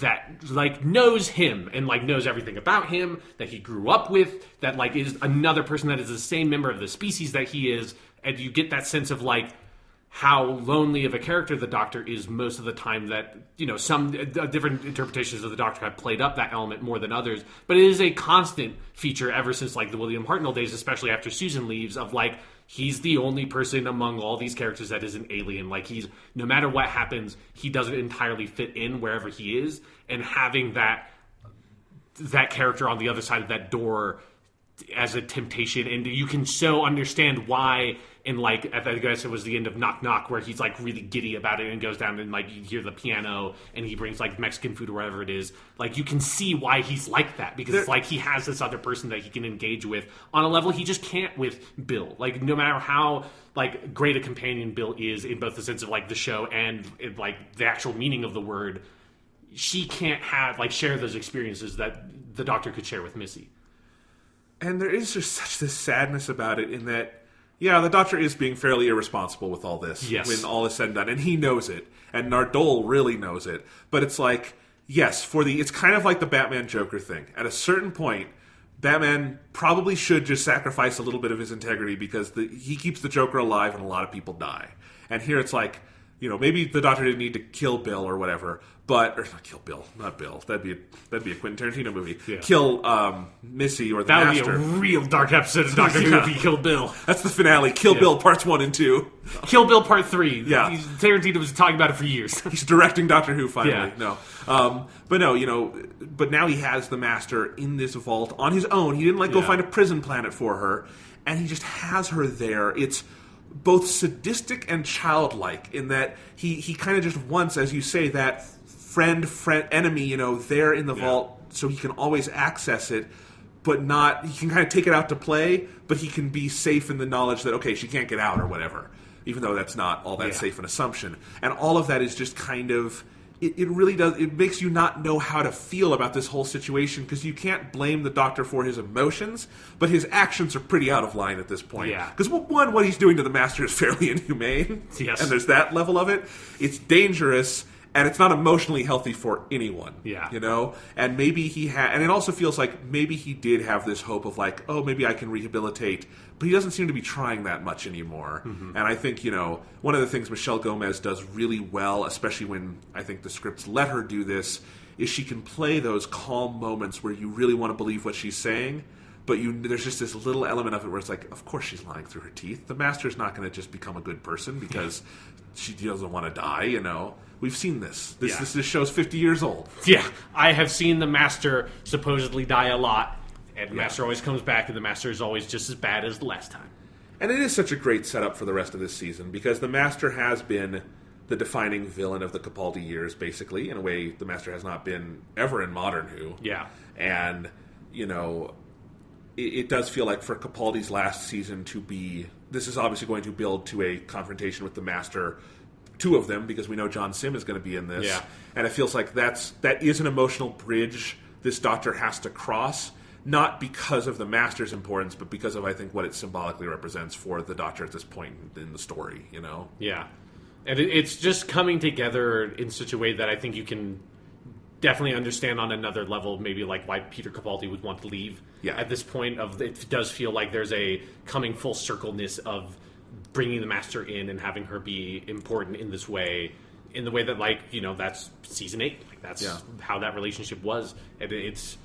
that, like, knows him and, like, knows everything about him, that he grew up with, that, like, is another person that is the same member of the species that he is. And you get that sense of, like, how lonely of a character the Doctor is most of the time, that, some different interpretations of the Doctor have played up that element more than others. But it is a constant feature ever since, like, the William Hartnell days, especially after Susan leaves, of, like, he's the only person among all these characters that is an alien. Like, he's, no matter what happens, he doesn't entirely fit in wherever he is. And having that character on the other side of that door as a temptation, and you can so understand why. And, like, I guess it was the end of Knock Knock, where he's, like, really giddy about it and goes down and, like, you hear the piano and he brings, like, Mexican food or whatever it is. Like, you can see why he's like that, because it's like he has this other person that he can engage with on a level he just can't with Bill. Like, no matter how, like, great a companion Bill is in both the sense of, like, the show and, like, the actual meaning of the word, she can't have, like, share those experiences that the Doctor could share with Missy. And there is just such this sadness about it in that, yeah, the Doctor is being fairly irresponsible with all this when all is said and done. And he knows it. And Nardole really knows it. But it's like, yes, it's kind of like the Batman Joker thing. At a certain point, Batman probably should just sacrifice a little bit of his integrity because he keeps the Joker alive and a lot of people die. And here it's like, maybe the Doctor didn't need to kill Bill or whatever, But or not kill Bill, not Bill. That'd be a Quentin Tarantino movie. Yeah. Kill Missy or the that Master. That would be a real dark episode of Doctor Who if he killed Bill. That's the finale. Kill Bill parts 1 and 2. Kill Bill Part 3. Yeah. Tarantino was talking about it for years. He's directing Doctor Who finally. Yeah. No. But no, but now he has the Master in this vault on his own. He didn't go find a prison planet for her, and he just has her there. It's both sadistic and childlike in that he kind of just wants, as you say, that friend, enemy, there in the vault so he can always access it, but not, he can kind of take it out to play, but he can be safe in the knowledge that, okay, she can't get out or whatever, even though that's not all that safe an assumption. And all of that is just kind of, it really does, it makes you not know how to feel about this whole situation, because you can't blame the Doctor for his emotions, but his actions are pretty out of line at this point. Yeah. Because one, what he's doing to the Master is fairly inhumane, Yes. and there's that level of it. It's dangerous, and it's not emotionally healthy for anyone. Yeah. And maybe he had, and it also feels like maybe he did have this hope of oh, maybe I can rehabilitate, but he doesn't seem to be trying that much anymore. Mm-hmm. And I think, one of the things Michelle Gomez does really well, especially when I think the scripts let her do this, is she can play those calm moments where you really want to believe what she's saying, but there's just this little element of it where it's of course she's lying through her teeth. The Master's not going to just become a good person because she doesn't want to die, We've seen this. This show's 50 years old. Yeah, I have seen the Master supposedly die a lot, and the Master always comes back, and the Master is always just as bad as the last time. And it is such a great setup for the rest of this season, because the Master has been the defining villain of the Capaldi years, basically, in a way the Master has not been ever in modern Who. Yeah. And, it does feel like for Capaldi's last season to be... This is obviously going to build to a confrontation with the Master, two of them, because we know John Sim is going to be in this. Yeah. And it feels like that is an emotional bridge this Doctor has to cross, not because of the Master's importance, but because of, I think, what it symbolically represents for the Doctor at this point in the story, Yeah. And it's just coming together in such a way that I think you can definitely understand on another level, maybe why Peter Capaldi would want to leave at this point. It does feel like there's a coming full circleness of bringing the Master in and having her be important in this way, in the way that that's season 8. That's how that relationship was, and it's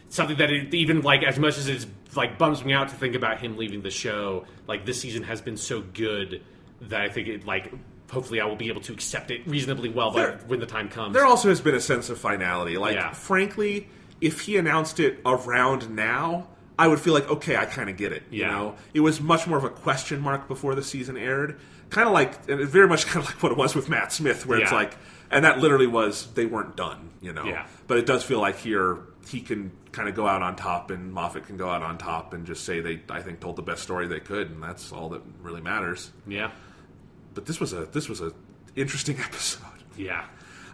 something that even as much as it's bums me out to think about him leaving the show. This season has been so good that I think it hopefully I will be able to accept it reasonably well when the time comes. There also has been a sense of finality. Frankly, if he announced it around now, I would feel okay, I kind of get it. It was much more of a question mark before the season aired. Kind of and very much kind of like what it was with Matt Smith, where it's and that literally was, they weren't done, Yeah. But it does feel like here, he can kind of go out on top, and Moffat can go out on top and just say they, I think, told the best story they could, and that's all that really matters. Yeah. But this was a interesting episode. Yeah.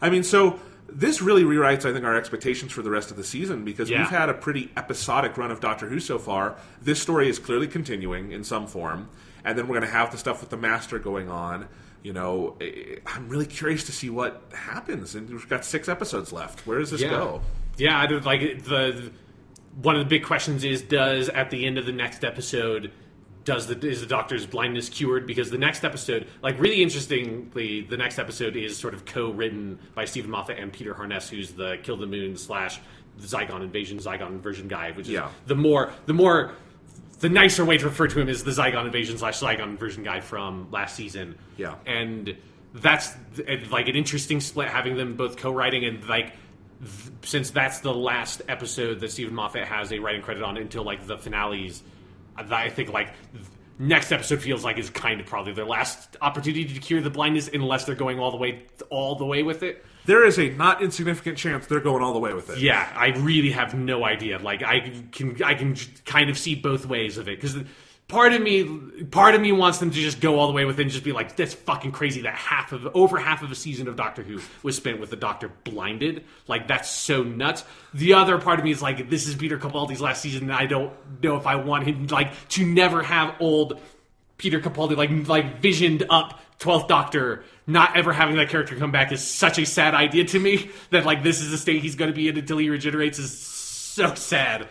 I mean, so this really rewrites, I think, our expectations for the rest of the season, because we've had a pretty episodic run of Doctor Who so far. This story is clearly continuing in some form, and then we're going to have the stuff with the Master going on. I'm really curious to see what happens, and we've got 6 episodes left. Where does this go? Yeah, I don't one of the big questions is, does at the end of the next episode, is the Doctor's blindness cured? Because the next episode, really interestingly, the next episode is sort of co-written by Stephen Moffat and Peter Harness, who's the Kill the Moon / the Zygon Inversion guy, which is the nicer way to refer to him is the Zygon Invasion / Zygon Inversion guy from last season. Yeah. And that's an interesting split, having them both co-writing, and since that's the last episode that Stephen Moffat has a writing credit on until the finales, I think next episode feels is kind of probably their last opportunity to cure the blindness, unless they're going all the way with it. There is a not insignificant chance they're going all the way with it. Yeah, I really have no idea. I can kind of see both ways of it, because part of me wants them to just go all the way with it and just be that's fucking crazy that over half of a season of Doctor Who was spent with the Doctor blinded. That's so nuts. The other part of me is this is Peter Capaldi's last season, and I don't know if I want him to never have old Peter Capaldi visioned up 12th Doctor, not ever having that character come back is such a sad idea to me, that this is the state he's going to be in until he regenerates is so sad.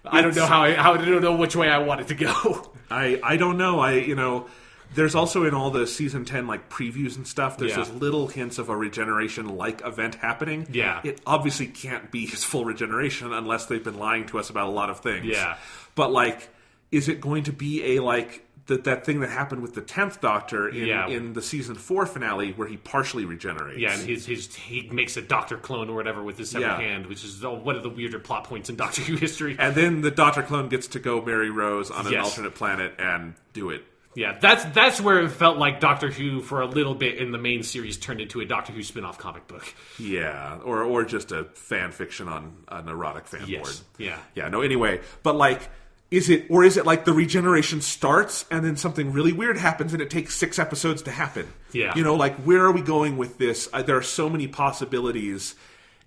I don't know I don't know which way I want it to go. I don't know. There's also in all the season 10 like previews and stuff, there's Yeah. those little hints of a regeneration like event happening. Yeah. It obviously can't be his full regeneration unless they've been lying to us about a lot of things. Yeah. But like, is it going to be a like that thing that happened with the 10th Doctor in the season 4 finale where he partially regenerates? Yeah, and he makes a Doctor clone or whatever with his severed hand, which is one of the weirder plot points in Doctor Who history. And then the Doctor clone gets to go marry Rose on an alternate planet and do it. Yeah, that's where it felt like Doctor Who for a little bit in the main series turned into a Doctor Who spin-off comic book. Yeah, or just a fan fiction on an erotic fan board. Yeah. Yeah, no, anyway. But like, is it like the regeneration starts and then something really weird happens and it takes 6 episodes to happen? Yeah. You know, like, where are we going with this? There are so many possibilities.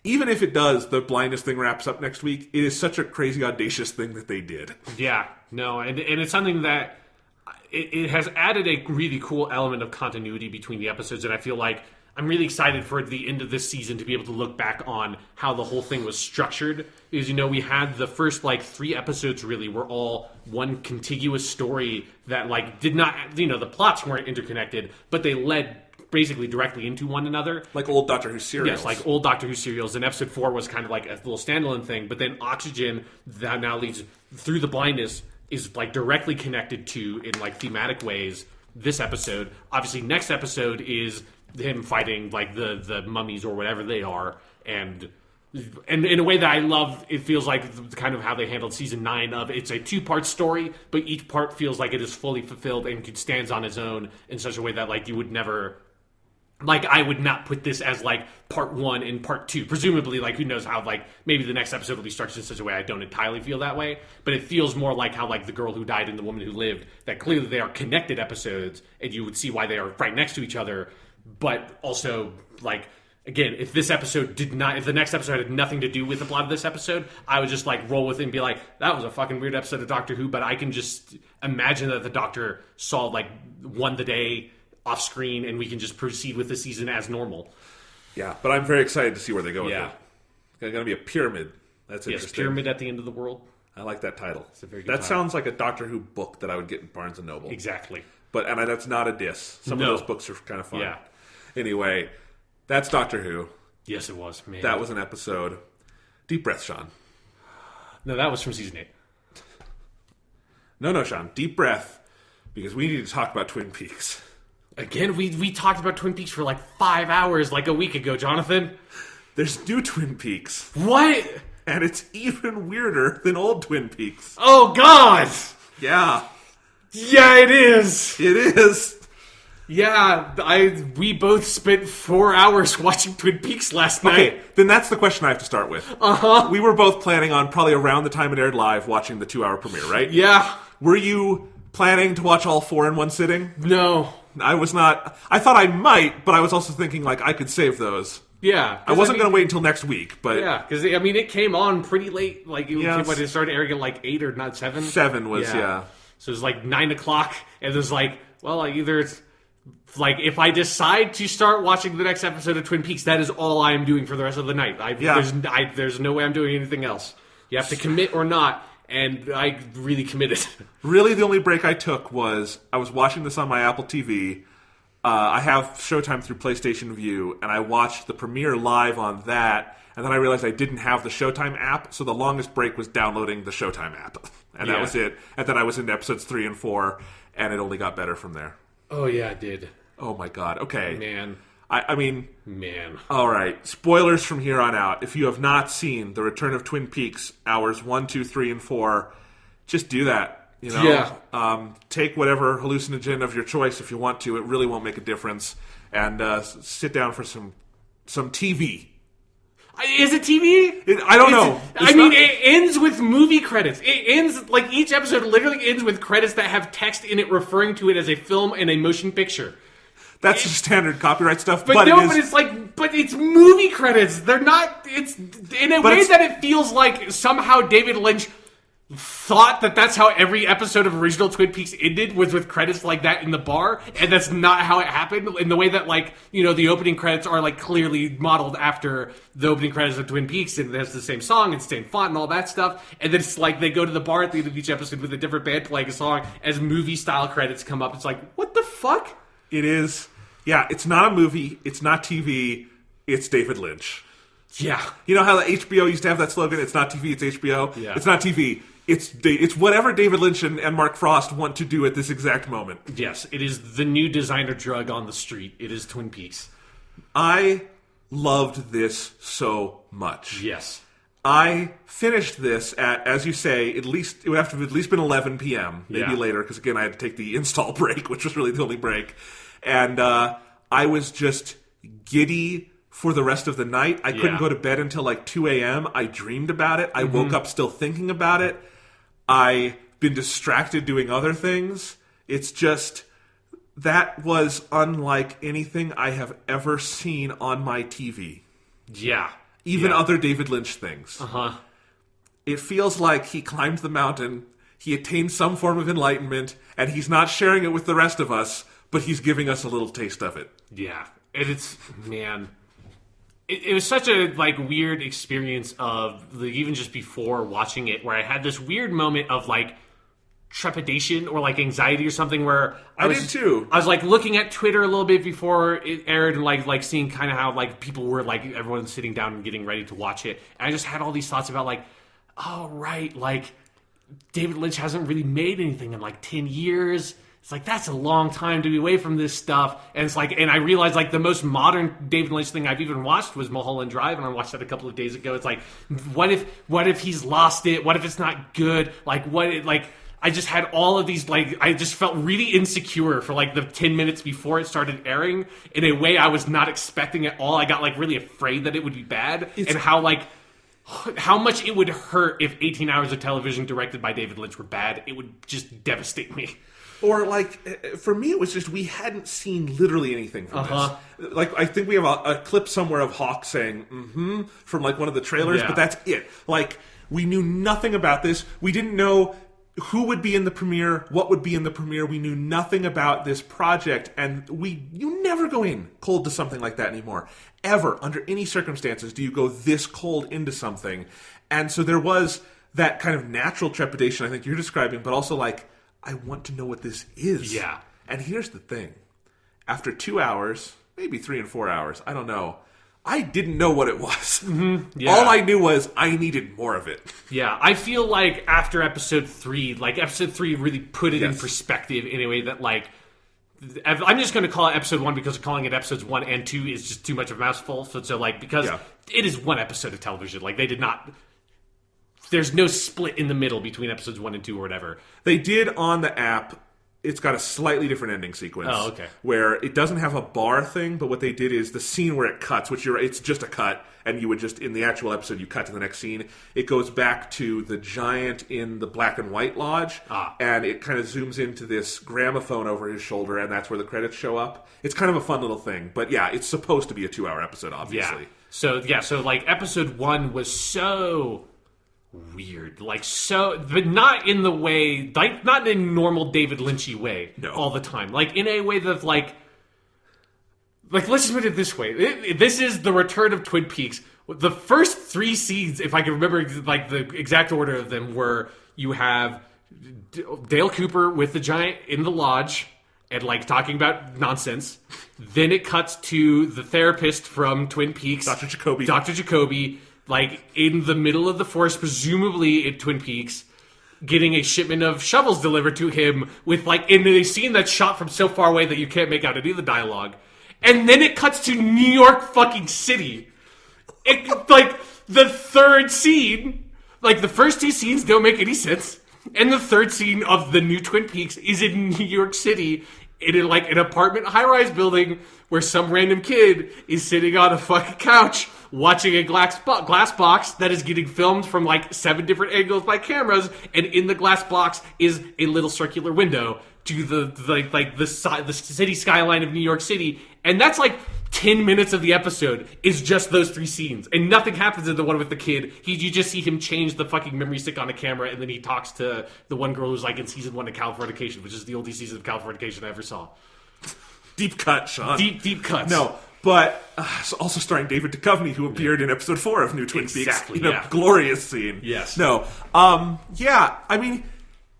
Even if it does, the blindness thing wraps up next week, it is such a crazy, audacious thing that they did. Yeah, no, and it's something that it has added a really cool element of continuity between the episodes, and I feel like I'm really excited for the end of this season to be able to look back on how the whole thing was structured. Because, we had the first, 3 episodes really were all one contiguous story that, did not, the plots weren't interconnected, but they led basically directly into one another. Like old Doctor Who serials. Yes, like old Doctor Who serials. And episode 4 was kind of like a little standalone thing, but then Oxygen, that now leads through the blindness, is directly connected to, in thematic ways, this episode. Obviously, next episode is him fighting the mummies or whatever they are, and in a way that I love. It feels like kind of how they handled season 9 of it's a 2-part story, but each part feels like it is fully fulfilled and stands on its own in such a way that you would never. I would not put this as, part 1 and part 2. Presumably, who knows how, maybe the next episode will be structured in such a way I don't entirely feel that way. But it feels more like how, the girl who died and the woman who lived, that clearly they are connected episodes, and you would see why they are right next to each other. But also, again, if the next episode had nothing to do with the plot of this episode, I would just, roll with it and be like, that was a fucking weird episode of Doctor Who, but I can just imagine that the Doctor saw, won the day off screen, and we can just proceed with the season as normal. Yeah, but I'm very excited to see where they go with it. Yeah. It's going to be a pyramid. That's interesting. Pyramid at the end of the world. I like that title. It's a very good that title. Sounds like a Doctor Who book that I would get in Barnes & Noble. Exactly. And that's not a diss. Some of those books are kind of fun. Yeah. Anyway, that's Doctor Who. Yes, it was. Man. That was an episode. Deep breath, Sean. No, that was from season 8. No, Sean. Deep breath, because we need to talk about Twin Peaks. Again, we talked about Twin Peaks for 5 hours a week ago, Jonathan. There's new Twin Peaks. What? And it's even weirder than old Twin Peaks. Oh, God! Yeah. Yeah, it is. It is. Yeah, we both spent 4 hours watching Twin Peaks last night. Okay, then that's the question I have to start with. Uh-huh. We were both planning on probably around the time it aired live watching the 2-hour premiere, right? Yeah. Were you planning to watch all 4 in one sitting? No. I was not. I thought I might, but I was also thinking I could save those. Yeah. I wasn't going to wait until next week, but... Yeah, because, it came on pretty late. It started airing at 8 or not 7? 7 was, yeah. So it was 9 o'clock, and there's either it's... if I decide to start watching the next episode of Twin Peaks, that is all I am doing for the rest of the night. There's no way I'm doing anything else. You have to commit or not, and I really committed. Really, the only break I took was I was watching this on my Apple TV. I have Showtime through PlayStation Vue, and I watched the premiere live on that, and then I realized I didn't have the Showtime app, so the longest break was downloading the Showtime app. And that was it. And then I was into episodes 3 and 4, and it only got better from there. Oh, yeah, it did. Oh, my God. Okay. Man. I mean... Man. All right. Spoilers from here on out. If you have not seen The Return of Twin Peaks, hours 1, 2, 3, and 4, just do that. Yeah. Take whatever hallucinogen of your choice if you want to. It really won't make a difference. And sit down for some TV. Is it TV? I don't know. It ends with movie credits. It ends, each episode literally ends with credits that have text in it referring to it as a film and a motion picture. That's just standard copyright stuff. But it's movie credits. They're not, it's in a way that it feels like somehow David Lynch thought that that's how every episode of original Twin Peaks ended, was with credits like that in the bar, and that's not how it happened. In the way that, like, you know, the opening credits are like clearly modeled after the opening credits of Twin Peaks, and it has the same song and same font and all that stuff. And then it's like they go to the bar at the end of each episode with a different band playing a song as movie style credits come up. It's like, what the fuck? It is. Yeah, it's not a movie. It's not TV. It's David Lynch. Yeah. You know how the HBO used to have that slogan? It's not TV, it's HBO? Yeah. It's not TV. It's whatever David Lynch and Mark Frost want to do at this exact moment. Yes, it is the new designer drug on the street. It is Twin Peaks. I loved this so much. Yes. I finished this at, as you say, it would have to have at least been 11 p.m., maybe later, because again, I had to take the install break, which was really the only break. And I was just giddy for the rest of the night. I couldn't go to bed until like 2 a.m. I dreamed about it. I woke up still thinking about it. I've been distracted doing other things. It's just, that was unlike anything I have ever seen on my TV. Yeah. Even other David Lynch things. Uh-huh. It feels like he climbed the mountain, he attained some form of enlightenment, and he's not sharing it with the rest of us, but he's giving us a little taste of it. Yeah. And it's, man... It was such a like weird experience of like, even just before watching it, where I had this weird moment of like trepidation or like anxiety or something. Where I did too. I was like looking at Twitter a little bit before it aired and like seeing kind of how like people were like everyone sitting down and getting ready to watch it. And I just had all these thoughts about like, oh right, like David Lynch hasn't really made anything in like 10 years. It's like, that's a long time to be away from this stuff. And it's like, and I realized like the most modern David Lynch thing I've even watched was Mulholland Drive, and I watched that a couple of days ago. It's like, what if he's lost it? What if it's not good? Like, I just had all of these, like, I just felt really insecure for like the 10 minutes before it started airing in a way I was not expecting at all. I got like really afraid that it would be bad, and how much it would hurt if 18 hours of television directed by David Lynch were bad. It would just devastate me. Or, like, for me, it was just we hadn't seen literally anything from this. Like, I think we have a clip somewhere of Hawk saying, from, like, one of the trailers, but that's it. Like, we knew nothing about this. We didn't know who would be in the premiere, what would be in the premiere. We knew nothing about this project, and you never go in cold to something like that anymore. Ever, under any circumstances, do you go this cold into something. And so there was that kind of natural trepidation I think you're describing, but also, like, I want to know what this is. Yeah. And here's the thing. After 2 hours, maybe 3 and 4 hours, I don't know, I didn't know what it was. Yeah. All I knew was I needed more of it. Yeah, I feel like after episode 3, like episode 3 really put it in perspective in a way that like, I'm just going to call it episode 1 because calling it episodes 1 and 2 is just too much of a mouthful. So like, because it is one episode of television. Like they did not... There's no split in the middle between episodes 1 and 2 or whatever. They did on the app. It's got a slightly different ending sequence. Oh, okay. Where it doesn't have a bar thing, but what they did is the scene where it cuts, it's just a cut, and you would just, in the actual episode, you cut to the next scene. It goes back to the giant in the black and white lodge, and it kind of zooms into this gramophone over his shoulder, and that's where the credits show up. It's kind of a fun little thing. But yeah, it's supposed to be a 2-hour episode, obviously. Yeah. So like episode 1 was so... weird, like so, but not in the way, like not in a normal David Lynchy way, all the time. Like in a way that, like let's just put it this way: this is the return of Twin Peaks. The first 3 scenes, if I can remember, like the exact order of them, were you have Dale Cooper with the giant in the lodge and like talking about nonsense. Then it cuts to the therapist from Twin Peaks, Dr. Jacoby. Like, in the middle of the forest, presumably in Twin Peaks, getting a shipment of shovels delivered to him with, like, in a scene that's shot from so far away that you can't make out any of the dialogue. And then it cuts to New York fucking City. Like, the third scene, like, the first 2 scenes don't make any sense. And the third scene of the new Twin Peaks is in New York City, in, like, an apartment high-rise building where some random kid is sitting on a fucking couch watching a glass box that is getting filmed from like 7 different angles by cameras, and in the glass box is a little circular window to the city skyline of New York City, And that's like 10 minutes of the episode is just those 3 scenes. And nothing happens in the one with the kid. You just see him change the fucking memory stick on a camera, and then he talks to the one girl who's like in season 1 of Californication, which is the only season of Californication I ever saw. Deep cut, Sean. Deep cuts. No, but also starring David Duchovny, who appeared in episode 4 of New Twin Peaks in a glorious scene. Yes. No. I mean,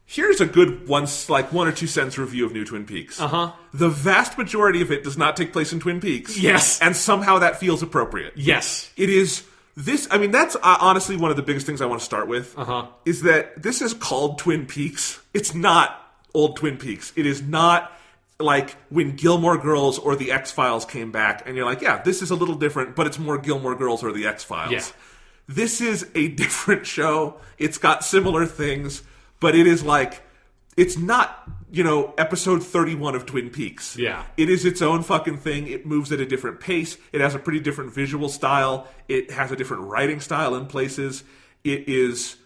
here's a good one or two sentence review of New Twin Peaks. The vast majority of it does not take place in Twin Peaks. Yes. And somehow that feels appropriate. Yes. It is this. I mean, that's honestly one of the biggest things I want to start with. Is that this is called Twin Peaks. It's not old Twin Peaks. It is not like when Gilmore Girls or the X-Files came back, and you're like, yeah, this is a little different, but it's more Gilmore Girls or the X-Files. Yeah. This is a different show. It's got similar things, but it is like, it's not, episode 31 of Twin Peaks. Yeah. It is its own fucking thing. It moves at a different pace. It has a pretty different visual style. It has a different writing style in places. It is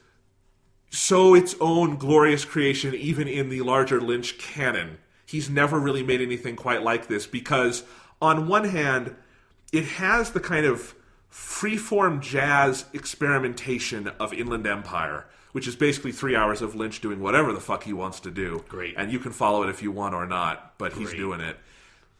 so its own glorious creation, even in the larger Lynch canon. He's never really made anything quite like this because, on one hand, it has the kind of freeform jazz experimentation of Inland Empire, which is basically 3 hours of Lynch doing whatever the fuck he wants to do. Great. And you can follow it if you want or not, but he's doing it.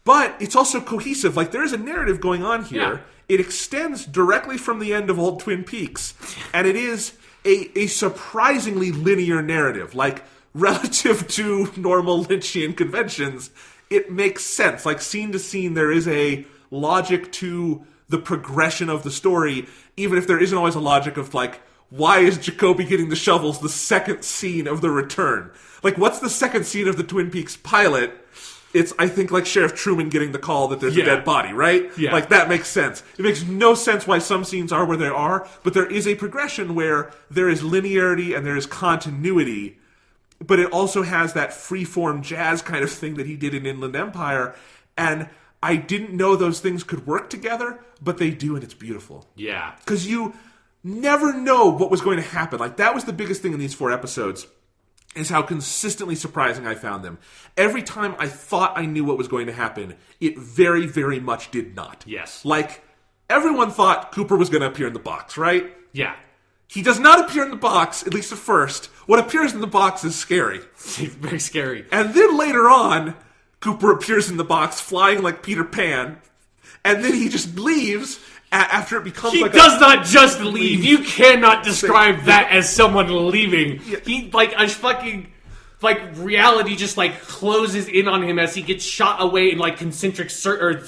But it's also cohesive. Like, there is a narrative going on here. Yeah. It extends directly from the end of old Twin Peaks, and it is a surprisingly linear narrative. Like, relative to normal Lynchian conventions, it makes sense. Like, scene to scene, there is a logic to the progression of the story, even if there isn't always a logic of, like, why is Jacoby getting the shovels the second scene of The Return? Like, what's the second scene of the Twin Peaks pilot? It's, I think, like Sheriff Truman getting the call that there's a dead body, right? Yeah. Like, that makes sense. It makes no sense why some scenes are where they are, but there is a progression where there is linearity and there is continuity, but it also has that freeform jazz kind of thing that he did in Inland Empire, and I didn't know those things could work together, but they do, and it's beautiful. Yeah. Because you never know what was going to happen. Like, that was the biggest thing in these 4 episodes, is how consistently surprising I found them. Every time I thought I knew what was going to happen, it very, very much did not. Yes. Like, everyone thought Cooper was going to appear in the box, right? Yeah. He does not appear in the box, at least at first. What appears in the box is scary. It's very scary. And then later on, Cooper appears in the box flying like Peter Pan, and then he just leaves after it becomes he does not just leave. You cannot describe that as someone leaving. Yeah. He, like, a fucking... Like, reality just, like, closes in on him as he gets shot away in, like, concentric squares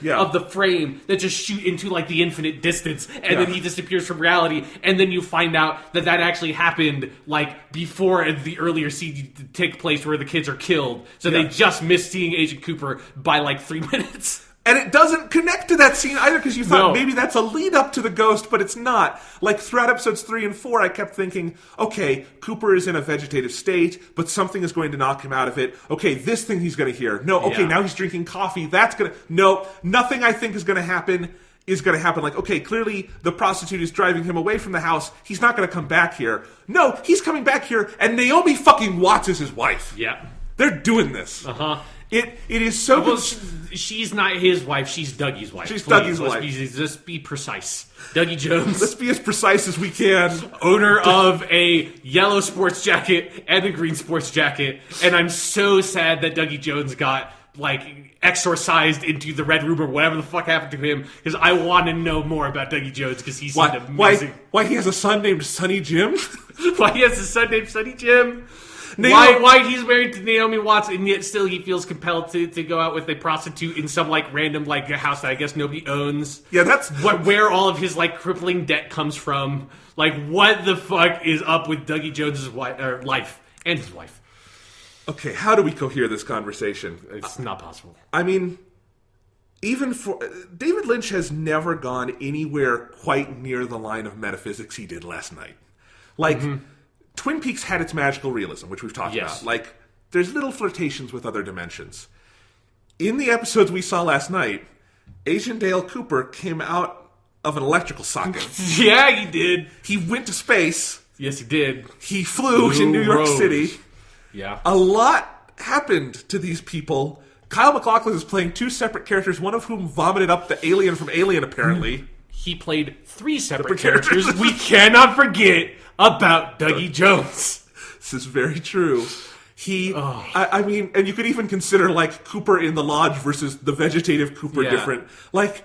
of the frame that just shoot into, like, the infinite distance. And then he disappears from reality. And then you find out that actually happened, like, before the earlier scene take place where the kids are killed. So they just missed seeing Agent Cooper by, like, 3 minutes. And it doesn't connect to that scene either, because you thought maybe that's a lead up to the ghost, but it's not. Like, throughout episodes 3 and 4, I kept thinking, okay, Cooper is in a vegetative state, but something is going to knock him out of it. Okay, this thing he's going to hear. No, okay, now he's drinking coffee. That's going to... No, nothing I think is going to happen is going to happen. Like, okay, clearly the prostitute is driving him away from the house. He's not going to come back here. No, he's coming back here, and Naomi fucking Watts is his wife. Yeah. They're doing this. It is so... Well, she's not his wife. She's Dougie's wife. She's Dougie's wife. Let's be precise. Dougie Jones. Let's be as precise as we can. Owner of a yellow sports jacket and a green sports jacket. And I'm so sad that Dougie Jones got, like, exorcised into the Red Room or whatever the fuck happened to him. Because I want to know more about Dougie Jones because he seemed amazing. Why he has a son named Sonny Jim? Why he has a son named Sonny Jim? Why he's married to Naomi Watts and yet still he feels compelled to go out with a prostitute in some, like, random, like, house that I guess nobody owns. Yeah, that's... Where all of his, like, crippling debt comes from. Like, what the fuck is up with Dougie Jones' life and his wife? Okay, how do we cohere this conversation? It's not possible. I mean, even for... David Lynch has never gone anywhere quite near the line of metaphysics he did last night. Like... Twin Peaks had its magical realism, which we've talked about. Like, there's little flirtations with other dimensions. In the episodes we saw last night, Agent Dale Cooper came out of an electrical socket. Yeah, he did. He went to space. Yes, he did. He flew to New York City. Yeah. A lot happened to these people Kyle MacLachlan is playing 2 separate characters, one of whom vomited up the alien from Alien, apparently. He played 3 separate characters. We cannot forget about Dougie Jones. This is very true. I mean, and you could even consider, like, Cooper in The Lodge versus the vegetative Cooper different. Like,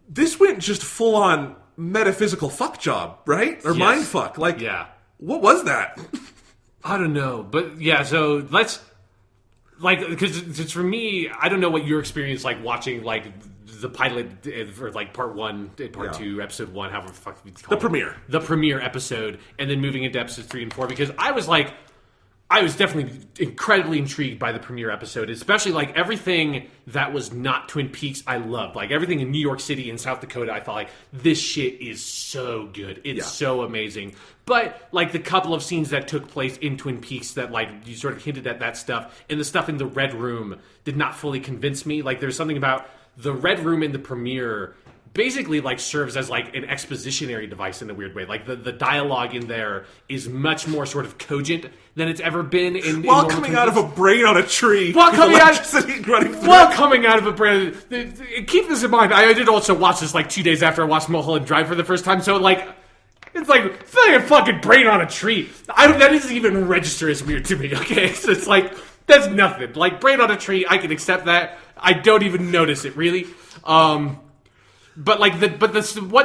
this went just full-on metaphysical fuck job, right? Or mind fuck. Like, what was that? I don't know. But, yeah, so let's... Like, because for me, I don't know what your experience like watching, like, the pilot for, like, part 1, part 2, episode 1, however the fuck you call it. The premiere episode, and then moving into episodes 3 and 4, because I was definitely incredibly intrigued by the premiere episode, especially, like, everything that was not Twin Peaks I loved. Like, everything in New York City and South Dakota, I thought, like, this shit is so good. It's so amazing. But, like, the couple of scenes that took place in Twin Peaks that, like, you sort of hinted at that stuff, and the stuff in the Red Room did not fully convince me. Like, there's something about the Red Room in the premiere basically, like, serves as, like, an expositionary device in a weird way. Like, the dialogue in there is much more sort of cogent than it's ever been in While coming out of a brain on a tree. While coming out of a brain. Keep this in mind, I did also watch this, like, 2 days after I watched Mulholland Drive for the first time, so, like, it's like a fucking brain on a tree. That doesn't even register as weird to me, okay? So it's like, that's nothing. Like, brain on a tree, I can accept that. I don't even notice it, really. But like what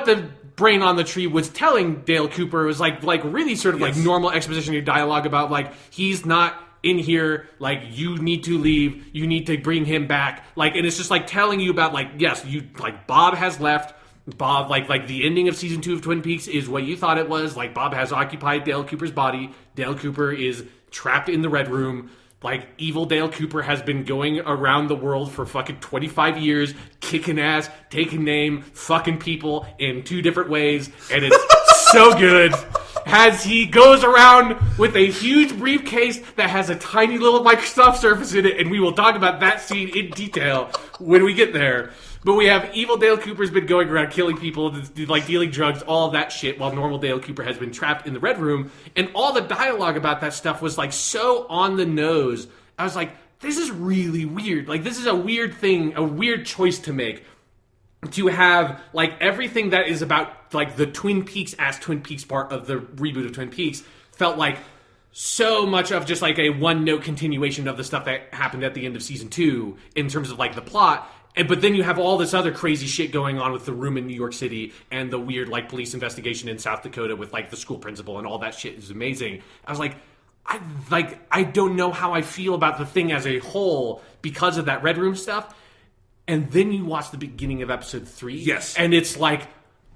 the brain on the tree was telling Dale Cooper was like really sort of like normal expositionary dialogue about, like, he's not in here, like, you need to leave, you need to bring him back, like, and it's just like telling you about, like, yes, you, like, Bob has left. Bob, like the ending of season 2 of Twin Peaks is what you thought it was. Like, Bob has occupied Dale Cooper's body. Dale Cooper is trapped in the Red Room. Like, evil Dale Cooper has been going around the world for fucking 25 years, kicking ass, taking name, fucking people in 2 different ways, and it's so good. As he goes around with a huge briefcase that has a tiny little Microsoft Surface in it, and we will talk about that scene in detail when we get there. But we have evil Dale Cooper's been going around killing people, like, dealing drugs, all of that shit, while normal Dale Cooper has been trapped in the Red Room. And all the dialogue about that stuff was, like, so on the nose. I was like, this is really weird. Like, this is a weird thing, a weird choice to make. To have, like, everything that is about, like, the Twin Peaks as Twin Peaks part of the reboot of Twin Peaks felt like so much of just, like, a one-note continuation of the stuff that happened at the end of season 2 in terms of, like, the plot. But then you have all this other crazy shit going on with the room in New York City and the weird, like, police investigation in South Dakota with, like, the school principal and all that shit is amazing. I was like, I don't know how I feel about the thing as a whole because of that Red Room stuff. And then you watch the beginning of episode 3. Yes. And it's like,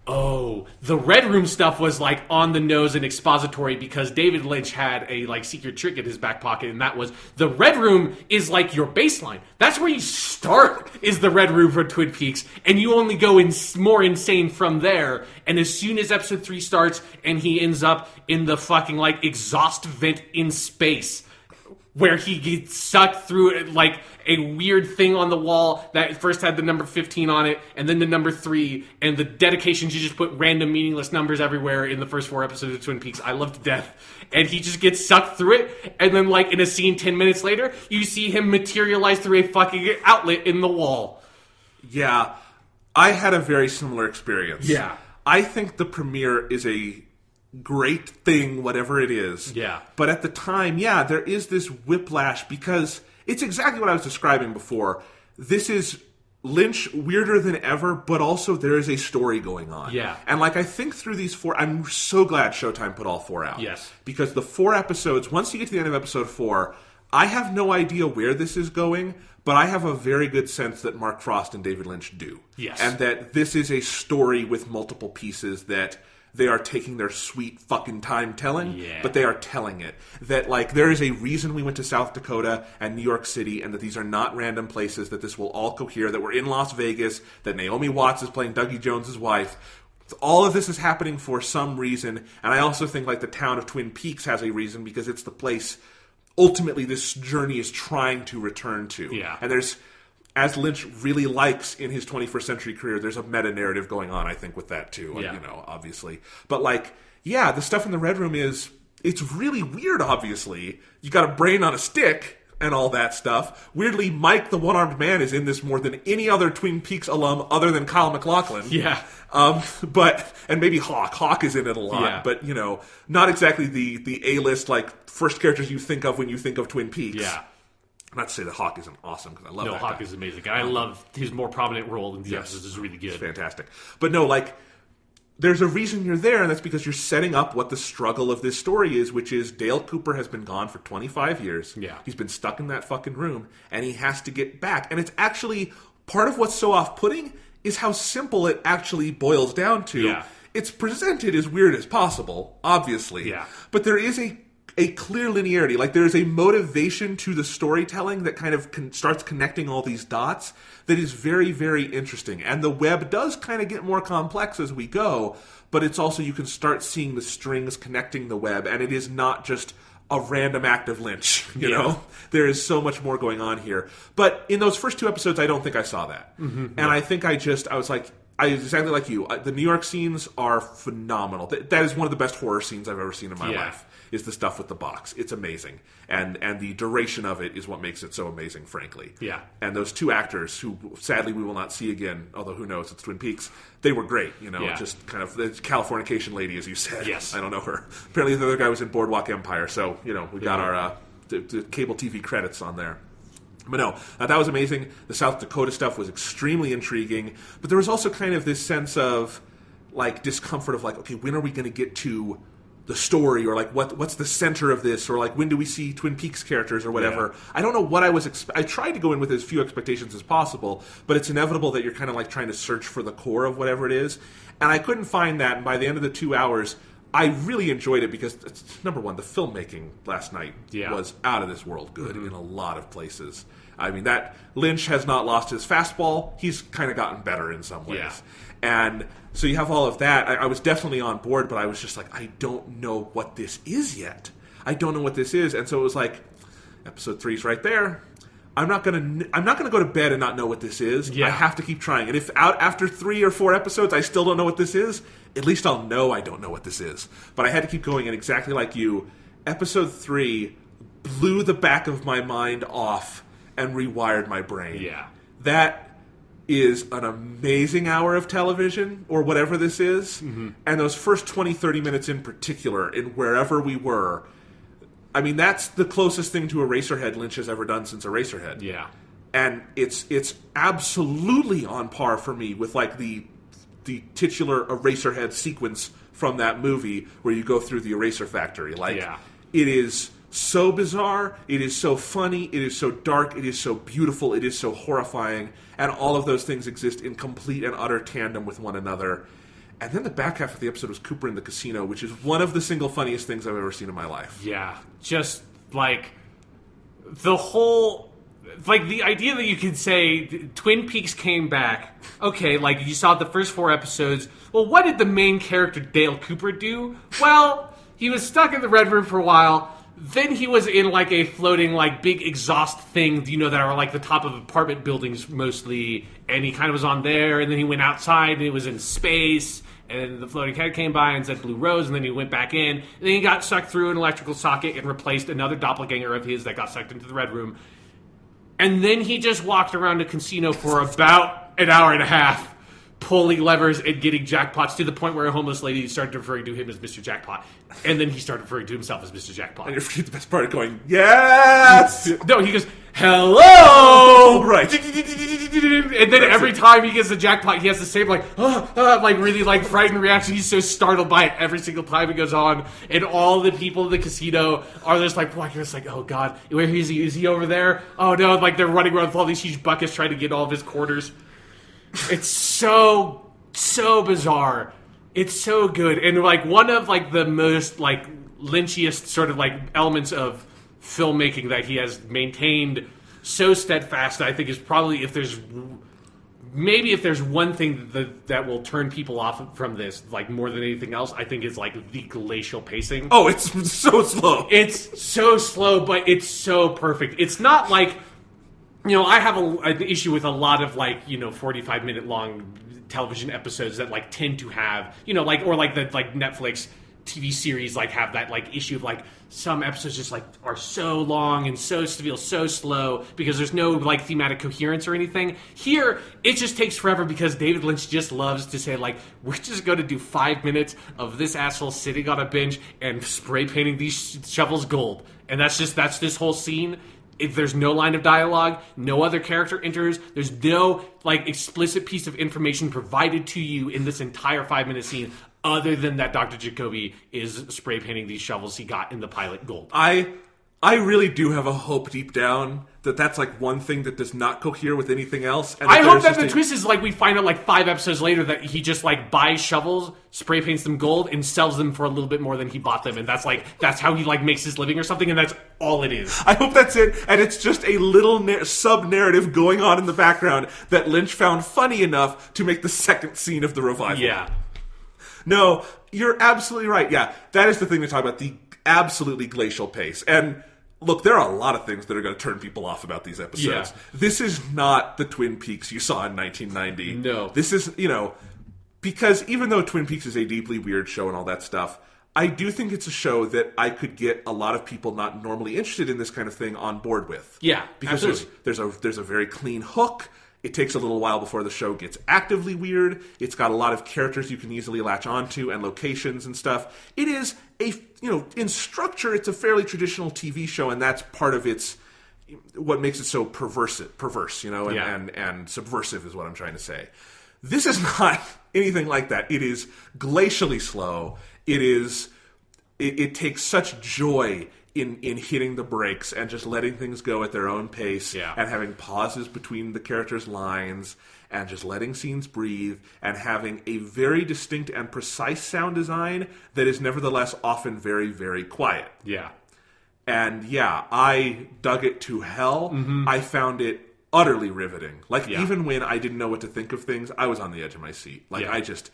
oh, the Red Room stuff was, like, on the nose and expository because David Lynch had a, like, secret trick in his back pocket, and that was the Red Room is, like, your baseline. That's where you start, is the Red Room for Twin Peaks, and you only go more insane from there. And as soon as episode 3 starts and he ends up in the fucking, like, exhaust vent in space, where he gets sucked through, like, a weird thing on the wall that first had the number 15 on it, and then the number 3, and the dedications, you just put random meaningless numbers everywhere in the first 4 episodes of Twin Peaks. I love to death. And he just gets sucked through it, and then, like, in a scene 10 minutes later, you see him materialize through a fucking outlet in the wall. Yeah. I had a very similar experience. Yeah. I think the premiere is a great thing, whatever it is. Yeah. But at the time, there is this whiplash because it's exactly what I was describing before. This is Lynch weirder than ever, but also there is a story going on. Yeah. And, like, I think through these 4, I'm so glad Showtime put all 4 out. Yes. Because the 4 episodes, once you get to the end of episode 4, I have no idea where this is going, but I have a very good sense that Mark Frost and David Lynch do. Yes. And that this is a story with multiple pieces that they are taking their sweet fucking time telling, but they are telling it. That, like, there is a reason we went to South Dakota and New York City, and that these are not random places, that this will all cohere, that we're in Las Vegas, that Naomi Watts is playing Dougie Jones' wife. All of this is happening for some reason, and I also think, like, the town of Twin Peaks has a reason, because it's the place ultimately this journey is trying to return to. Yeah. And there's, as Lynch really likes in his 21st century career, there's a meta-narrative going on, I think, with that, too. Yeah. You know, obviously. But, like, the stuff in the Red Room it's really weird, obviously. You got a brain on a stick, and all that stuff. Weirdly, Mike, the one-armed man, is in this more than any other Twin Peaks alum other than Kyle MacLachlan. Yeah. And maybe Hawk. Hawk is in it a lot, Yeah. but, not exactly the A-list, first characters you think of when you think of Twin Peaks. Yeah. Not to say that Hawk isn't awesome, because I love that Hawk guy. is amazing. I love his more prominent role in the episodes. Is really good. It's fantastic. But no, there's a reason you're there, and that's because you're setting up what the struggle of this story is, which is Dale Cooper has been gone for 25 years. Yeah. He's been stuck in that fucking room, and he has to get back. And it's actually, part of what's so off-putting is how simple it actually boils down to. Yeah. It's presented as weird as possible, obviously. Yeah. But there is a clear linearity. There is a motivation to the storytelling that kind of starts connecting all these dots that is very, very interesting. And the web does kind of get more complex as we go, but it's also, you can start seeing the strings connecting the web, and it is not just a random act of Lynch, you know? There is so much more going on here. But in those first 2 episodes, I don't think I saw that. Mm-hmm. And I think I was like, exactly like you. The New York scenes are phenomenal. That is one of the best horror scenes I've ever seen in my life, is the stuff with the box. It's amazing. And the duration of it is what makes it so amazing, frankly. Yeah. And those 2 actors, who sadly we will not see again, although who knows, it's Twin Peaks, they were great. Just kind of the Californication lady, as you said. Yes. I don't know her. Apparently the other guy was in Boardwalk Empire, so, we got our the cable TV credits on there. But no, that was amazing. The South Dakota stuff was extremely intriguing. But there was also kind of this sense of, discomfort of, okay, when are we going to get to the story? Or, what's the center of this? Or, when do we see Twin Peaks characters or whatever? Yeah. I don't know what I was... I tried to go in with as few expectations as possible, but it's inevitable that you're kind of, trying to search for the core of whatever it is. And I couldn't find that, and by the end of the 2 hours... I really enjoyed it because, number one, the filmmaking last night was out of this world good in a lot of places. I mean, that Lynch has not lost his fastball. He's kind of gotten better in some ways. Yeah. And so you have all of that. I was definitely on board, but I was just I don't know what this is yet. I don't know what this is. And so it was episode 3's right there. I'm not gonna go to bed and not know what this is. Yeah. I have to keep trying. And if after 3 or 4 episodes I still don't know what this is, at least I'll know I don't know what this is. But I had to keep going, and exactly like you, episode 3 blew the back of my mind off and rewired my brain. Yeah. That is an amazing hour of television, or whatever this is. Mm-hmm. And those first 20, 30 minutes in particular, in wherever we were, I mean, that's the closest thing to Eraserhead Lynch has ever done since Eraserhead. Yeah. And it's absolutely on par for me with the titular Eraserhead sequence from that movie where you go through the Eraser Factory. It is so bizarre, it is so funny, it is so dark, it is so beautiful, it is so horrifying, and all of those things exist in complete and utter tandem with one another. And then the back half of the episode was Cooper in the casino, which is one of the single funniest things I've ever seen in my life. Yeah. Just, the whole... the idea that you could say Twin Peaks came back. Okay, you saw the first 4 episodes. Well, what did the main character, Dale Cooper, do? Well, he was stuck in the Red Room for a while. Then he was in, a floating, big exhaust thing, that are, the top of apartment buildings mostly. And he kind of was on there, and then he went outside, and it was in space. And the floating head came by and said Blue Rose, and then he went back in. And then he got sucked through an electrical socket and replaced another doppelganger of his that got sucked into the Red Room. And then he just walked around a casino for about an hour and a half, pulling levers and getting jackpots, to the point where a homeless lady started referring to him as Mr. Jackpot. And then he started referring to himself as Mr. Jackpot. And you're forgetting the best part of going, yes! No, he goes, hello! Right. And then every time he gets a jackpot, he has the same, really, frightened reaction. He's so startled by it every single time it goes on. And all the people in the casino are just oh, God, where is he? Is he over there? Oh, no, they're running around with all these huge buckets trying to get all of his quarters. It's so bizarre. It's so good. And, one of, the most, Lynchiest sort of, elements of filmmaking that he has maintained so steadfast, I think is probably, if there's one thing that will turn people off from this, more than anything else, I think is, the glacial pacing. Oh, it's so slow. It's so slow, but it's so perfect. It's not I have an issue with a lot of 45-minute long television episodes that tend to have or the Netflix TV series like have that like issue of like some episodes just like are so long and so feel so slow because there's no like thematic coherence or anything. Here it just takes forever because David Lynch just loves to say like, we're just going to do 5 minutes of this asshole sitting on a bench and spray painting these shovels gold, and that's this whole scene. If there's no line of dialogue, no other character enters, there's no like explicit piece of information provided to you in this entire 5-minute scene other than that Dr. Jacoby is spray painting these shovels he got in the pilot gold. I really do have a hope deep down that that's like one thing that does not cohere with anything else. And I hope that the twist is like we find out like 5 episodes later that he just like buys shovels, spray paints them gold, and sells them for a little bit more than he bought them, and that's how he like makes his living or something, and that's all it is. I hope that's it, and it's just a little sub-narrative going on in the background that Lynch found funny enough to make the second scene of the revival. Yeah. No, you're absolutely right. Yeah, that is the thing to talk about, the absolutely glacial pace. And look, there are a lot of things that are going to turn people off about these episodes. Yeah. This is not the Twin Peaks you saw in 1990. No. This is, because even though Twin Peaks is a deeply weird show and all that stuff, I do think it's a show that I could get a lot of people not normally interested in this kind of thing on board with. Yeah, because there's a very clean hook. It takes a little while before the show gets actively weird. It's got a lot of characters you can easily latch onto and locations and stuff. It is in structure, it's a fairly traditional TV show, and that's part of what makes it so perverse, and subversive is what I'm trying to say. This is not anything like that. It is glacially slow. It takes such joy in hitting the brakes and just letting things go at their own pace, and having pauses between the characters' lines and just letting scenes breathe and having a very distinct and precise sound design that is nevertheless often very, very quiet. Yeah. And I dug it to hell. Mm-hmm. I found it utterly riveting. Even when I didn't know what to think of things, I was on the edge of my seat. I just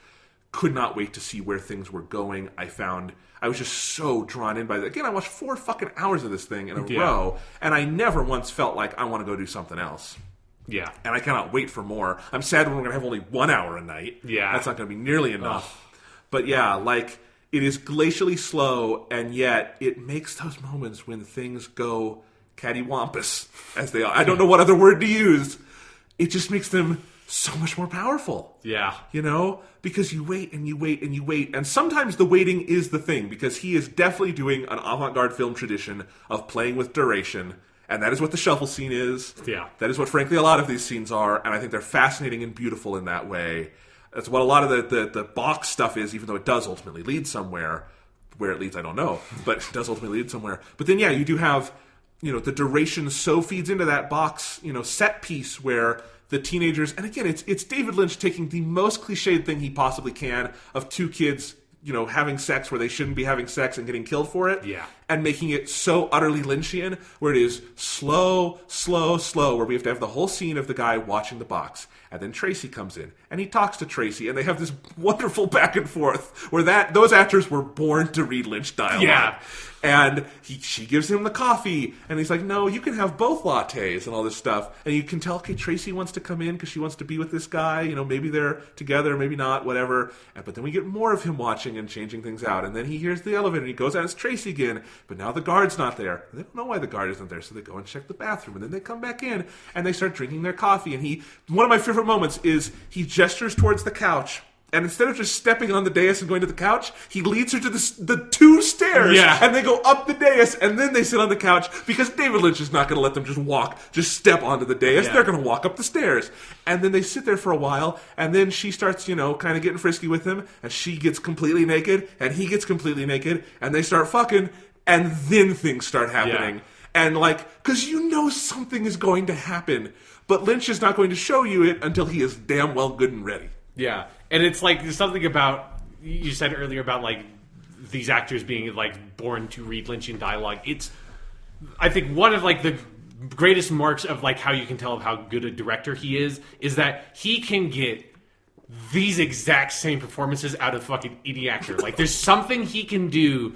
could not wait to see where things were going. I was just so drawn in by that. Again, I watched 4 fucking hours of this thing in a row, and I never once felt like I want to go do something else. Yeah. And I cannot wait for more. I'm sad when we're going to have only 1 hour a night. Yeah. That's not going to be nearly enough. But yeah, it is glacially slow, and yet it makes those moments when things go cattywampus, as they are. I don't know what other word to use. It just makes them so much more powerful. Yeah. Because you wait and you wait and you wait. And sometimes the waiting is the thing, because he is definitely doing an avant-garde film tradition of playing with duration. And that is what the shuffle scene is. Yeah. That is what, frankly, a lot of these scenes are. And I think they're fascinating and beautiful in that way. That's what a lot of the box stuff is, even though it does ultimately lead somewhere. Where it leads, I don't know. But it does ultimately lead somewhere. But then, you do have, the duration so feeds into that box, set piece where the teenagers, and again, it's David Lynch taking the most cliched thing he possibly can of 2 kids, having sex where they shouldn't be having sex and getting killed for it. Yeah. And making it so utterly Lynchian, where it is slow, slow, slow, where we have to have the whole scene of the guy watching the box. And then Tracy comes in, and he talks to Tracy, and they have this wonderful back and forth, where those actors were born to read Lynch dialogue. Yeah. And she gives him the coffee, and he's like, no, you can have both lattes and all this stuff. And you can tell, okay, Tracy wants to come in because she wants to be with this guy. Maybe they're together, maybe not, whatever. But then we get more of him watching and changing things out. And then he hears the elevator, and he goes out as Tracy again. But now the guard's not there. They don't know why the guard isn't there, so they go and check the bathroom. And then they come back in, and they start drinking their coffee. And one of my favorite moments is he gestures towards the couch. And instead of just stepping on the dais and going to the couch, he leads her to the 2 stairs. Yeah. And they go up the dais, and then they sit on the couch, because David Lynch is not going to let them just step onto the dais. Yeah. They're going to walk up the stairs. And then they sit there for a while, and then she starts, kind of getting frisky with him, and she gets completely naked, and he gets completely naked, and they start fucking, and then things start happening. Yeah. And because something is going to happen, but Lynch is not going to show you it until he is damn well good and ready. Yeah. And it's there's something about, you said earlier about these actors being born to read Lynchian dialogue. It's, I think, one of the greatest marks of how you can tell of how good a director he is that he can get these exact same performances out of fucking any actor. There's something he can do.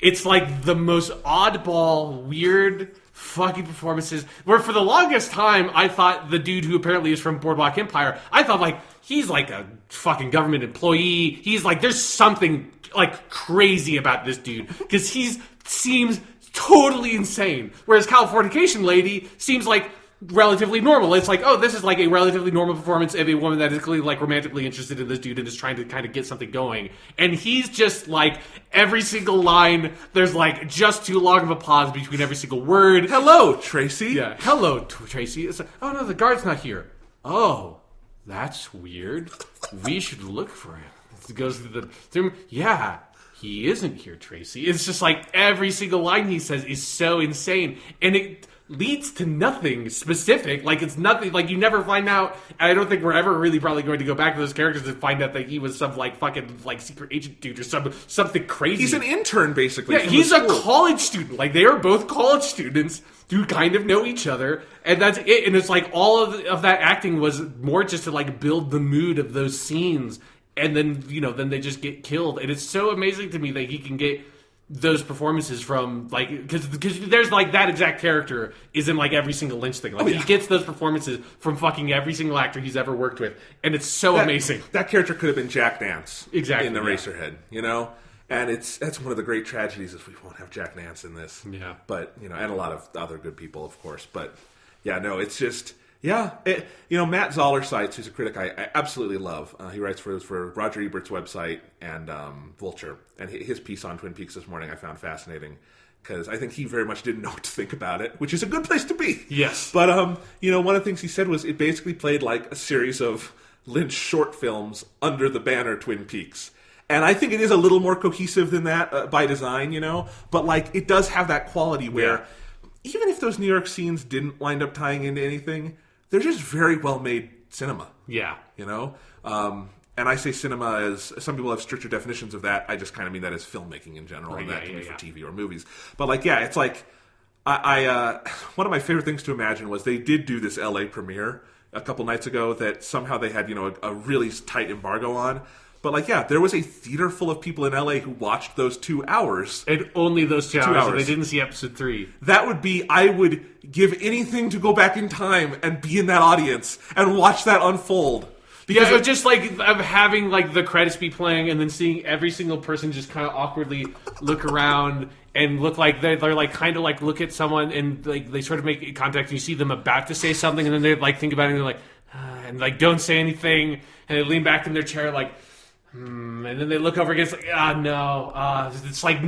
It's the most oddball, weird fucking performances, where for the longest time I thought the dude who apparently is from Boardwalk Empire, I thought he's a fucking government employee. He's there's something like crazy about this dude because he seems totally insane, whereas Californication Lady seems like relatively normal. It's like, oh, this is like a relatively normal performance of a woman that is clearly like romantically interested in this dude and is trying to kind of get something going. And he's just like every single line, there's like just too long of a pause between every single word. Hello, Tracy. Yeah, hello, Tracy. It's like, oh no, the guard's not here. Oh, that's weird. We should look for him. It goes to the room. Yeah, he isn't here, Tracy. It's just like every single line he says is so insane, and it leads to nothing specific. Like, it's nothing, like, you never find out, and I don't think we're ever really probably going to go back to those characters and find out that he was some, like, fucking, like, secret agent dude or something crazy. He's an intern, basically. Yeah, he's a college student. Like, they are both college students who kind of know each other, and that's it. And it's like, all of that acting was more just to, like, build the mood of those scenes, and then, you know, then they just get killed. And it's so amazing to me that he can get those performances from, like, because there's like that exact character is in like every single Lynch thing. Like, he gets those performances from fucking every single actor he's ever worked with, and it's so amazing. That character could have been Jack Nance, exactly, in Eraserhead, you know. And that's one of the great tragedies is we won't have Jack Nance in this. Yeah, but you know, and a lot of other good people, of course. But yeah, no, it's just. Yeah, you know, Matt Zoller Seitz, who's a critic I absolutely love. He writes for Roger Ebert's website and Vulture. And his piece on Twin Peaks this morning I found fascinating because I think he very much didn't know what to think about it, which is a good place to be. Yes. But, you know, one of the things he said was it basically played like a series of Lynch short films under the banner Twin Peaks. And I think it is a little more cohesive than that by design, you know? But, like, it does have that quality where even if those New York scenes didn't wind up tying into anything, they're just very well-made cinema. Yeah. You know? And I say cinema as... Some people have stricter definitions of that. I just kind of mean that as filmmaking in general. Right, and that can be for TV or movies. But, like, yeah, it's like... I one of my favorite things to imagine was they did do this LA premiere a couple nights ago that somehow they had, you know, a really tight embargo on. But, like, yeah, there was a theater full of people in LA who watched those 2 hours. And only those 2 hours. And they didn't see episode 3. That would be, I would give anything to go back in time and be in that audience and watch that unfold. Because of just, like, of having, like, the credits be playing and then seeing every single person just kind of awkwardly look around and look like they're like, kind of, like, look at someone and, like, they sort of make contact and you see them about to say something and then they, like, think about it and they're like, and, like, don't say anything and they lean back in their chair, like, and then they look over again, it's like, no. It's like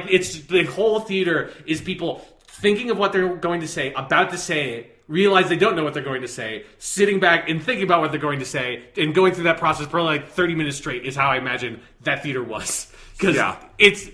it's the whole theater is people thinking of what they're going to say, about to say it, realize they don't know what they're going to say, sitting back and thinking about what they're going to say, and going through that process for like 30 minutes straight is how I imagine that theater was. Because it's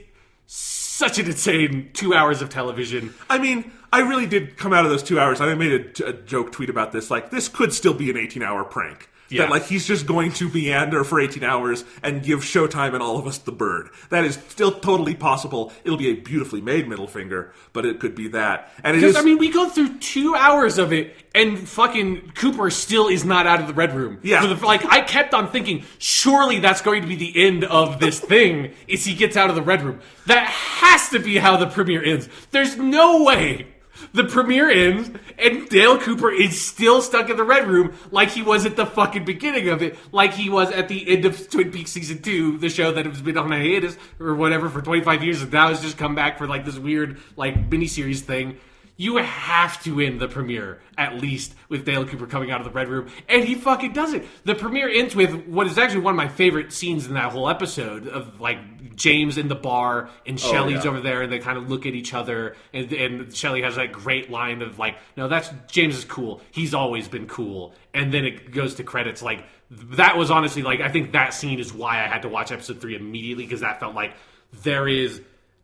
such an insane 2 hours of television. I mean, I really did come out of those 2 hours. I made a joke tweet about this. Like, this could still be an 18-hour prank. Yeah. That, like, he's just going to meander for 18 hours and give Showtime and all of us the bird. That is still totally possible. It'll be a beautifully made middle finger, but it could be that. And it is... I mean, we go through 2 hours of it, and fucking Cooper still is not out of the Red Room. Yeah. Like, I kept on thinking, surely that's going to be the end of this thing, is he gets out of the Red Room. That has to be how the premiere ends. There's no way the premiere ends, and Dale Cooper is still stuck in the Red Room like he was at the fucking beginning of it, like he was at the end of Twin Peaks Season 2, the show that has been on hiatus or whatever for 25 years, and now has just come back for like this weird like miniseries thing. You have to end the premiere, at least, with Dale Cooper coming out of the Red Room. And he fucking does it. The premiere ends with what is actually one of my favorite scenes in that whole episode of, like, James in the bar and Shelley's over there, and they kind of look at each other. And Shelley has that great line of, like, no, James is cool. He's always been cool. And then it goes to credits. Like, that was honestly, like, I think that scene is why I had to watch episode 3 immediately, because that felt like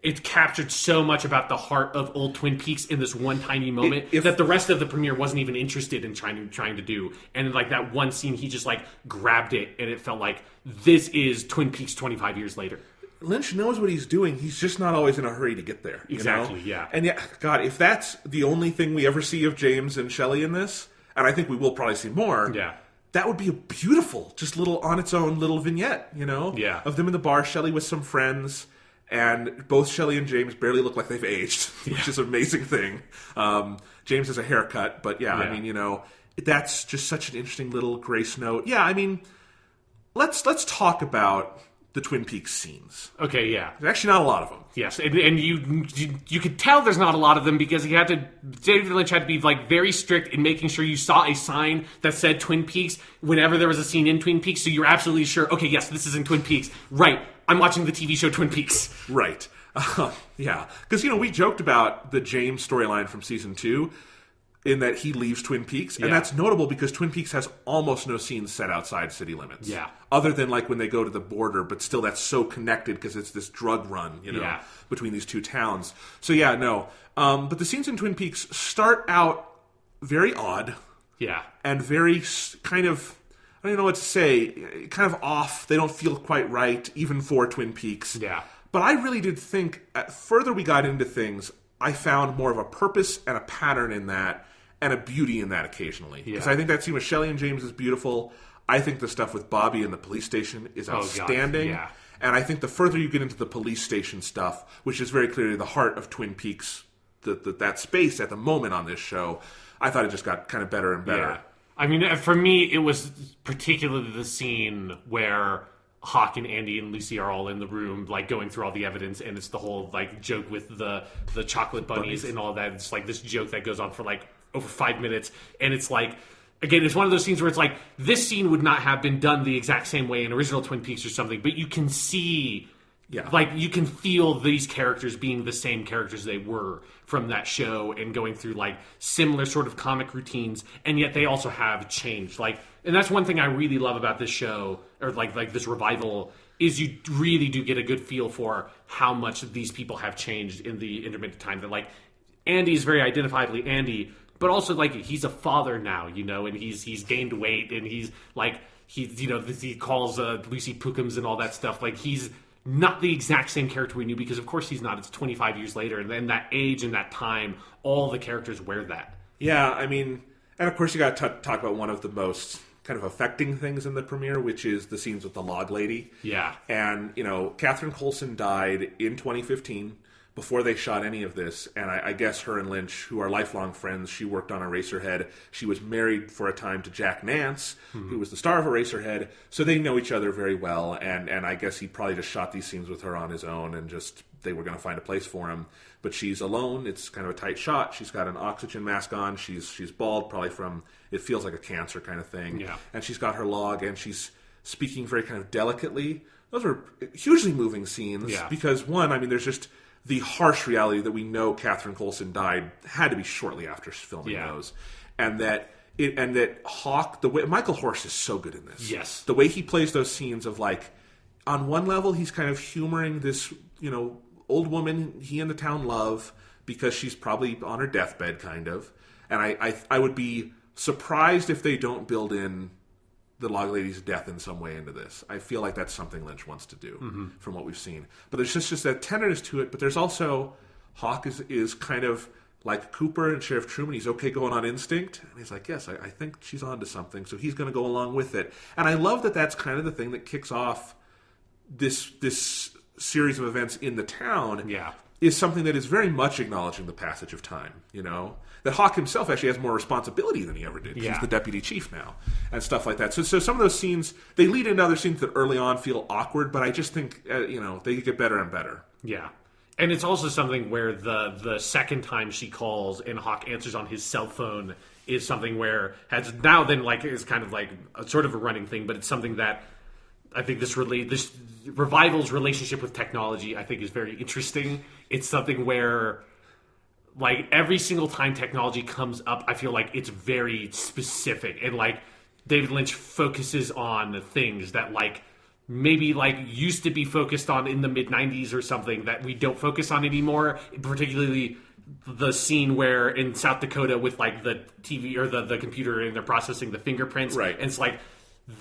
it captured so much about the heart of old Twin Peaks in this one tiny moment that the rest of the premiere wasn't even interested in trying to do. And like that one scene, he just like grabbed it, and it felt like this is Twin Peaks 25 years later. Lynch knows what he's doing. He's just not always in a hurry to get there. Exactly, you know? And yeah, God, if that's the only thing we ever see of James and Shelley in this, and I think we will probably see more, that would be a beautiful, just little on its own little vignette, you know? Yeah. Of them in the bar, Shelley with some friends. And both Shelley and James barely look like they've aged, which is an amazing thing. James has a haircut, but I mean, you know, that's just such an interesting little grace note. Yeah, I mean, let's talk about the Twin Peaks scenes. Okay, yeah. There's actually not a lot of them. Yes, and you could tell there's not a lot of them because David Lynch had to be like very strict in making sure you saw a sign that said Twin Peaks whenever there was a scene in Twin Peaks, so you're absolutely sure, okay, yes, this is in Twin Peaks. Right, I'm watching the TV show Twin Peaks. Right. Yeah. Because, we joked about the James storyline from season 2 in that he leaves Twin Peaks. And that's notable because Twin Peaks has almost no scenes set outside city limits. Yeah. Other than like when they go to the border, but still that's so connected because it's this drug run, between these two towns. So yeah, no. But the scenes in Twin Peaks start out very odd. Yeah. And very kind of, I don't even know what to say, kind of off. They don't feel quite right, even for Twin Peaks. Yeah. But I really did think, further we got into things, I found more of a purpose and a pattern in that, and a beauty in that occasionally. Because I think that scene with Shelley and James is beautiful. I think the stuff with Bobby in the police station is outstanding. Yeah. And I think the further you get into the police station stuff, which is very clearly the heart of Twin Peaks, that space at the moment on this show, I thought it just got kind of better and better. Yeah. I mean, for me, it was particularly the scene where Hawk and Andy and Lucy are all in the room, like going through all the evidence, and it's the whole like joke with the chocolate bunnies and all that. It's like this joke that goes on for like over 5 minutes, and it's like, again, it's one of those scenes where it's like, this scene would not have been done the exact same way in original Twin Peaks or something, but you can see, like, you can feel these characters being the same characters they were from that show and going through, like, similar sort of comic routines, and yet they also have changed. Like, and that's one thing I really love about this show, or like this revival, is you really do get a good feel for how much these people have changed in the intermittent time. That, like, Andy's very identifiably Andy, but also, like, he's a father now, and he's gained weight, and he's, like, he calls Lucy Pookums and all that stuff. Like, he's not the exact same character we knew, because, of course, he's not. It's 25 years later, and then that age and that time, all the characters wear that. Yeah, I mean, and, of course, you got to talk about one of the most kind of affecting things in the premiere, which is the scenes with the log lady. Yeah. And, Catherine Coulson died in 2015. Before they shot any of this, and I guess her and Lynch, who are lifelong friends, she worked on Eraserhead. She was married for a time to Jack Nance, who was the star of Eraserhead, so they know each other very well, and I guess he probably just shot these scenes with her on his own, and just, they were going to find a place for him. But she's alone, it's kind of a tight shot, she's got an oxygen mask on, she's bald, probably from, it feels like a cancer kind of thing, and she's got her log, and she's speaking very kind of delicately. Those are hugely moving scenes, because one, I mean, there's just the harsh reality that we know Catherine Coulson died had to be shortly after filming those, and that Hawk, the way Michael Horst is so good in this. Yes, the way he plays those scenes of, like, on one level he's kind of humoring this old woman he and the town love because she's probably on her deathbed, kind of, and I would be surprised if they don't build in the log lady's death in some way into this. I feel like that's something Lynch wants to do from what we've seen. But there's just that tenderness to it. But there's also, Hawk is kind of like Cooper and Sheriff Truman. He's okay going on instinct. And he's like, yes, I think she's onto something. So he's going to go along with it. And I love that that's kind of the thing that kicks off this series of events in the town. Yeah. Is something that is very much acknowledging the passage of time, That Hawk himself actually has more responsibility than he ever did. He's the deputy chief now, and stuff like that. So some of those scenes, they lead into other scenes that early on feel awkward, but I just think, they get better and better. Yeah. And it's also something where the second time she calls and Hawk answers on his cell phone is something where has now then, like, is kind of like a sort of a running thing, but it's something that I think this revival's relationship with technology, I think, is very interesting. It's something where, like, every single time technology comes up, I feel like it's very specific. And, like, David Lynch focuses on things that, like, maybe, like, used to be focused on in the mid-90s or something that we don't focus on anymore. Particularly the scene where in South Dakota with, like, the TV or the computer and they're processing the fingerprints. Right. And it's like,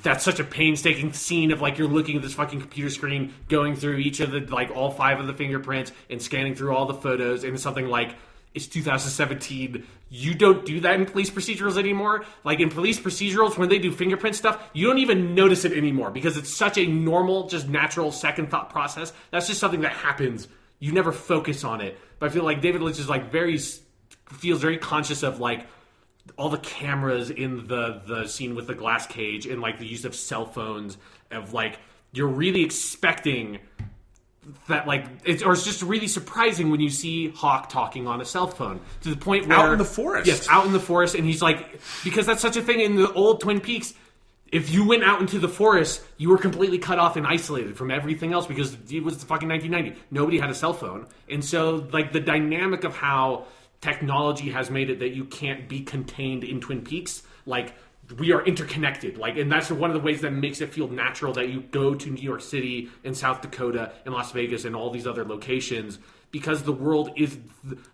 that's such a painstaking scene of, like, you're looking at this fucking computer screen, going through each of the, like, all 5 of the fingerprints and scanning through all the photos, and it's something like, it's 2017. You don't do that in police procedurals anymore. Like, in police procedurals, when they do fingerprint stuff, you don't even notice it anymore because it's such a normal, just natural second thought process. That's just something that happens. You never focus on it. But I feel like David Lynch is, like, feels very conscious of, like, all the cameras in the scene with the glass cage and, like, the use of cell phones, of, like, you're really expecting that, like, it's just really surprising when you see Hawk talking on a cell phone to the point where out in the forest. Yes, out in the forest, and he's like, because that's such a thing in the old Twin Peaks. If you went out into the forest, you were completely cut off and isolated from everything else because it was the fucking 1990. Nobody had a cell phone, and so like the dynamic of how technology has made it that you can't be contained in Twin Peaks, like. We are interconnected, like, and that's one of the ways that makes it feel natural that you go to New York City and South Dakota and Las Vegas and all these other locations, because the world is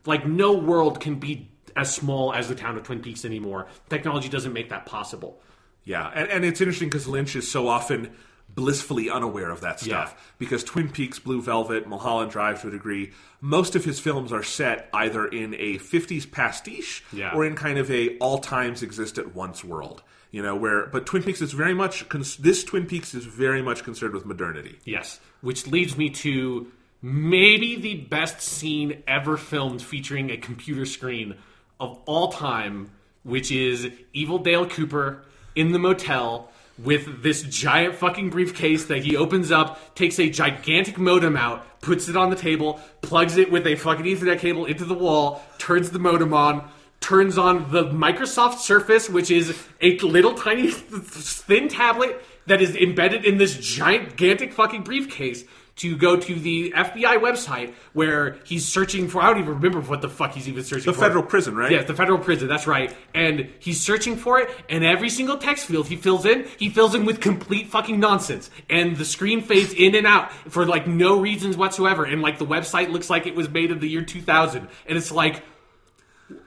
like, no world can be as small as the town of Twin Peaks anymore. Technology doesn't make that possible. Yeah, and it's interesting because Lynch is so often blissfully unaware of that stuff. Because Twin Peaks, Blue Velvet, Mulholland Drive to a degree, most of his films are set either in a 50s pastiche or in kind of a all times exist at once world. You know, but Twin Peaks is very much, this Twin Peaks is very much concerned with modernity. Yes, which leads me to maybe the best scene ever filmed featuring a computer screen of all time, which is Evil Dale Cooper in the motel with this giant fucking briefcase that he opens up, takes a gigantic modem out, puts it on the table, plugs it with a fucking Ethernet cable into the wall, turns the modem on, turns on the Microsoft Surface, which is a little tiny thin tablet that is embedded in this gigantic fucking briefcase, to go to the FBI website where he's searching for, I don't even remember what the fuck he's even searching for. The federal prison, right? Yeah, the federal prison, that's right. And he's searching for it, and every single text field he fills in with complete fucking nonsense. And the screen fades in and out for, like, no reasons whatsoever. And, like, the website looks like it was made in the year 2000. And it's like,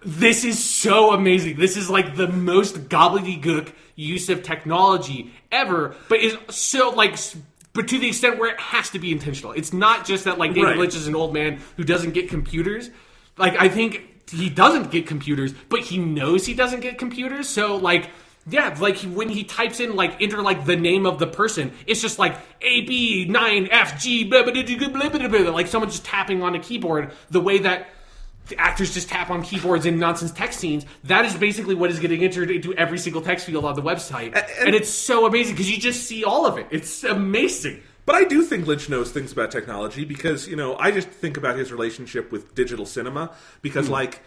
this is so amazing. This is, like, the most gobbledygook use of technology ever, but is so, like... But to the extent where it has to be intentional. It's not just that, like, David Lynch is an old man who doesn't get computers. Like, I think he doesn't get computers, but he knows he doesn't get computers. So, like, yeah, like, when he types in, like, enter, like, the name of the person, it's just like, AB9FG, blah, blah, blah, blah, blah, blah, like someone just tapping on a keyboard the way that the actors just tap on keyboards in nonsense text scenes. That is basically what is getting entered into every single text field on the website. And it's so amazing because you just see all of it. It's amazing. But I do think Lynch knows things about technology because, you know, I just think about his relationship with digital cinema because, like,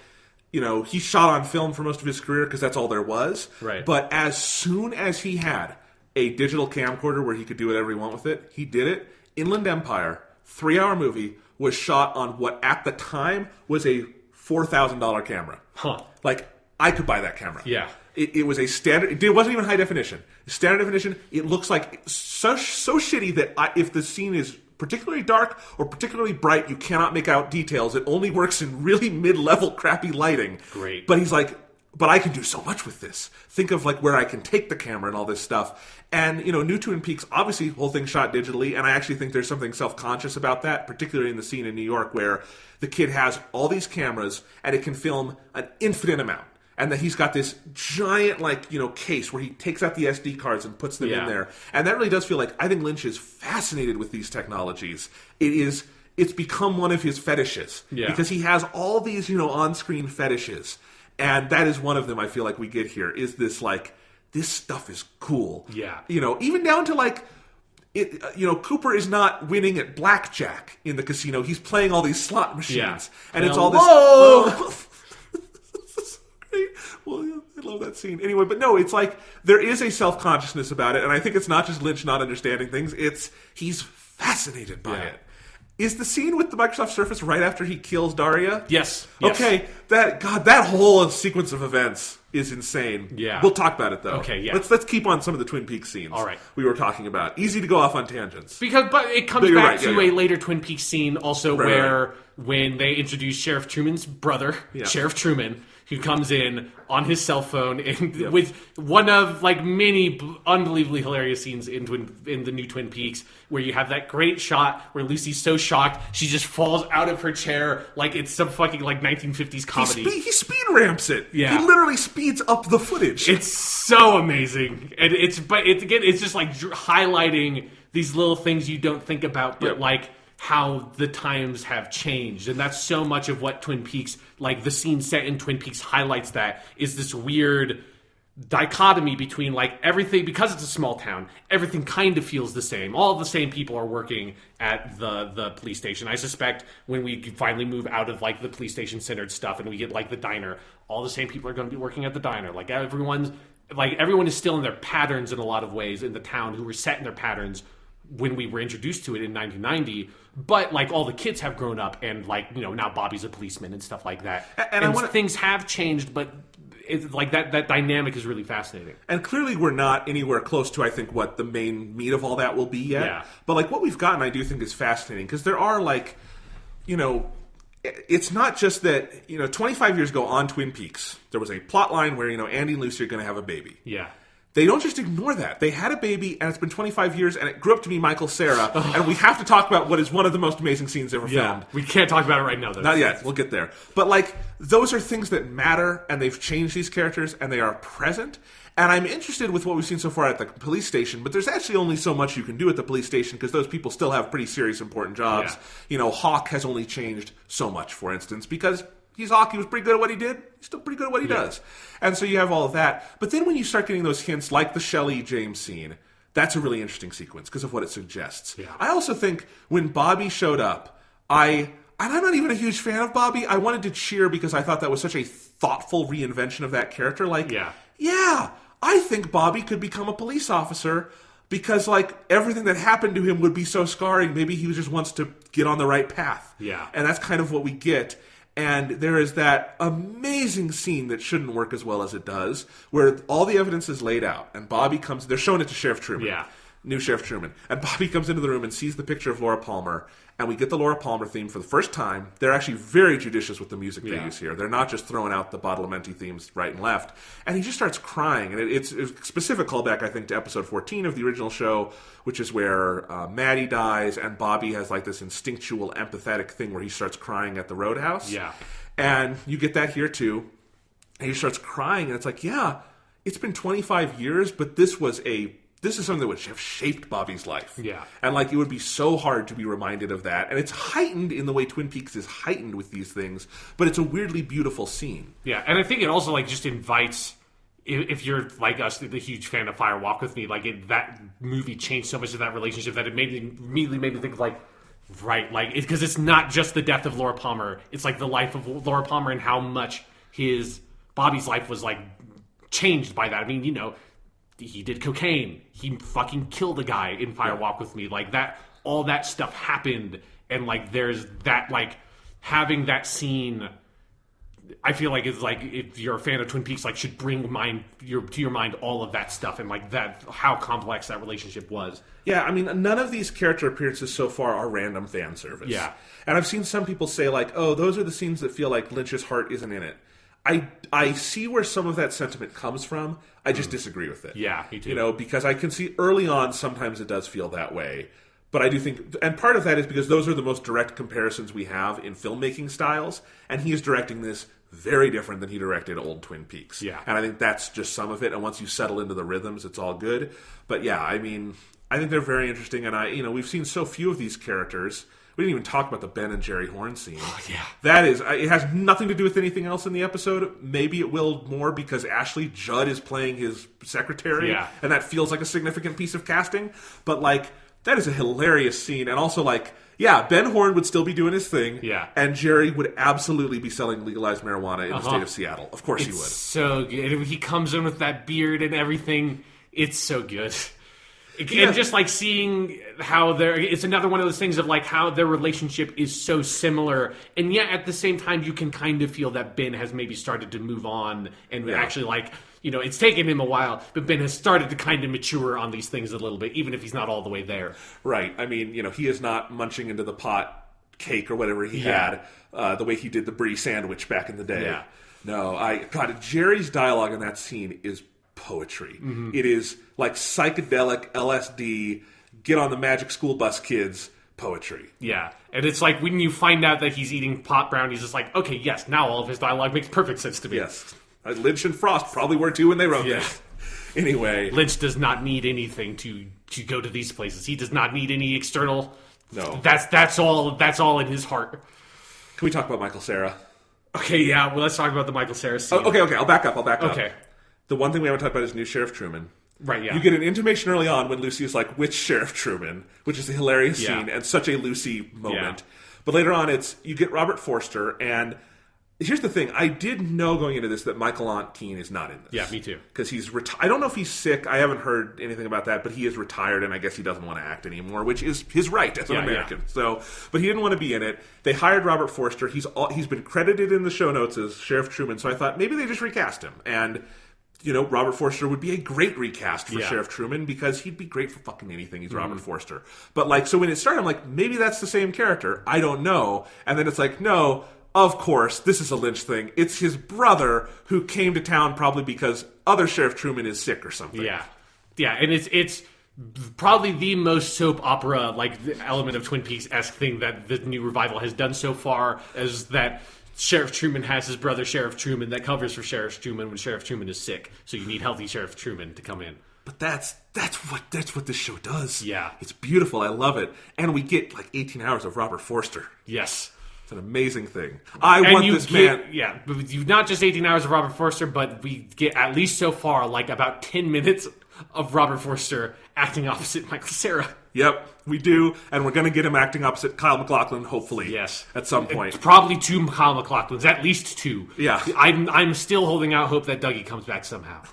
you know, he shot on film for most of his career because that's all there was. Right. But as soon as he had a digital camcorder where he could do whatever he wanted with it, he did it. Inland Empire, 3-hour movie, was shot on what at the time was a $4,000 camera. Huh. Like, I could buy that camera. Yeah. It was a standard. It wasn't even high definition. Standard definition. It looks like so shitty that if the scene is particularly dark or particularly bright, you cannot make out details. It only works in really mid-level crappy lighting. Great. But he's like, but I can do so much with this. Think of, like, where I can take the camera and all this stuff. And, you know, New Twin Peaks, obviously, whole thing shot digitally, and I actually think there's something self-conscious about that, particularly in the scene in New York where the kid has all these cameras and it can film an infinite amount. And that he's got this giant, like, you know, case where he takes out the SD cards and puts them in there. And that really does feel like, I think Lynch is fascinated with these technologies. It's become one of his fetishes. Yeah. Because he has all these, you know, on-screen fetishes. And that is one of them I feel like we get here, is this, like, this stuff is cool. Yeah. You know, even down to, like, you know, Cooper is not winning at blackjack in the casino. He's playing all these slot machines. Yeah. And it's all this... This is great. Well, yeah, I love that scene. Anyway, but no, it's like, there is a self-consciousness about it, and I think it's not just Lynch not understanding things, he's fascinated by it. Is the scene with the Microsoft Surface right after he kills Daria? Yes. Okay, that whole sequence of events is insane. Yeah. We'll talk about it, though. Okay, yeah. Let's keep on some of the Twin Peaks scenes. All right. We were talking about. Easy to go off on tangents. But it comes back to a later Twin Peaks scene also where when they introduce Sheriff Truman's brother, Sheriff Truman, who comes in on his cell phone and with one of, like, many unbelievably hilarious scenes in the new Twin Peaks, where you have that great shot where Lucy's so shocked she just falls out of her chair like it's some fucking, like, 1950s comedy. He speed ramps it. Yeah. He literally speeds up the footage. It's so amazing, and it's just like highlighting these little things you don't think about, but like how the times have changed. And that's so much of what Twin Peaks, like the scene set in Twin Peaks highlights, that is this weird dichotomy between like everything, because it's a small town, everything kind of feels the same. All the same people are working at the police station. I suspect when we finally move out of like the police station centered stuff and we get like the diner, all the same people are going to be working at the diner. Like everyone is still in their patterns in a lot of ways in the town, who were set in their patterns when we were introduced to it in 1990, but like all the kids have grown up and like, you know, now Bobby's a policeman and stuff like that. And things have changed, but it's like that dynamic is really fascinating. And clearly we're not anywhere close to, I think, what the main meat of all that will be yet. Yeah. But like what we've gotten, I do think is fascinating, because there are like, you know, it's not just that, you know, 25 years ago on Twin Peaks, there was a plot line where, you know, Andy and Lucy are going to have a baby. Yeah. They don't just ignore that. They had a baby, and it's been 25 years, and it grew up to be Michael Cera, and we have to talk about what is one of the most amazing scenes ever filmed. We can't talk about it right now, though. Not yet. We'll get there. But, like, those are things that matter, and they've changed these characters, and they are present. And I'm interested with what we've seen so far at the police station, but there's actually only so much you can do at the police station, because those people still have pretty serious, important jobs. Yeah. You know, Hawk has only changed so much, for instance, because he's Hawk. He was pretty good at what he did. He's still pretty good at what he does. And so you have all of that. But then when you start getting those hints, like the Shelley James scene, that's a really interesting sequence because of what it suggests. Yeah. I also think when Bobby showed up, and I'm not even a huge fan of Bobby, I wanted to cheer because I thought that was such a thoughtful reinvention of that character. Like, yeah, I think Bobby could become a police officer because, like, everything that happened to him would be so scarring. Maybe he just wants to get on the right path. Yeah. And that's kind of what we get. And there is that amazing scene that shouldn't work as well as it does, where all the evidence is laid out, and Bobby comes. They're showing it to Sheriff Truman. Yeah. New Sheriff Truman. And Bobby comes into the room and sees the picture of Laura Palmer, and we get the Laura Palmer theme for the first time. They're actually very judicious with the music they use here. They're not just throwing out the Badalamenti themes right and left. And he just starts crying. And it's a specific callback, I think, to episode 14 of the original show, which is where Maddie dies, and Bobby has like this instinctual, empathetic thing where he starts crying at the roadhouse. Yeah. And you get that here, too. And he starts crying, and it's like, yeah, it's been 25 years, but this is something that would have shaped Bobby's life. Yeah. And, like, it would be so hard to be reminded of that. And it's heightened in the way Twin Peaks is heightened with these things, but it's a weirdly beautiful scene. Yeah, and I think it also, like, just invites, if you're, like us, the huge fan of Fire Walk With Me, like, that movie changed so much of that relationship that it immediately made me think of, like, right, like, because it's not just the death of Laura Palmer. It's, like, the life of Laura Palmer and how much Bobby's life was, like, changed by that. I mean, you know, he did cocaine. He fucking killed a guy in Fire Walk With Me. Like, that, all that stuff happened. And, like, there's that, like, having that scene, I feel like it's like, if you're a fan of Twin Peaks, like, should bring to your mind all of that stuff and, like, that, how complex that relationship was. Yeah, I mean, none of these character appearances so far are random fan service. Yeah. And I've seen some people say, like, oh, those are the scenes that feel like Lynch's heart isn't in it. I see where some of that sentiment comes from. I just disagree with it. Yeah, me too. You know, because I can see early on sometimes it does feel that way. But I do think, and part of that is because those are the most direct comparisons we have in filmmaking styles, and he is directing this very different than he directed old Twin Peaks. Yeah. And I think that's just some of it, and once you settle into the rhythms, it's all good. But yeah, I mean, I think they're very interesting, and we've seen so few of these characters. We didn't even talk about the Ben and Jerry Horn scene. Oh, yeah. That is, it has nothing to do with anything else in the episode. Maybe it will more because Ashley Judd is playing his secretary. Yeah. And that feels like a significant piece of casting. But, like, that is a hilarious scene. And also, like, yeah, Ben Horn would still be doing his thing. Yeah. And Jerry would absolutely be selling legalized marijuana in the state of Seattle. Of course he would. So good. He comes in with that beard and everything. It's so good. And just like seeing how it's another one of those things of like how their relationship is so similar, and yet at the same time you can kind of feel that Ben has maybe started to move on and actually, like, you know, it's taken him a while, but Ben has started to kind of mature on these things a little bit, even if he's not all the way there. Right. I mean, you know, he is not munching into the pot cake or whatever he had the way he did the brie sandwich back in the day. Yeah. No, God, Jerry's dialogue in that scene is poetry. Mm-hmm. It is like psychedelic LSD, get on the magic school bus kids poetry. Yeah. And it's like when you find out that he's eating pot brownies, it's like, okay, yes, now all of his dialogue makes perfect sense to me. Yes. Lynch and Frost probably were too when they wrote this. Anyway. Lynch does not need anything to go to these places. He does not need any external. No. That's all in his heart. Can we talk about Michael Cera? Okay, yeah, well, let's talk about the Michael Cera scene. Okay, I'll back up. Okay. the one thing we haven't talked about is new Sheriff Truman. Right, yeah. You get an intimation early on when Lucy is like, which Sheriff Truman? Which is a hilarious Yeah. scene and such a Lucy moment. Yeah. But later on, you get Robert Forster, and here's the thing. I did know going into this that Michael Keane is not in this. Yeah, me too. Because he's I don't know if he's sick. I haven't heard anything about that, but he is retired, and I guess he doesn't want to act anymore, which is his right as an American. Yeah. So, but he didn't want to be in it. They hired Robert Forster. He's been credited in the show notes as Sheriff Truman, so I thought maybe they just recast him. And Robert Forster would be a great recast for Sheriff Truman because he'd be great for fucking anything. He's Robert Forster. But so when it started, I'm like, maybe that's the same character. I don't know. And then it's like, no, of course, this is a Lynch thing. It's his brother who came to town probably because other Sheriff Truman is sick or something. Yeah. Yeah, and it's probably the most soap opera element of Twin Peaks-esque thing that the new revival has done so far, is that Sheriff Truman has his brother Sheriff Truman that covers for Sheriff Truman when Sheriff Truman is sick. So you need healthy Sheriff Truman to come in. But that's what this show does. Yeah. It's beautiful. I love it. And we get 18 hours of Robert Forster. Yes. It's an amazing thing. I want this man. Yeah, but not just 18 hours of Robert Forster, but we get at least so far about 10 minutes of Robert Forster acting opposite Michael Cera. Yep, we do, and we're going to get him acting opposite Kyle MacLachlan, hopefully. Yes, at some point. It's probably 2 Kyle MacLachlans, at least 2. Yeah, I'm still holding out hope that Dougie comes back somehow.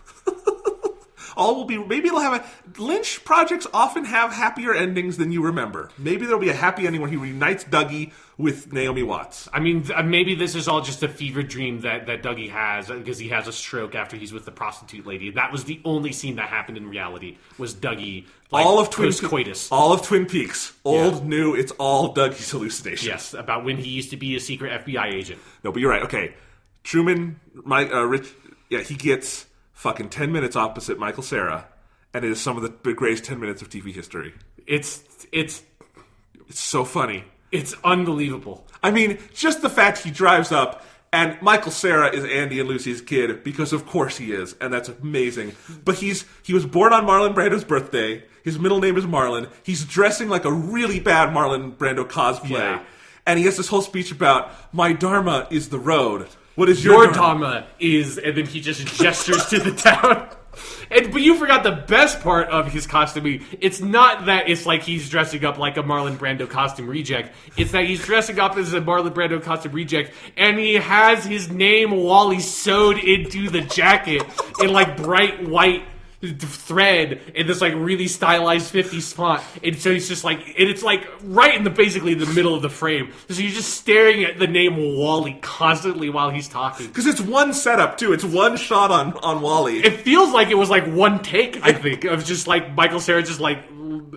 All will be, maybe it'll have Lynch projects often have happier endings than you remember. Maybe there'll be a happy ending where he reunites Dougie with Naomi Watts. I mean, maybe this is all just a fever dream that Dougie has because he has a stroke after he's with the prostitute lady. That was the only scene that happened in reality, was Dougie all of post-coitus. All of Twin Peaks. Old, new, it's all Dougie's hallucinations. Yes, about when he used to be a secret FBI agent. No, but you're right. Okay. Truman, he gets fucking 10 minutes opposite Michael Cera, and it is some of the greatest 10 minutes of TV history. It's so funny. It's unbelievable. I mean, just the fact he drives up and Michael Cera is Andy and Lucy's kid, because of course he is, and that's amazing. But he was born on Marlon Brando's birthday. His middle name is Marlon. He's dressing like a really bad Marlon Brando cosplay. Yeah. And he has this whole speech about, my dharma is the road. What is your dharma is, and then he just gestures to the town. But you forgot the best part of his costuming. It's not that it's like he's dressing up like a Marlon Brando costume reject. It's that he's dressing up as a Marlon Brando costume reject, and he has his name Wally sewed into the jacket in bright white thread in this really stylized 50s font. And so he's just it's right in basically the middle of the frame. So you're just staring at the name Wally constantly while he's talking. Because it's one setup too. It's one shot on Wally. It feels like it was one take, I think, of just Michael Cera just learned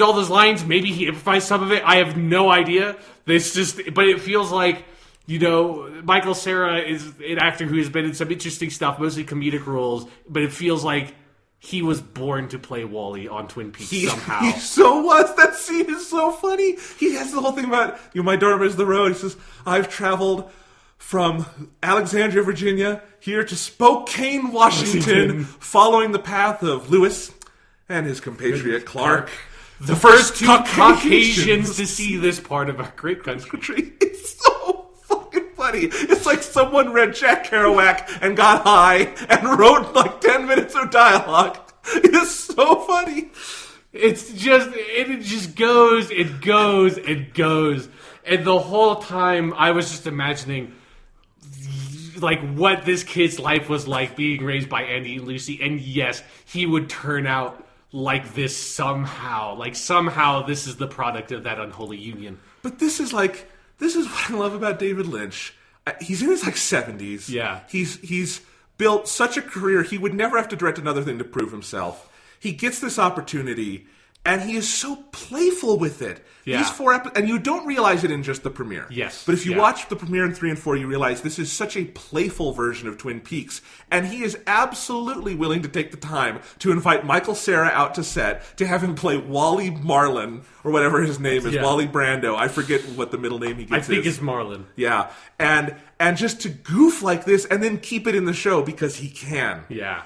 all those lines. Maybe he improvised some of it. I have no idea. But it feels like, Michael Cera is an actor who has been in some interesting stuff, mostly comedic roles, but it feels like he was born to play Wally on Twin Peaks somehow. He so was. That scene is so funny. He has the whole thing about, my dharma is the road. He says, I've traveled from Alexandria, Virginia, here to Spokane, Washington, following the path of Lewis and his compatriot Clark. The first 2 Caucasians to see this part of our great country. It's so fucking funny. It's like someone read Jack Kerouac and got high and wrote 10 minutes of dialogue. It is so funny. It just goes, it goes, it goes. And the whole time I was just imagining what this kid's life was like being raised by Andy and Lucy. And yes, he would turn out like this somehow. Somehow this is the product of that unholy union. But this is what I love about David Lynch. He's in his 70s. Yeah. He's built such a career. He would never have to direct another thing to prove himself. He gets this opportunity, and he is so playful with it. Yeah. These 4 episodes, and you don't realize it in just the premiere. Yes. But if you watch the premiere in 3 and 4, you realize this is such a playful version of Twin Peaks. And he is absolutely willing to take the time to invite Michael Cera out to set to have him play Wally Marlon, or whatever his name is, Wally Brando. I forget what the middle name he gets is. I think it's Marlon. Yeah. And just to goof like this and then keep it in the show because he can. Yeah.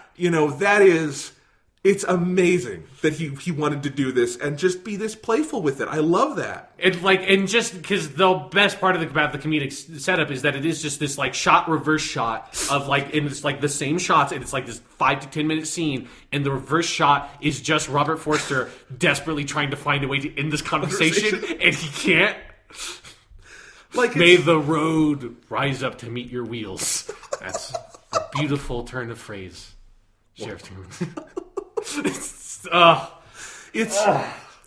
It's amazing that he wanted to do this and just be this playful with it. I love that. And just because the best part about the comedic setup is that it is just this like reverse shot of like, and it's like the same shots, and it's like this 5 to 10 minute scene, and the reverse shot is just Robert Forster desperately trying to find a way to end this conversation, and he can't. Like, may the road rise up to meet your wheels. That's a beautiful turn of phrase, Sheriff Truman.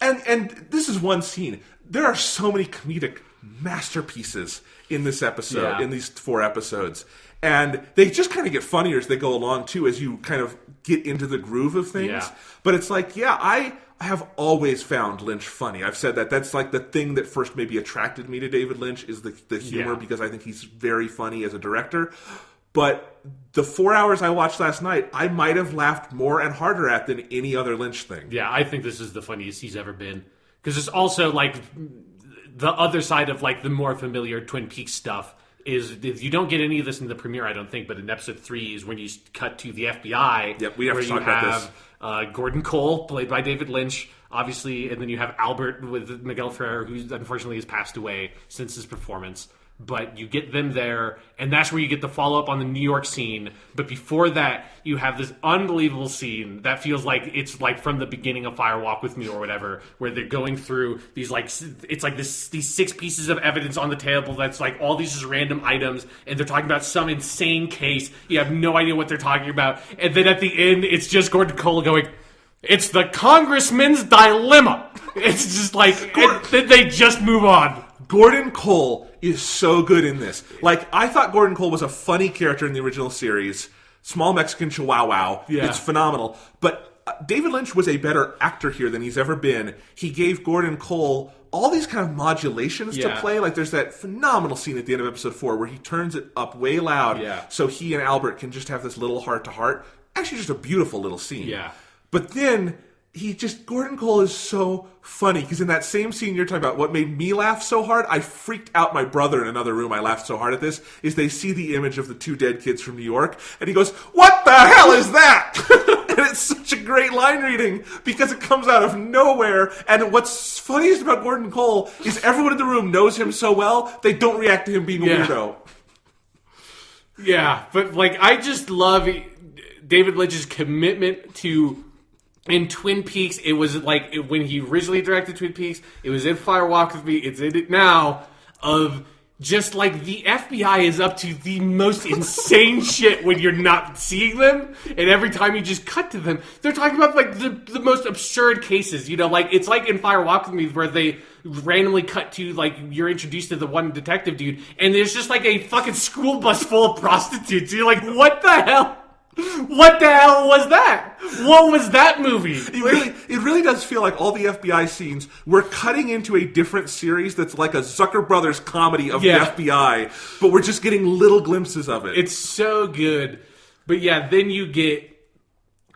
And this is one scene. There are so many comedic masterpieces in this episode, in these 4 episodes. And they just kind of get funnier as they go along, too, as you kind of get into the groove of things. Yeah. But it's like, I have always found Lynch funny. I've said that. That's like the thing that first maybe attracted me to David Lynch is the humor, because I think he's very funny as a director. But the 4 hours I watched last night, I might have laughed more and harder at than any other Lynch thing. Yeah, I think this is the funniest he's ever been. Because it's also like the other side of like the more familiar Twin Peaks stuff is you don't get any of this in the premiere, I don't think, but in episode 3 is when you cut to the FBI. Yep, we have to talk about this. Gordon Cole, played by David Lynch, obviously, and then you have Albert with Miguel Ferrer, who unfortunately has passed away since his performance. But you get them there, and that's where you get the follow-up on the New York scene. But before that, you have this unbelievable scene that feels like it's like from the beginning of Fire Walk With Me or whatever, where they're going through these like, it's like these 6 pieces of evidence on the table that's like all these just random items, and they're talking about some insane case. You have no idea what they're talking about. And then at the end, it's just Gordon Cole going, "It's the congressman's dilemma." It's just like, then they just move on. Gordon Cole is so good in this. Like, I thought Gordon Cole was a funny character in the original series. Small Mexican chihuahua. Yeah. It's phenomenal. But David Lynch was a better actor here than he's ever been. He gave Gordon Cole all these kind of modulations to play. Like, there's that phenomenal scene at the end of episode 4 where he turns it up way loud so he and Albert can just have this little heart-to-heart. Actually, just a beautiful little scene. Yeah. But then Gordon Cole is so funny, because in that same scene you're talking about, what made me laugh so hard, I freaked out my brother in another room. I laughed so hard at this, is they see the image of the 2 dead kids from New York, and he goes, "What the hell is that?" And it's such a great line reading, because it comes out of nowhere, and what's funniest about Gordon Cole is everyone in the room knows him so well, they don't react to him being a weirdo. Yeah, but like, I just love David Lynch's commitment to... In Twin Peaks, it was like when he originally directed Twin Peaks, it was in Fire Walk With Me, it's in it now, of just like the FBI is up to the most insane shit when you're not seeing them, and every time you just cut to them, they're talking about like the most absurd cases, you know, like it's like in Fire Walk With Me where they randomly cut to like you're introduced to the one detective dude, and there's just like a fucking school bus full of prostitutes. You're like, what the hell? What the hell was that? What was that movie? It really does feel like all the FBI scenes, we're cutting into a different series that's like a Zucker Brothers comedy of the FBI, but we're just getting little glimpses of it. It's so good. But yeah, then you get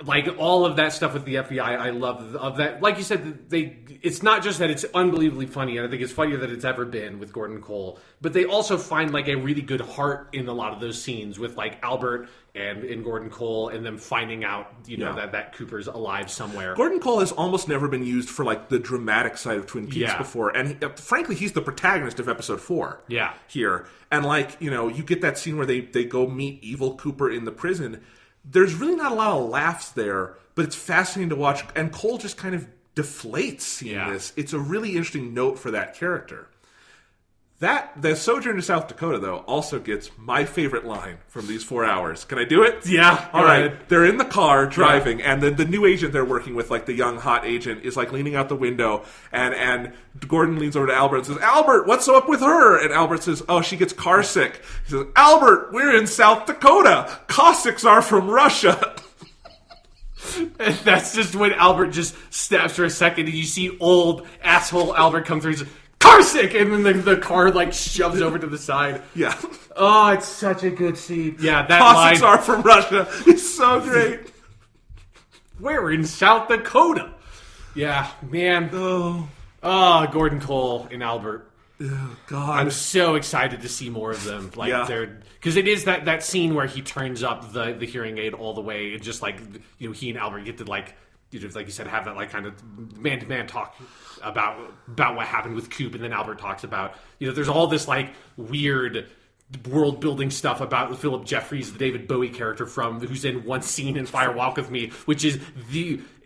like all of that stuff with the FBI. I love of that. Like you said, it's not just that it's unbelievably funny, and I think it's funnier than it's ever been with Gordon Cole, but they also find like a really good heart in a lot of those scenes with like Albert and in Gordon Cole, and them finding out, you know, that Cooper's alive somewhere. Gordon Cole has almost never been used for like the dramatic side of Twin Peaks before, and frankly, he's the protagonist of episode 4 here. And like, you know, you get that scene where they go meet evil Cooper in the prison. There's really not a lot of laughs there, but it's fascinating to watch, and Cole just kind of deflates seeing this. It's a really interesting note for that character. The Sojourn to South Dakota, though, also gets my favorite line from these 4 hours. Can I do it? Yeah. All right. They're in the car driving, and the new agent they're working with, like the young hot agent, is like leaning out the window, and Gordon leans over to Albert and says, "Albert, what's up with her?" And Albert says, "Oh, she gets car sick." He says, "Albert, we're in South Dakota. Cossacks are from Russia." And that's just when Albert just snaps for a second, and you see old asshole Albert come through and says, "Car sick!" And then the car like shoves over to the side. Yeah. Oh, it's such a good scene. Yeah, that Cossacks line. are from Russia. It's so great. We're in South Dakota. Yeah, man. Oh, Gordon Cole and Albert. Oh, God. I'm so excited to see more of them. Like they're because it is that scene where he turns up the hearing aid all the way, and just like, you know, he and Albert get to like like you said, have that like kind of man-to-man talk about what happened with Coop, and then Albert talks about, there's all this like weird world building stuff about Philip Jeffries, the David Bowie character who's in one scene in Fire Walk with Me, which is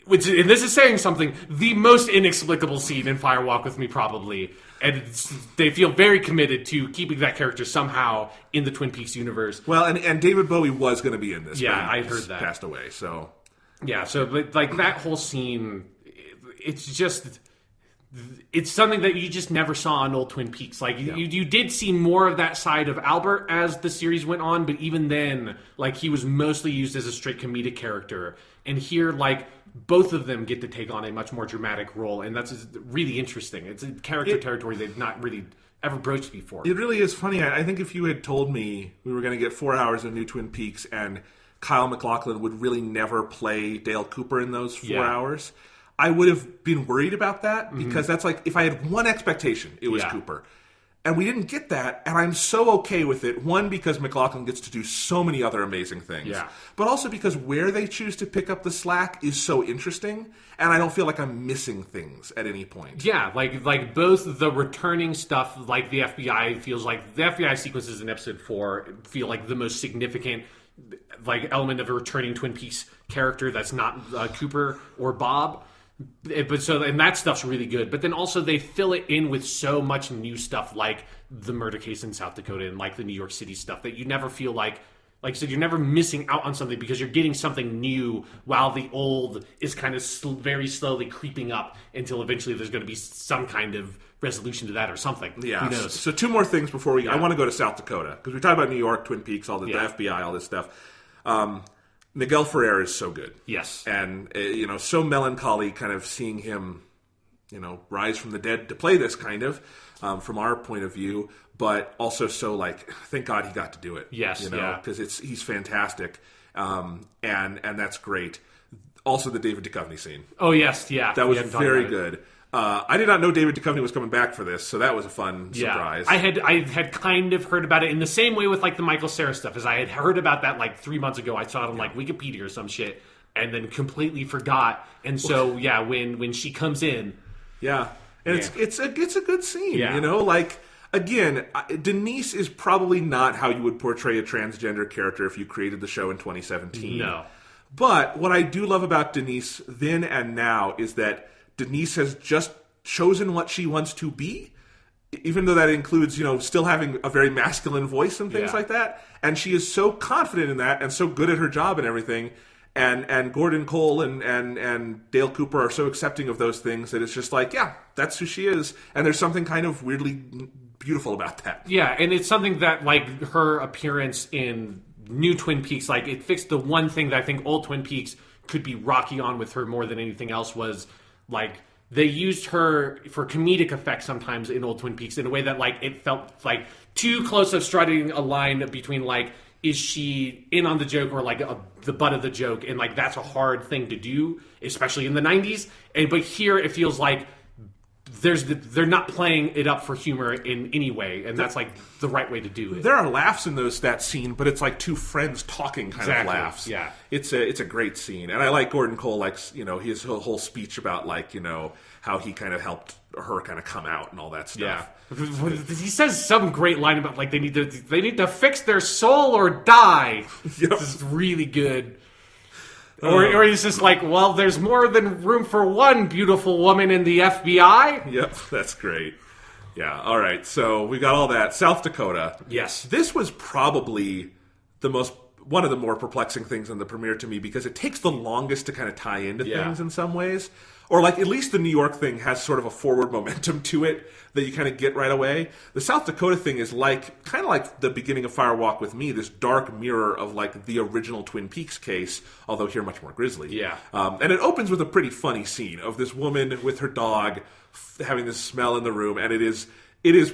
and this is saying something, the most inexplicable scene in Fire Walk with Me probably. And they feel very committed to keeping that character somehow in the Twin Peaks universe. Well, and David Bowie was going to be in this. Yeah, I heard that. Passed away, so... Yeah, so but like that whole scene, it's something that you just never saw on old Twin Peaks. Like you did see more of that side of Albert as the series went on, but even then, like he was mostly used as a straight comedic character. And here, like both of them get to take on a much more dramatic role, and that's really interesting. It's a character territory they've not really ever broached before. It really is funny. I think if you had told me we were going to get 4 hours of new Twin Peaks and Kyle MacLachlan would really never play Dale Cooper in those 4 hours, I would have been worried about that, because that's like, if I had one expectation, it was Cooper. And we didn't get that, and I'm so okay with it. One, because MacLachlan gets to do so many other amazing things. Yeah. But also because where they choose to pick up the slack is so interesting, and I don't feel like I'm missing things at any point. Yeah, like both the returning stuff, like the FBI, feels like the FBI sequences in episode 4 feel like the most significant like element of a returning Twin Peaks character that's not Cooper or Bob. And that stuff's really good. But then also they fill it in with so much new stuff, like the murder case in South Dakota and like the New York City stuff, that you never feel like I said, you're never missing out on something, because you're getting something new while the old is kind of very slowly creeping up until eventually there's going to be some kind of resolution to that or something. Yeah. Who knows? So 2 more things before we... I want to go to South Dakota, because we talked about New York, Twin Peaks, all the FBI, all this stuff. Miguel Ferrer is so good. Yes. And, so melancholy, kind of seeing him, rise from the dead to play this kind of, from our point of view, but also so like, thank God he got to do it. Yes. Because he's fantastic. And that's great. Also the David Duchovny scene. Oh, yes. Yeah. That was very good. I did not know David Duchovny was coming back for this, so that was a fun surprise. I had kind of heard about it in the same way with like the Michael Cera stuff, as I had heard about that like 3 months ago. I saw it on like Wikipedia or some shit, and then completely forgot. And so when she comes in, and it's a good scene. Like again, Denise is probably not how you would portray a transgender character if you created the show in 2017. No, but what I do love about Denise then and now is that Denise has just chosen what she wants to be, even though that includes, still having a very masculine voice and things like that. And she is so confident in that and so good at her job and everything. And Gordon Cole and Dale Cooper are so accepting of those things that it's just like, yeah, that's who she is. And there's something kind of weirdly beautiful about that. Yeah, and it's something that, like, her appearance in new Twin Peaks, like, it fixed the one thing that I think old Twin Peaks could be rocky on with her more than anything else was... Like, they used her for comedic effect sometimes in old Twin Peaks in a way that, like, it felt, like, too close of strutting a line between, like, is she in on the joke or, like, the butt of the joke? And, like, that's a hard thing to do, especially in the 90s. But here it feels like they're not playing it up for humor in any way, and that's like the right way to do it. There are laughs in that scene, but it's like two friends talking kind of laughs. Yeah, it's a great scene, and I like Gordon Cole. Like, his whole speech about like how he kind of helped her kind of come out and all that stuff. Yeah, he says some great line about like they need to fix their soul or die. Yep. This is really good. Or he's just like, well, there's more than room for one beautiful woman in the FBI. Yep, that's great. Yeah, all right. So we got all that. South Dakota. Yes. This was probably one of the more perplexing things in the premiere to me because it takes the longest to kind of tie into things in some ways. Or like at least the New York thing has sort of a forward momentum to it that you kind of get right away. The South Dakota thing is like kind of like the beginning of Fire Walk with Me, this dark mirror of like the original Twin Peaks case, although here much more grisly. Yeah. And it opens with a pretty funny scene of this woman with her dog having this smell in the room, and it is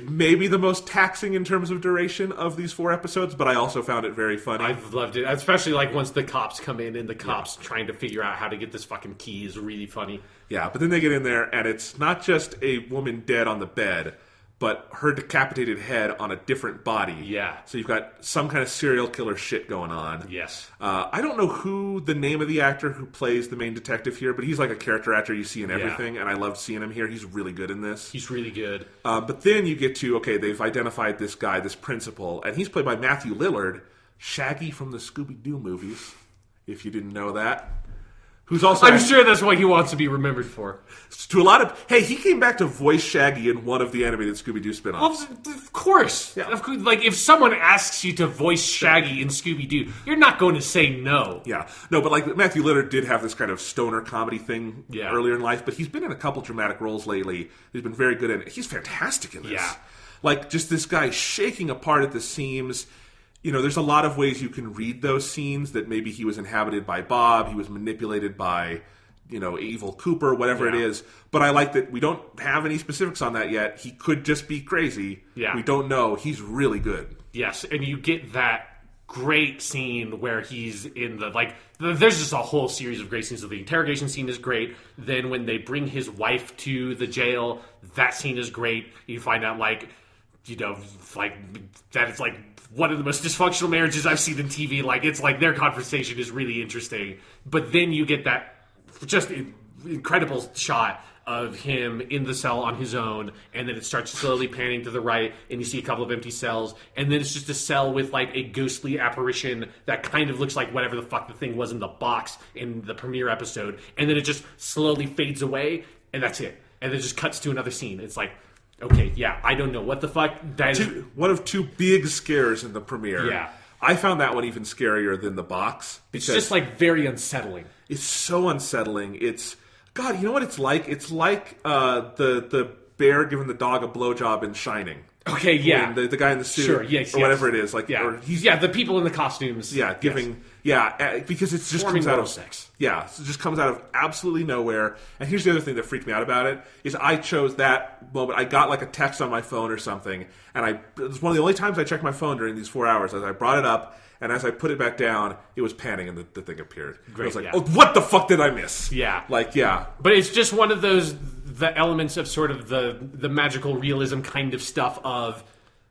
maybe the most taxing in terms of duration of these 4 episodes, but I also found it very funny. I've loved it, especially like once the cops come in and the cops trying to figure out how to get this fucking key is really funny. Yeah, but then they get in there and it's not just a woman dead on the bed, but her decapitated head on a different body. Yeah. So you've got some kind of serial killer shit going on. Yes. I don't know who the name of the actor who plays the main detective here, but he's like a character actor you see in everything, and I loved seeing him here. He's really good in this. He's really good. But then you get to, okay, they've identified this guy, this principal, and he's played by Matthew Lillard, Shaggy from the Scooby-Doo movies, if you didn't know that. Who's also... I'm sure that's what he wants to be remembered for. To a lot of... Hey, he came back to voice Shaggy in one of the animated Scooby-Doo spin-offs. Well, of course. Yeah. Of course. Like, if someone asks you to voice Shaggy in Scooby-Doo, you're not going to say no. Yeah. No, but like Matthew Lillard did have this kind of stoner comedy thing Yeah. earlier in life, but he's been in a couple dramatic roles lately. He's been very good in it. He's fantastic in this. Yeah. Like, just this guy shaking apart at the seams. You know, there's a lot of ways you can read those scenes, that maybe he was inhabited by Bob, he was manipulated by... you know, evil Cooper, whatever it is. But I like that we don't have any specifics on that yet. He could just be crazy. Yeah. We don't know. He's really good. Yes, and you get that great scene where he's in the, like, there's just a whole series of great scenes. So the interrogation scene is great. Then when they bring his wife to the jail, that scene is great. You find out, like, you know, like, that it's, like, one of the most dysfunctional marriages I've seen in TV. Like, it's like their conversation is really interesting. But then you get that just incredible shot of him in the cell on his own, and then it starts slowly panning to the right, and you see a couple of empty cells, and then it's just a cell with like a ghostly apparition that kind of looks like whatever the fuck the thing was in the box in the premiere episode, and then it just slowly fades away, and that's it. And then it just cuts to another scene. It's like, okay, yeah, I don't know what the fuck that is. One of two big scares in the premiere. Yeah. I found that one even scarier than the box. It's just like very unsettling. It's so unsettling. It's... God, you know what it's like? It's like the bear giving the dog a blowjob in Shining. Okay, yeah. When the guy in the suit, sure, yes, or whatever it is. Like, yeah. or he's, yeah, the people in the costumes. yeah, giving... Yes. Yeah, because it just Forming comes out oral of... sex. Yeah, it just comes out of absolutely nowhere. And here's the other thing that freaked me out about it, is I chose that moment. I got like a text on my phone or something, and it was one of the only times I checked my phone during these 4 hours. As I brought it up, and as I put it back down, it was panning and the thing appeared. Great, I was like, yeah. oh, what the fuck did I miss? Yeah. Like, yeah. But it's just one of those, the elements of sort of the magical realism kind of stuff of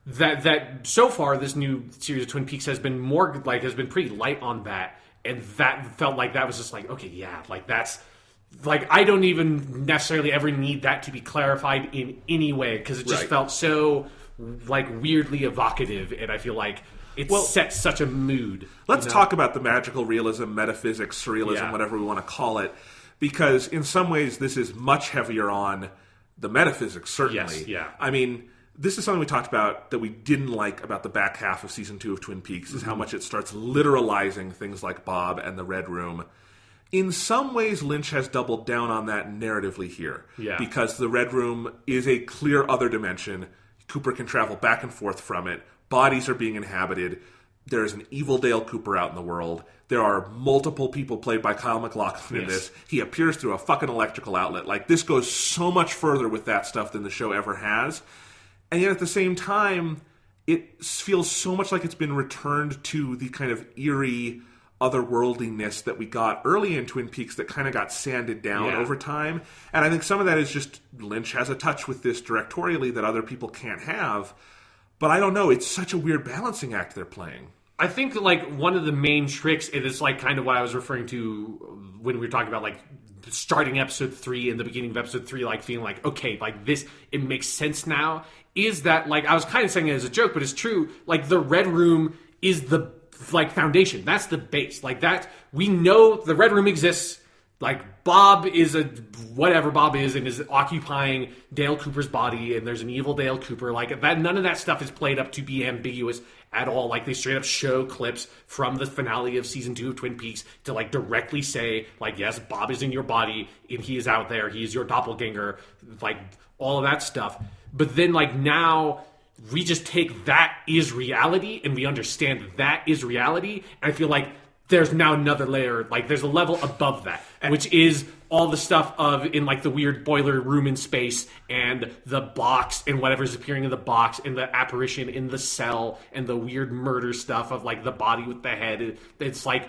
that so far this new series of Twin Peaks has been more, like, has been pretty light on that. And that felt like that was just like, okay, yeah, like that's, like, I don't even necessarily ever need that to be clarified in any way, because it just Right. felt so, like, weirdly evocative, and I feel like it sets such a mood. Let's talk about the magical realism, metaphysics, surrealism, Yeah. whatever we want to call it, because in some ways this is much heavier on the metaphysics, certainly. Yes, yeah. I mean, this is something we talked about that we didn't like about the back half of Season 2 of Twin Peaks, is how much it starts literalizing things like Bob and the Red Room. In some ways, Lynch has doubled down on that narratively here. Yeah. Because the Red Room is a clear other dimension. Cooper can travel back and forth from it. Bodies are being inhabited. There is an evil Dale Cooper out in the world. There are multiple people played by Kyle MacLachlan in this. He appears through a fucking electrical outlet. Like, this goes so much further with that stuff than the show ever has. And yet at the same time, it feels so much like it's been returned to the kind of eerie otherworldliness that we got early in Twin Peaks that kind of got sanded down over time. And I think some of that is just Lynch has a touch with this directorially that other people can't have. But I don't know. It's such a weird balancing act they're playing. I think, like, one of the main tricks, it is like kind of what I was referring to when we were talking about, like, starting episode 3 and the beginning of episode 3, like, feeling like, okay, like, this, it makes sense now, is that, like, I was kind of saying it as a joke, but it's true, like, the Red Room is the, like, foundation. That's the base. Like, that, we know the Red Room exists. Like, Bob is whatever Bob is, and is occupying Dale Cooper's body, and there's an evil Dale Cooper. Like, that, none of that stuff is played up to be ambiguous at all. Like, they straight up show clips from the finale of season 2 of Twin Peaks to, like, directly say, like, yes, Bob is in your body, and he is out there, he is your doppelganger, like, all of that stuff. But then, like, now we just take that is reality, and we understand that is reality, and I feel like there's now another layer, like, there's a level above that, which is all the stuff of, in, like, the weird boiler room in space, and the box, and whatever's appearing in the box, and the apparition in the cell, and the weird murder stuff of, like, the body with the head. It's like,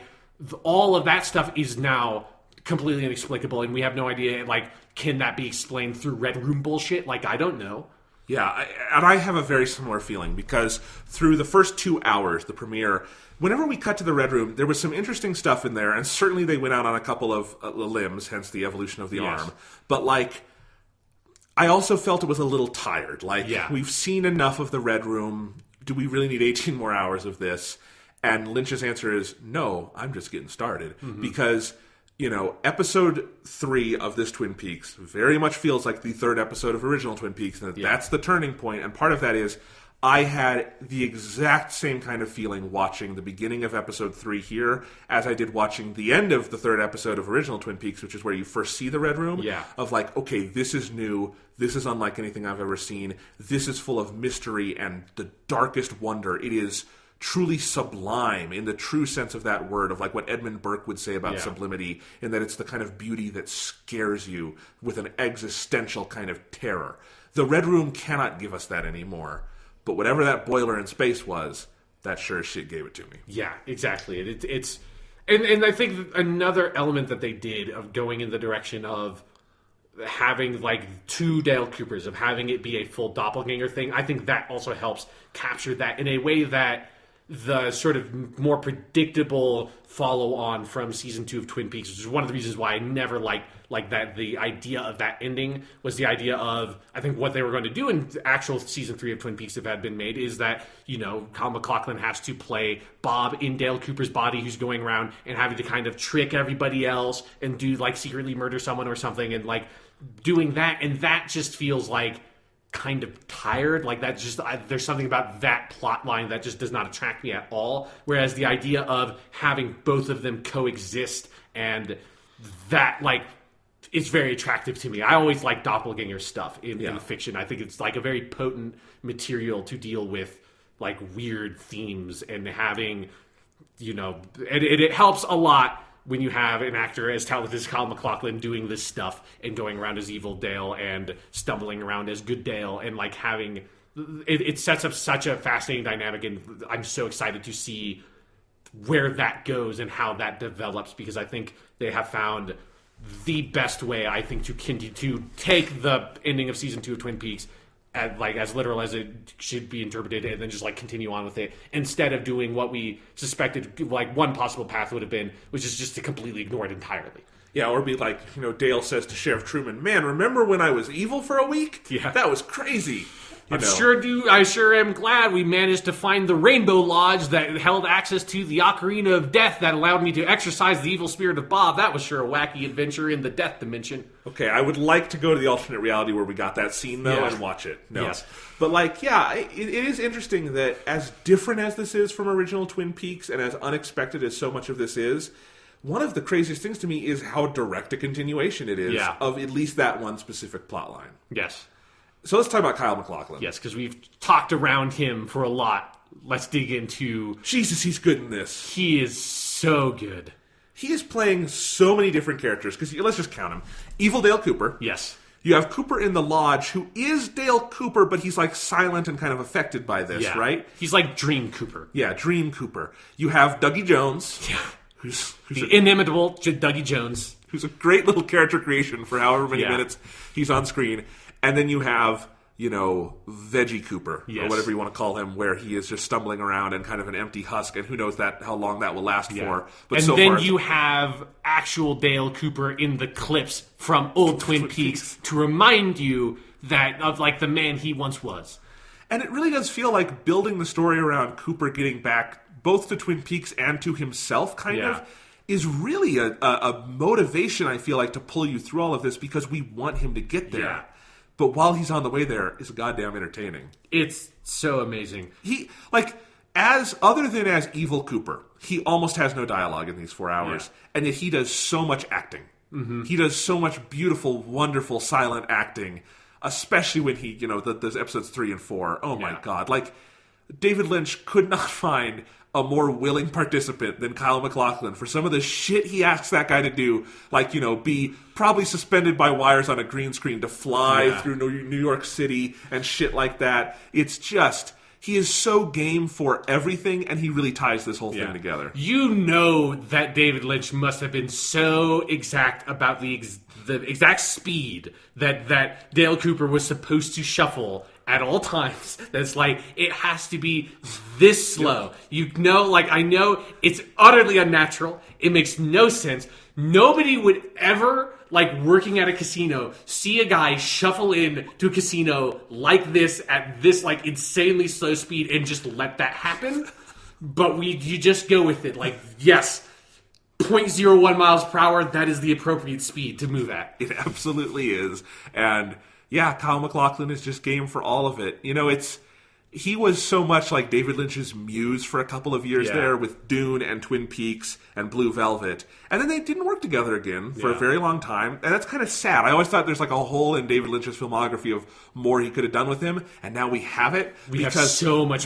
all of that stuff is now completely inexplicable, and we have no idea, like, can that be explained through Red Room bullshit? Like, I don't know. Yeah, and I have a very similar feeling because through the first 2 hours, the premiere, whenever we cut to the Red Room, there was some interesting stuff in there, and certainly they went out on a couple of limbs, hence the evolution of the arm. But, like, I also felt it was a little tired. Like, we've seen enough of the Red Room. Do we really need 18 more hours of this? And Lynch's answer is, no, I'm just getting started. Because, you know, episode 3 of this Twin Peaks very much feels like the third episode of original Twin Peaks, and that's the turning point. And part of that is I had the exact same kind of feeling watching the beginning of episode 3 here as I did watching the end of the third episode of original Twin Peaks, which is where you first see the Red Room. Of like, okay, this is new. This is unlike anything I've ever seen. This is full of mystery and the darkest wonder. It is truly sublime in the true sense of that word, of like what Edmund Burke would say about sublimity, in that it's the kind of beauty that scares you with an existential kind of terror. The Red Room cannot give us that anymore, but whatever that boiler in space was, that sure as shit gave it to me. Yeah, exactly. And I think another element that they did of going in the direction of having like 2 Dale Coopers, of having it be a full doppelganger thing, I think that also helps capture that in a way that the sort of more predictable follow-on from season 2 of Twin Peaks, which is one of the reasons why I never liked that. The idea of that ending was the idea of, I think what they were going to do in actual season 3 of Twin Peaks, if it had been made, is that, you know, Kyle MacLachlan has to play Bob in Dale Cooper's body, who's going around and having to kind of trick everybody else and do like secretly murder someone or something, and like doing that, and that just feels like kind of tired. Like that just there's something about that plot line that just does not attract me at all, whereas the idea of having both of them coexist, and that like is very attractive to me. I always like doppelganger stuff in fiction. I think it's like a very potent material to deal with like weird themes, and having, you know, it helps a lot when you have an actor as talented as Kyle MacLachlan doing this stuff and going around as evil Dale and stumbling around as good Dale, and like having it sets up such a fascinating dynamic, and I'm so excited to see where that goes and how that develops, because I think they have found the best way, I think, to continue to take the ending of season 2 of Twin Peaks as literal as it should be interpreted, and then just like continue on with it, instead of doing what we suspected like one possible path would have been, which is just to completely ignore it entirely. Yeah, or be like, you know, Dale says to Sheriff Truman, man, remember when I was evil for a week? Yeah. That was crazy. I sure am glad we managed to find the Rainbow Lodge that held access to the Ocarina of Death that allowed me to exorcise the evil spirit of Bob. That was sure a wacky adventure in the Death Dimension. Okay, I would like to go to the alternate reality where we got that scene, though, and watch it. No. Yes. But, like, yeah, it is interesting that as different as this is from original Twin Peaks, and as unexpected as so much of this is, one of the craziest things to me is how direct a continuation it is of at least that one specific plotline. Yes. So let's talk about Kyle MacLachlan. Yes, because we've talked around him for a lot. Let's dig into... Jesus, he's good in this. He is so good. He is playing so many different characters, because let's just count them. Evil Dale Cooper. Yes. You have Cooper in the Lodge, who is Dale Cooper, but he's like silent and kind of affected by this, right? He's like Dream Cooper. Yeah, Dream Cooper. You have Dougie Jones. Yeah. Who's the inimitable Dougie Jones. Who's a great little character creation for however many minutes he's on screen. And then you have, you know, Veggie Cooper, or whatever you want to call him, where he is just stumbling around and kind of an empty husk, and who knows how long that will last for. But and so then far, you have actual Dale Cooper in the clips from old Twin Peaks to remind you that of like the man he once was. And it really does feel like building the story around Cooper getting back both to Twin Peaks and to himself, kind of, is really a motivation, I feel like, to pull you through all of this, because we want him to get there. Yeah. But while he's on the way there, it's goddamn entertaining. It's so amazing. He, like, other than as Evil Cooper, he almost has no dialogue in these 4 hours. Yeah. And yet he does so much acting. Mm-hmm. He does so much beautiful, wonderful, silent acting. Especially when he, you know, those episodes 3 and 4. Oh my God. Like, David Lynch could not find a more willing participant than Kyle MacLachlan for some of the shit he asks that guy to do, like, you know, be probably suspended by wires on a green screen to fly through New York City and shit like that. It's just, he is so game for everything, and he really ties this whole thing together. You know that David Lynch must have been so exact about the exact speed that Dale Cooper was supposed to shuffle at all times. That's like, it has to be this slow. You know, like, I know it's utterly unnatural. It makes no sense. Nobody would ever, like, working at a casino, see a guy shuffle in to a casino like this at this, like, insanely slow speed and just let that happen. But you just go with it. Like, yes, 0.01 miles per hour, that is the appropriate speed to move at. It absolutely is. And yeah, Kyle MacLachlan is just game for all of it. You know, he was so much like David Lynch's muse for a couple of years there with Dune and Twin Peaks and Blue Velvet. And then they didn't work together again for a very long time. And that's kind of sad. I always thought there's like a hole in David Lynch's filmography of more he could have done with him. And now we have it. We have so much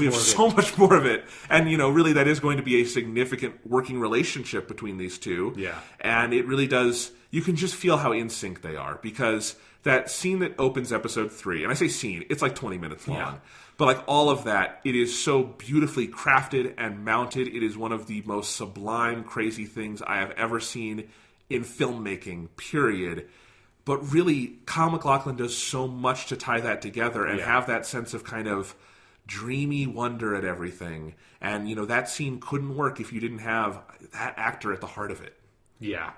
more of it. And, you know, really that is going to be a significant working relationship between these two. Yeah. And it really does, you can just feel how in sync they are. Because that scene that opens episode 3, and I say scene, it's like 20 minutes long. Yeah. But like all of that, it is so beautifully crafted and mounted. It is one of the most sublime, crazy things I have ever seen in filmmaking, period. But really, Kyle MacLachlan does so much to tie that together and have that sense of kind of dreamy wonder at everything. And, you know, that scene couldn't work if you didn't have that actor at the heart of it. Yeah.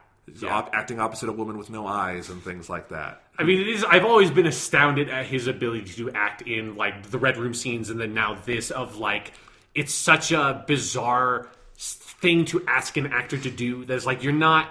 Acting opposite a woman with no eyes and things like that. I mean, it is. I've always been astounded at his ability to act in, like, the Red Room scenes and then now this of, like, it's such a bizarre thing to ask an actor to do. That's like, you're not...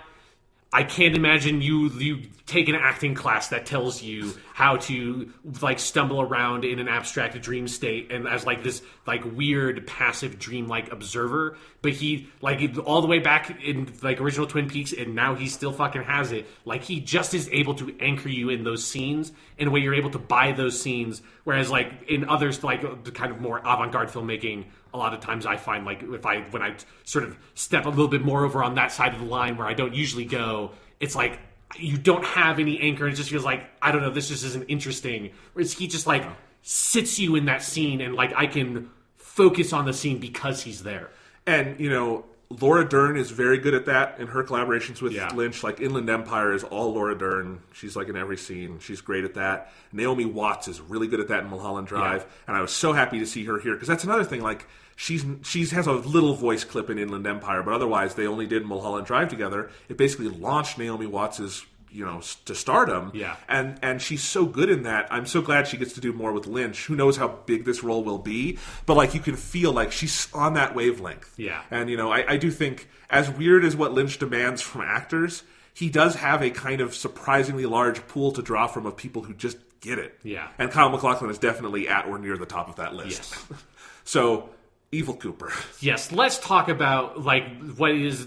I can't imagine you take an acting class that tells you how to, like, stumble around in an abstract dream state and as, like, this, like, weird, passive, dream-like observer. But he, like, all the way back in, like, original Twin Peaks, and now he still fucking has it. Like, he just is able to anchor you in those scenes in a way you're able to buy those scenes. Whereas, like, in others, like, the kind of more avant-garde filmmaking, a lot of times I find, like, when I sort of step a little bit more over on that side of the line where I don't usually go, it's like you don't have any anchor. It just feels like, I don't know, this just isn't interesting. Whereas he just, like, sits you in that scene and, like, I can focus on the scene because he's there. And, you know, Laura Dern is very good at that in her collaborations with Lynch. Like, Inland Empire is all Laura Dern. She's, like, in every scene. She's great at that. Naomi Watts is really good at that in Mulholland Drive. Yeah. And I was so happy to see her here. Because that's another thing. Like, she has a little voice clip in Inland Empire. But otherwise, they only did Mulholland Drive together. It basically launched Naomi Watts' you know, to stardom. Yeah. And she's so good in that. I'm so glad she gets to do more with Lynch. Who knows how big this role will be. But, like, you can feel like she's on that wavelength. Yeah. And, you know, I do think, as weird as what Lynch demands from actors, he does have a kind of surprisingly large pool to draw from of people who just get it. Yeah. And Kyle MacLachlan is definitely at or near the top of that list. Yes. So, Evil Cooper. Yes, let's talk about, like, what is...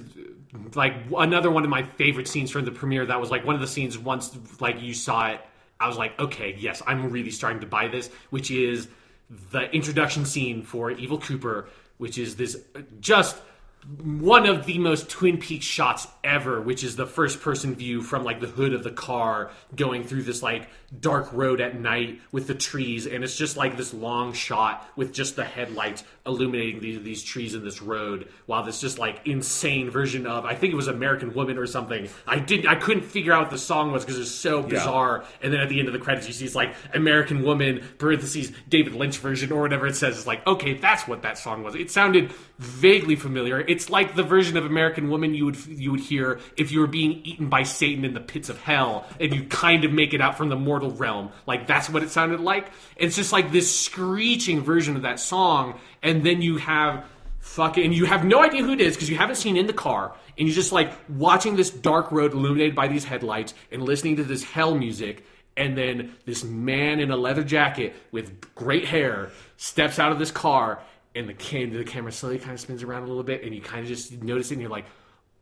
like, another one of my favorite scenes from the premiere. That was, like, one of the scenes once, like, you saw it, I was like, okay, yes, I'm really starting to buy this, which is the introduction scene for Evil Cooper, which is this just one of the most Twin Peaks shots ever, which is the first-person view from, like, the hood of the car going through this, like, dark road at night with the trees, and it's just, like, this long shot with just the headlights illuminating these trees in this road, while this just, like, insane version of, I think it was American Woman or something. I couldn't figure out what the song was because it's so bizarre, and then at the end of the credits you see it's, like, American Woman, parentheses, David Lynch version, or whatever it says. It's like, okay, that's what that song was. It sounded vaguely familiar. It's like the version of American Woman you would hear if you were being eaten by Satan in the pits of hell, and you kind of make it out from the mortal realm. Like, that's what it sounded like. It's just like this screeching version of that song, and then you have and you have no idea who it is because you haven't seen in the car, and you're just like watching this dark road illuminated by these headlights and listening to this hell music, and then this man in a leather jacket with great hair steps out of this car, and the camera slowly kind of spins around a little bit, and you kind of just notice it, and you're like,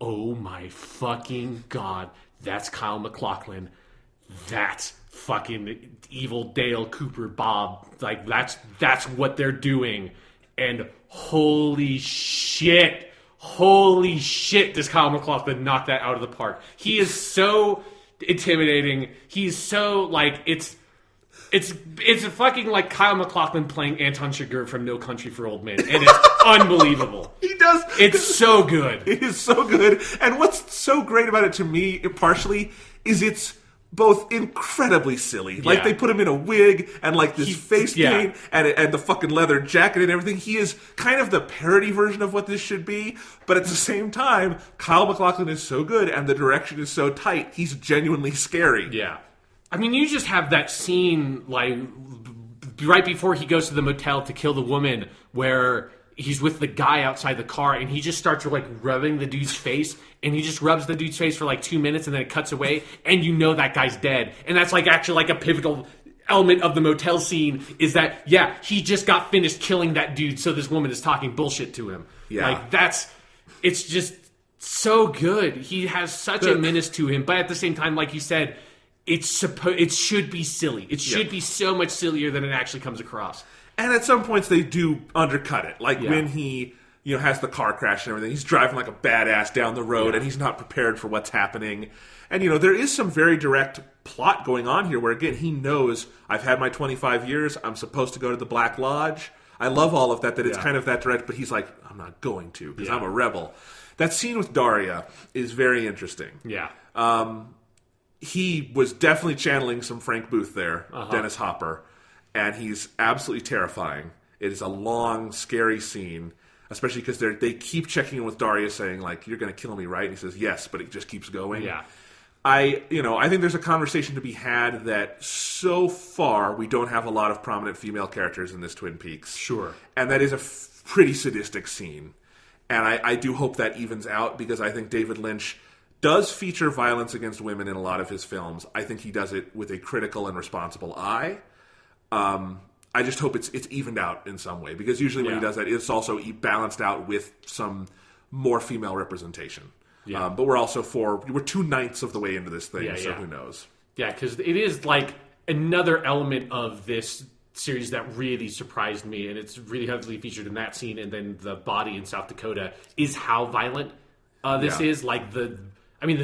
oh my fucking God, that's Kyle MacLachlan. That's fucking Evil Dale Cooper Bob. Like, that's what they're doing. And holy shit, does Kyle MacLachlan knock that out of the park. He is so intimidating. He's so, like, it's fucking like Kyle MacLachlan playing Anton Chigurh from No Country for Old Men, and it's unbelievable. He does. It's so good. It is so good. And what's so great about it to me, partially, is it's both incredibly silly. Like, they put him in a wig and, like, this face paint and the fucking leather jacket and everything. He is kind of the parody version of what this should be, but at the same time, Kyle MacLachlan is so good and the direction is so tight, he's genuinely scary. Yeah. I mean, you just have that scene, like, right before he goes to the motel to kill the woman, where he's with the guy outside the car, and he just starts, like, rubbing the dude's face, and he just rubs the dude's face for, like, 2 minutes, and then it cuts away, and you know that guy's dead. And that's, like, actually, like, a pivotal element of the motel scene, is that, he just got finished killing that dude, so this woman is talking bullshit to him. Yeah. Like, it's just so good. He has such a menace to him, but at the same time, like you said, it should be silly. It should be so much sillier than it actually comes across. And at some points they do undercut it. Like when he, has the car crash and everything. He's driving like a badass down the road and he's not prepared for what's happening. And, there is some very direct plot going on here where, again, he knows, I've had my 25 years. I'm supposed to go to the Black Lodge. I love all of that it's kind of that direct. But he's like, I'm not going to because I'm a rebel. That scene with Daria is very interesting. Yeah. He was definitely channeling some Frank Booth there, Dennis Hopper. And he's absolutely terrifying. It is a long, scary scene, especially because they keep checking in with Daria, saying, like, you're going to kill me, right? And he says, yes, but it just keeps going. Yeah. I think there's a conversation to be had that so far we don't have a lot of prominent female characters in this Twin Peaks. Sure. And that is a pretty sadistic scene. And I do hope that evens out, because I think David Lynch does feature violence against women in a lot of his films. I think he does it with a critical and responsible eye. I just hope it's evened out in some way, because usually when he does that, it's also balanced out with some more female representation. Yeah. But we're also we're 2/9 of the way into this thing, so who knows? Yeah, because it is like another element of this series that really surprised me, and it's really heavily featured in that scene, and then the body in South Dakota, is how violent this is. Like the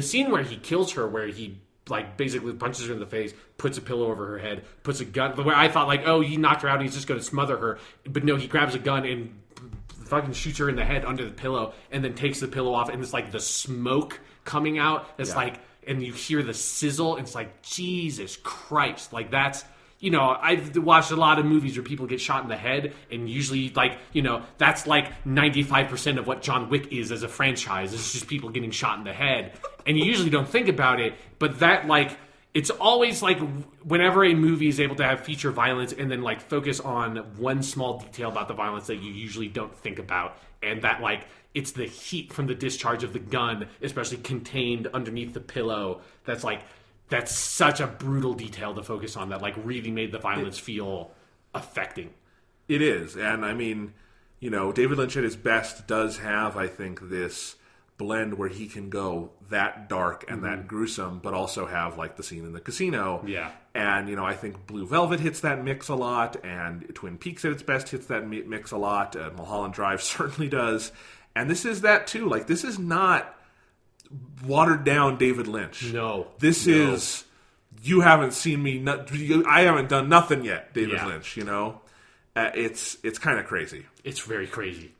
scene where he kills her, where he like basically punches her in the face, puts a pillow over her head, puts a gun. Where I thought, like, oh, he knocked her out and he's just going to smother her. But no, he grabs a gun and fucking shoots her in the head under the pillow, and then takes the pillow off, and it's like the smoke coming out. It's like, and you hear the sizzle. And it's like, Jesus Christ. Like, that's, I've watched a lot of movies where people get shot in the head, and usually, like, that's like 95% of what John Wick is as a franchise. It's just people getting shot in the head. And you usually don't think about it, but that, like, it's always like whenever a movie is able to have feature violence and then, like, focus on one small detail about the violence that you usually don't think about, and that, like, it's the heat from the discharge of the gun, especially contained underneath the pillow. That's such a brutal detail to focus on that, like, really made the violence feel affecting. It is. And, I mean, David Lynch at his best does have, I think, this blend where he can go that dark and that gruesome, but also have, like, the scene in the casino. Yeah. And, I think Blue Velvet hits that mix a lot, and Twin Peaks at its best hits that mix a lot. Mulholland Drive certainly does. And this is that, too. Like, this is not watered down David Lynch. No. This is, you haven't seen me, I haven't done nothing yet, David Lynch, It's kind of crazy. It's very crazy.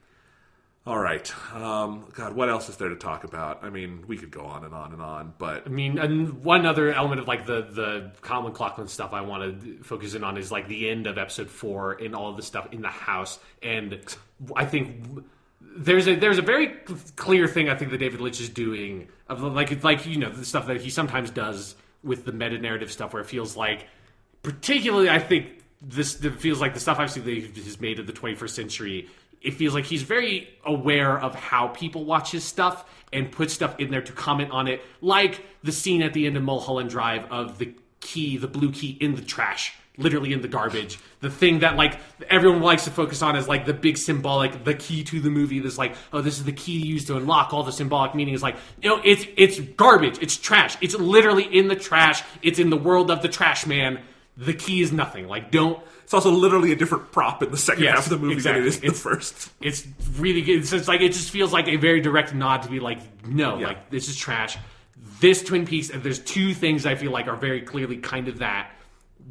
All right. God, what else is there to talk about? I mean, we could go on and on and on, but... I mean, and one other element of, like, the Kyle MacLachlan stuff I want to focus in on is, like, the end of episode 4 and all of the stuff in the house. And I think there's a very clear thing I think that David Lynch is doing of, like the stuff that he sometimes does with the meta-narrative stuff, where it feels like, particularly, I think this feels like the stuff I've seen that he has made of the 21st century. It feels like he's very aware of how people watch his stuff and put stuff in there to comment on it, like the scene at the end of Mulholland Drive of the blue key in the trash, literally in the garbage. The thing that, like, everyone likes to focus on is, like, the big symbolic, the key to the movie. That's like, oh, this is the key used to unlock all the symbolic meaning. Is like, it's garbage. It's trash. It's literally in the trash. It's in the world of the trash man. The key is nothing. Like, don't... It's also literally a different prop in the second half of the movie than it is in the first. It's really good. It's like, it just feels like a very direct nod to be like, no, like, this is trash. This Twin Peaks, and there's two things I feel like are very clearly kind of that.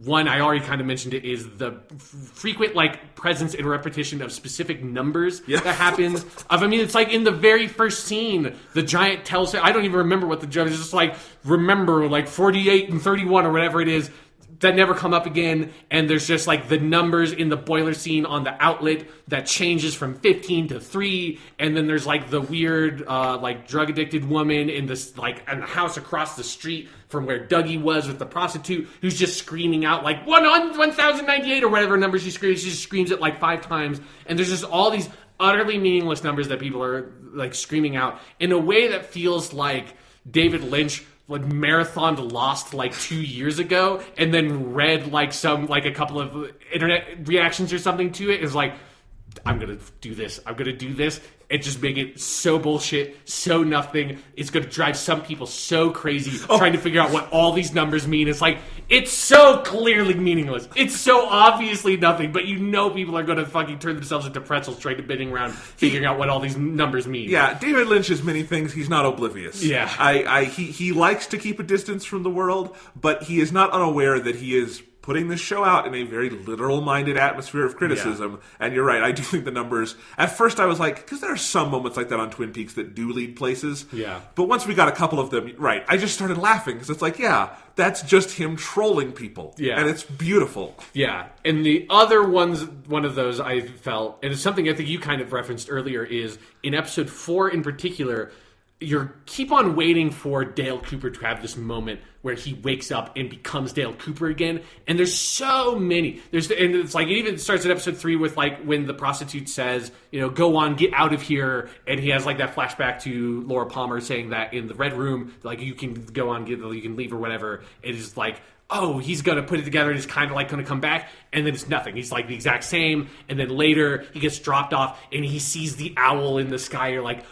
one, I already kind of mentioned it, is the frequent like presence and repetition of specific numbers that happens. It's like in the very first scene, the giant tells him, I don't even remember what the judge is, just like, remember like 48 and 31 or whatever it is, that never come up again, and there's just like the numbers in the boiler scene on the outlet that changes from 15 to 3, and then there's like the weird like drug addicted woman in this like in the house across the street from where Dougie was with the prostitute, who's just screaming out like 1098 or whatever number she screams. She just screams it like 5 times, and there's just all these utterly meaningless numbers that people are like screaming out in a way that feels like David Lynch like marathoned Lost like 2 years ago and then read like a couple of internet reactions or something to it. Is like, I'm gonna do this, and just make it so bullshit, so nothing. It's gonna drive some people so crazy trying to figure out what all these numbers mean. It's like, it's so clearly meaningless. It's so obviously nothing, but people are gonna fucking turn themselves into pretzels trying to bidding around figuring out what all these numbers mean. Yeah, David Lynch is many things. He's not oblivious. Yeah. He likes to keep a distance from the world, but he is not unaware that he is putting this show out in a very literal-minded atmosphere of criticism. And you're right, I do think the numbers... At first I was like, because there are some moments like that on Twin Peaks that do lead places. Yeah. But once we got a couple of them, right, I just started laughing, because it's like, yeah, that's just him trolling people. Yeah. And it's beautiful. Yeah. And the other one of those I felt, and it's something I think you kind of referenced earlier, is in episode 4 in particular... You keep on waiting for Dale Cooper to have this moment where he wakes up and becomes Dale Cooper again. And there's so many. And it's like, it even starts at episode 3 with like when the prostitute says, go on, get out of here. And he has like that flashback to Laura Palmer saying that in the Red Room, like, you can go on, you can leave or whatever. It is like, oh, he's going to put it together and he's kind of like going to come back. And then it's nothing. He's like the exact same. And then later he gets dropped off and he sees the owl in the sky. You're like,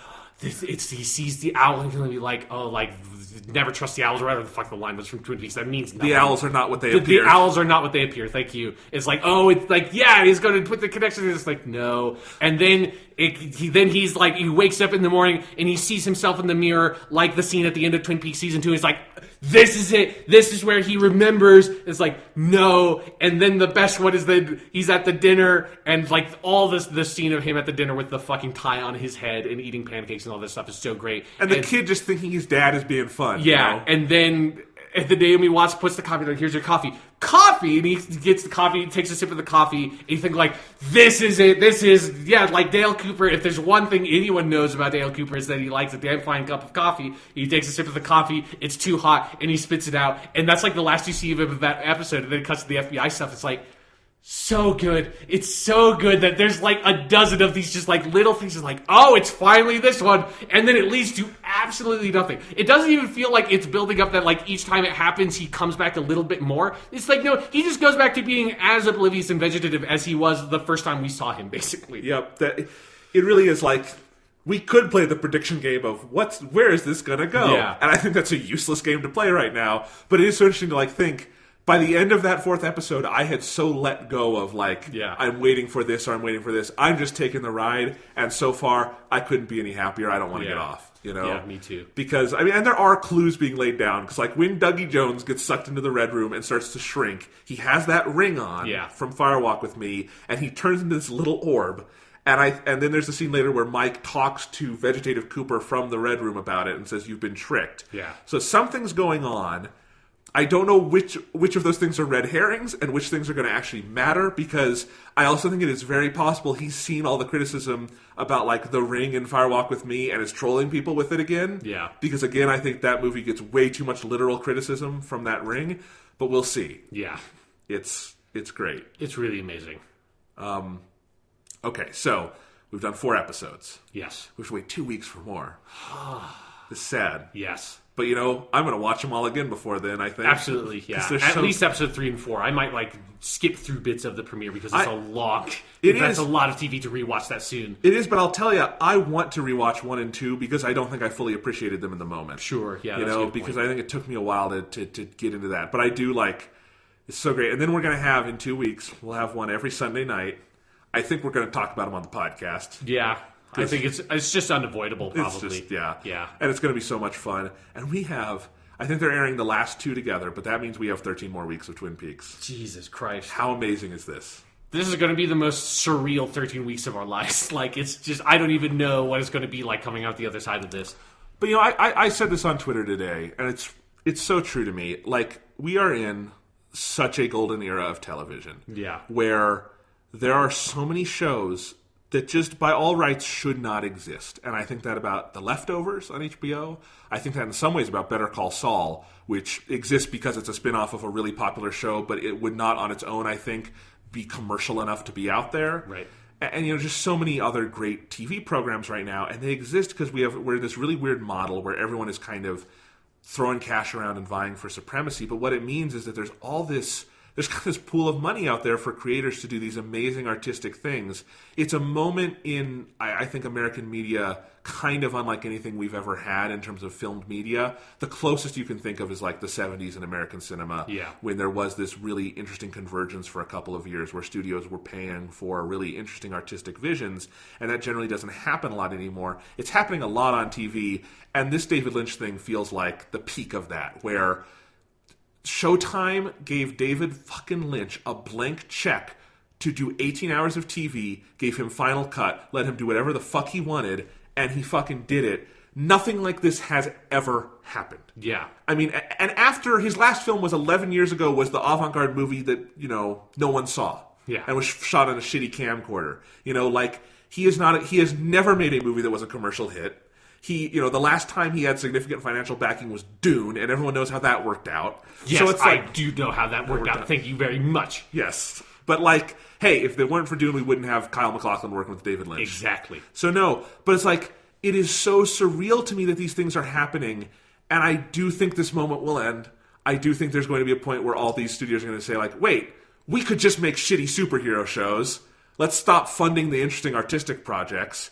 he sees the owl and he's going to be like, oh, like, never trust the owls or whatever the fuck the line was from Twin Peaks. That means nothing. The owls are not what they appear. The owls are not what they appear. Thank you. It's like, oh, it's like, yeah, he's going to put the connection. It's like, no. And then he's like, he wakes up in the morning and he sees himself in the mirror like the scene at the end of Twin Peaks season 2. He's like, this is it. This is where he remembers. It's like, no. And then the best one is that he's at the dinner and like all this scene of him at the dinner with the fucking tie on his head and eating pancakes and all this stuff is so great. And the kid just thinking his dad is being fun. Yeah. And then at the Naomi Watts puts the coffee down, here's your coffee. Coffee! And he gets the coffee, takes a sip of the coffee, and you think like, this is it. This is, yeah, like Dale Cooper. If there's one thing anyone knows about Dale Cooper is that he likes a damn fine cup of coffee. He takes a sip of the coffee, it's too hot, and he spits it out. And that's like the last you see of him of that episode. And then it cuts to the FBI stuff. It's like, so good. It's so good that there's like a dozen of these just like little things. It's like, oh, it's finally this one. And then it leads to absolutely nothing. It doesn't even feel like it's building up that like each time it happens, he comes back a little bit more. It's like, no, he just goes back to being as oblivious and vegetative as he was the first time we saw him, basically. Yep. It really is like, we could play the prediction game of where is this going to go? Yeah. And I think that's a useless game to play right now. But it is so interesting to like think, by the end of that 4th episode, I had so let go of like, I'm waiting for this or I'm waiting for this. I'm just taking the ride, and so far, I couldn't be any happier. I don't want to get off, Yeah, me too. Because, I mean, and there are clues being laid down, because like when Dougie Jones gets sucked into the Red Room and starts to shrink, he has that ring on from Firewalk with Me, and he turns into this little orb. And then there's a scene later where Mike talks to Vegetative Cooper from the Red Room about it and says, you've been tricked. Yeah. So something's going on. I don't know which of those things are red herrings and which things are going to actually matter, because I also think it is very possible he's seen all the criticism about like the ring and Firewalk with Me and is trolling people with it again. Yeah. Because again, I think that movie gets way too much literal criticism from that ring, but we'll see. Yeah. It's great. It's really amazing. Okay, so we've done 4 episodes. Yes. We have to wait 2 weeks for more. It's sad. Yes. But, I'm going to watch them all again before then, I think. Absolutely, yeah. At least episode 3 and 4. I might, skip through bits of the premiere because it's a long... That's a lot of TV to rewatch that soon. It is, but I'll tell you, I want to rewatch 1 and 2 because I don't think I fully appreciated them in the moment. Sure, yeah, that's a good because point. I think it took me a while to get into that. But I do, it's so great. And then we're going to have, in 2 weeks, we'll have one every Sunday night. I think we're going to talk about them on the podcast. Yeah. I think it's just unavoidable, probably. It's just, yeah. Yeah. And it's going to be so much fun. And I I think they're airing the last 2 together, but that means we have 13 more weeks of Twin Peaks. Jesus Christ. How amazing is this? This is going to be the most surreal 13 weeks of our lives. Like, it's just, I don't even know what it's going to be like coming out the other side of this. But, you know, I said this on Twitter today, and it's so true to me. Like, we are in such a golden era of television. Yeah. Where there are so many shows that just by all rights should not exist. And I think that about The Leftovers on HBO. I think that in some ways about Better Call Saul, which exists because it's a spin-off of a really popular show, but it would not on its own, I think, be commercial enough to be out there. Right. And you know, just so many other great TV programs right now, and they exist because we're in this really weird model where everyone is kind of throwing cash around and vying for supremacy. But what it means is that there's kind of this pool of money out there for creators to do these amazing artistic things. It's a moment in, I think, American media kind of unlike anything we've ever had in terms of filmed media. The closest you can think of is like the 70s in American cinema, when there was this really interesting convergence for a couple of years where studios were paying for really interesting artistic visions, and that generally doesn't happen a lot anymore. It's happening a lot on TV, and this David Lynch thing feels like the peak of that, where Showtime gave David fucking Lynch a blank check to do 18 hours of TV, gave him final cut, let him do whatever the fuck he wanted, and he fucking did it. Nothing like this has ever happened. Yeah. I mean, and after his last film was 11 years ago, was the avant-garde movie that, you know, no one saw. Yeah. And was shot on a shitty camcorder. You know, like, he has never made a movie that was a commercial hit. The last time he had significant financial backing was Dune, and everyone knows how that worked out. Yes, so it's like, I do know how that worked out. Thank you very much. Yes. But, like, hey, if they weren't for Dune, we wouldn't have Kyle MacLachlan working with David Lynch. Exactly. So, no. But it's like, it is so surreal to me that these things are happening, and I do think this moment will end. I do think there's going to be a point where all these studios are going to say, like, wait, we could just make shitty superhero shows. Let's stop funding the interesting artistic projects.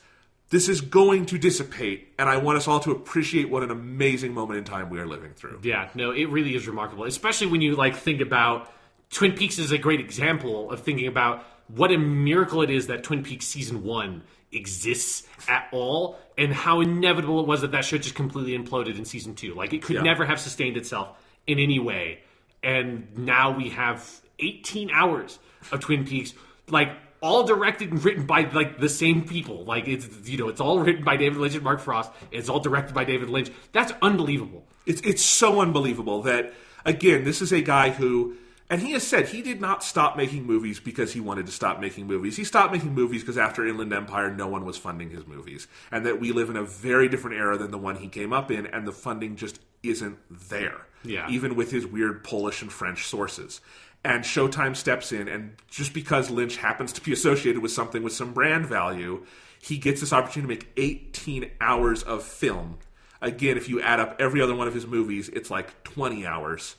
This is going to dissipate, and I want us all to appreciate what an amazing moment in time we are living through. Yeah, no, it really is remarkable, especially when you like think about Twin Peaks is a great example of thinking about what a miracle it is that Twin Peaks Season 1 exists at all, and how inevitable it was that show just completely imploded in Season 2. Like, it could never have sustained itself in any way. And now we have 18 hours of Twin Peaks, like, all directed and written by, like, the same people. Like, it's, you know, it's all written by David Lynch and Mark Frost. It's all directed by David Lynch. That's unbelievable. It's so unbelievable that, again, this is a guy who... And he has said he did not stop making movies because he wanted to stop making movies. He stopped making movies because after Inland Empire, no one was funding his movies. And that we live in a very different era than the one he came up in, and the funding just isn't there. Yeah. Even with his weird Polish and French sources. And Showtime steps in, and just because Lynch happens to be associated with something with some brand value, he gets this opportunity to make 18 hours of film. Again, if you add up every other one of his movies, it's like 20 hours.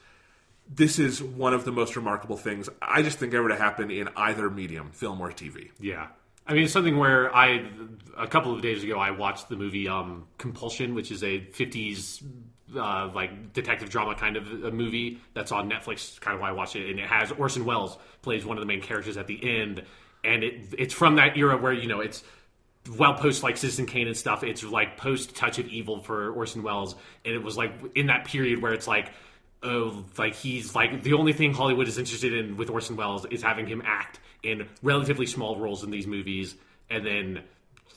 This is one of the most remarkable things I just think ever to happen in either medium, film or TV. Yeah. I mean, it's something where a couple of days ago, I watched the movie Compulsion, which is a 50s like detective drama kind of a movie that's on Netflix, kind of why I watched it. And it has Orson Welles plays one of the main characters at the end. And it's from that era where, you know, it's well post like Citizen Kane and stuff. It's like post Touch of Evil for Orson Welles. And it was like in that period where it's like, oh, like he's like the only thing Hollywood is interested in with Orson Welles is having him act in relatively small roles in these movies, and then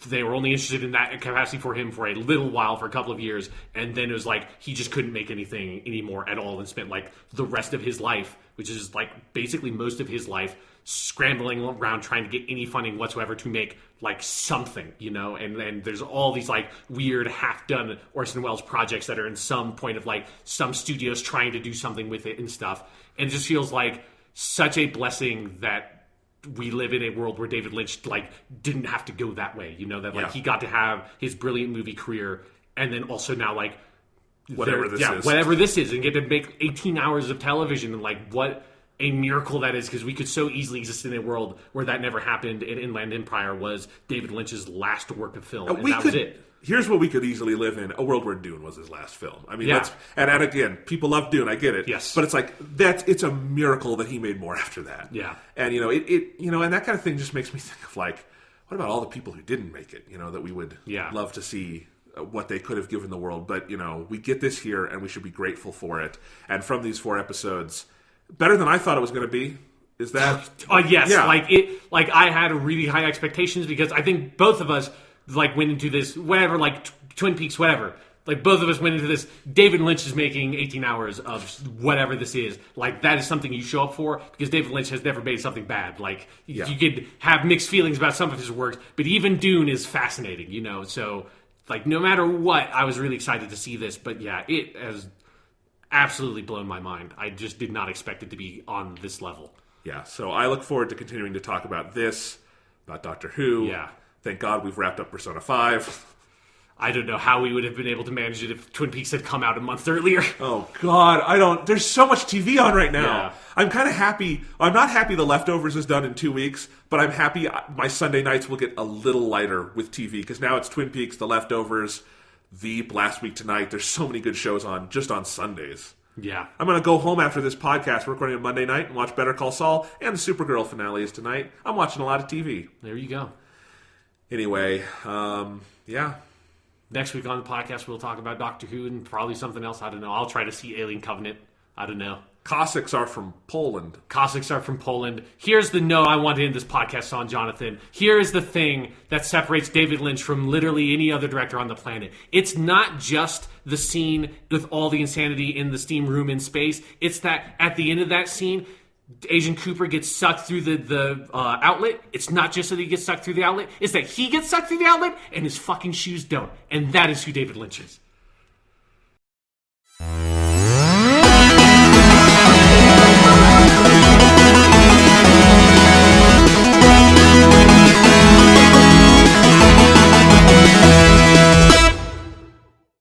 they were only interested in that capacity for him for a little while, for a couple of years, and then it was like he just couldn't make anything anymore at all, and spent like the rest of his life, which is like basically most of his life, scrambling around trying to get any funding whatsoever to make like something, you know, and there's all these like weird half-done Orson Welles projects that are in some point of like some studios trying to do something with it and stuff, and it just feels like such a blessing that we live in a world where David Lynch like didn't have to go that way, you know, that like he got to have his brilliant movie career, and then also now like whatever this is, and get to make 18 hours of television, and like what a miracle that is, because we could so easily exist in a world where that never happened, and Inland Empire was David Lynch's last work of film, and that was it. Here's what we could easily live in: a world where Dune was his last film. I mean, and again, people love Dune, I get it. Yes, but it's like it's a miracle that he made more after that. Yeah, and you know, and that kind of thing just makes me think of like, what about all the people who didn't make it? You know, that we would love to see what they could have given the world. But, we get this here, and we should be grateful for it. And from these 4 episodes, better than I thought it was going to be. Is that... yes. Yeah. Like I had really high expectations because I think both of us, went into this, whatever, Twin Peaks, whatever. Both of us went into this, David Lynch is making 18 hours of whatever this is. That is something you show up for because David Lynch has never made something bad. You could have mixed feelings about some of his works, but even Dune is fascinating, So, no matter what, I was really excited to see this. But yeah, it has absolutely blown my mind. I just did not expect it to be on this level. Yeah, so I look forward to continuing to talk about this, about Doctor Who. Yeah. Thank God we've wrapped up Persona 5. I don't know how we would have been able to manage it if Twin Peaks had come out a month earlier. Oh, God, there's so much TV on right now. Yeah. I'm kind of happy. I'm not happy The Leftovers is done in 2 weeks, but I'm happy my Sunday nights will get a little lighter with TV, because now it's Twin Peaks, The Leftovers, Veep, Last Week Tonight. There's so many good shows on, just on Sundays. Yeah. I'm going to go home after this podcast. We're recording on Monday night and watch Better Call Saul, and the Supergirl finale is tonight. I'm watching a lot of TV. There you go. Anyway, yeah. Next week on the podcast, we'll talk about Doctor Who and probably something else. I don't know. I'll try to see Alien Covenant. I don't know. Cossacks are from Poland. Cossacks are from Poland. Here's the note I want to end this podcast on, Jonathan. Here is the thing that separates David Lynch from literally any other director on the planet. It's not just the scene with all the insanity in the steam room in space. It's that at the end of that scene, Agent Cooper gets sucked through the outlet. It's not just that he gets sucked through the outlet. It's that he gets sucked through the outlet and his fucking shoes don't. And that is who David Lynch is.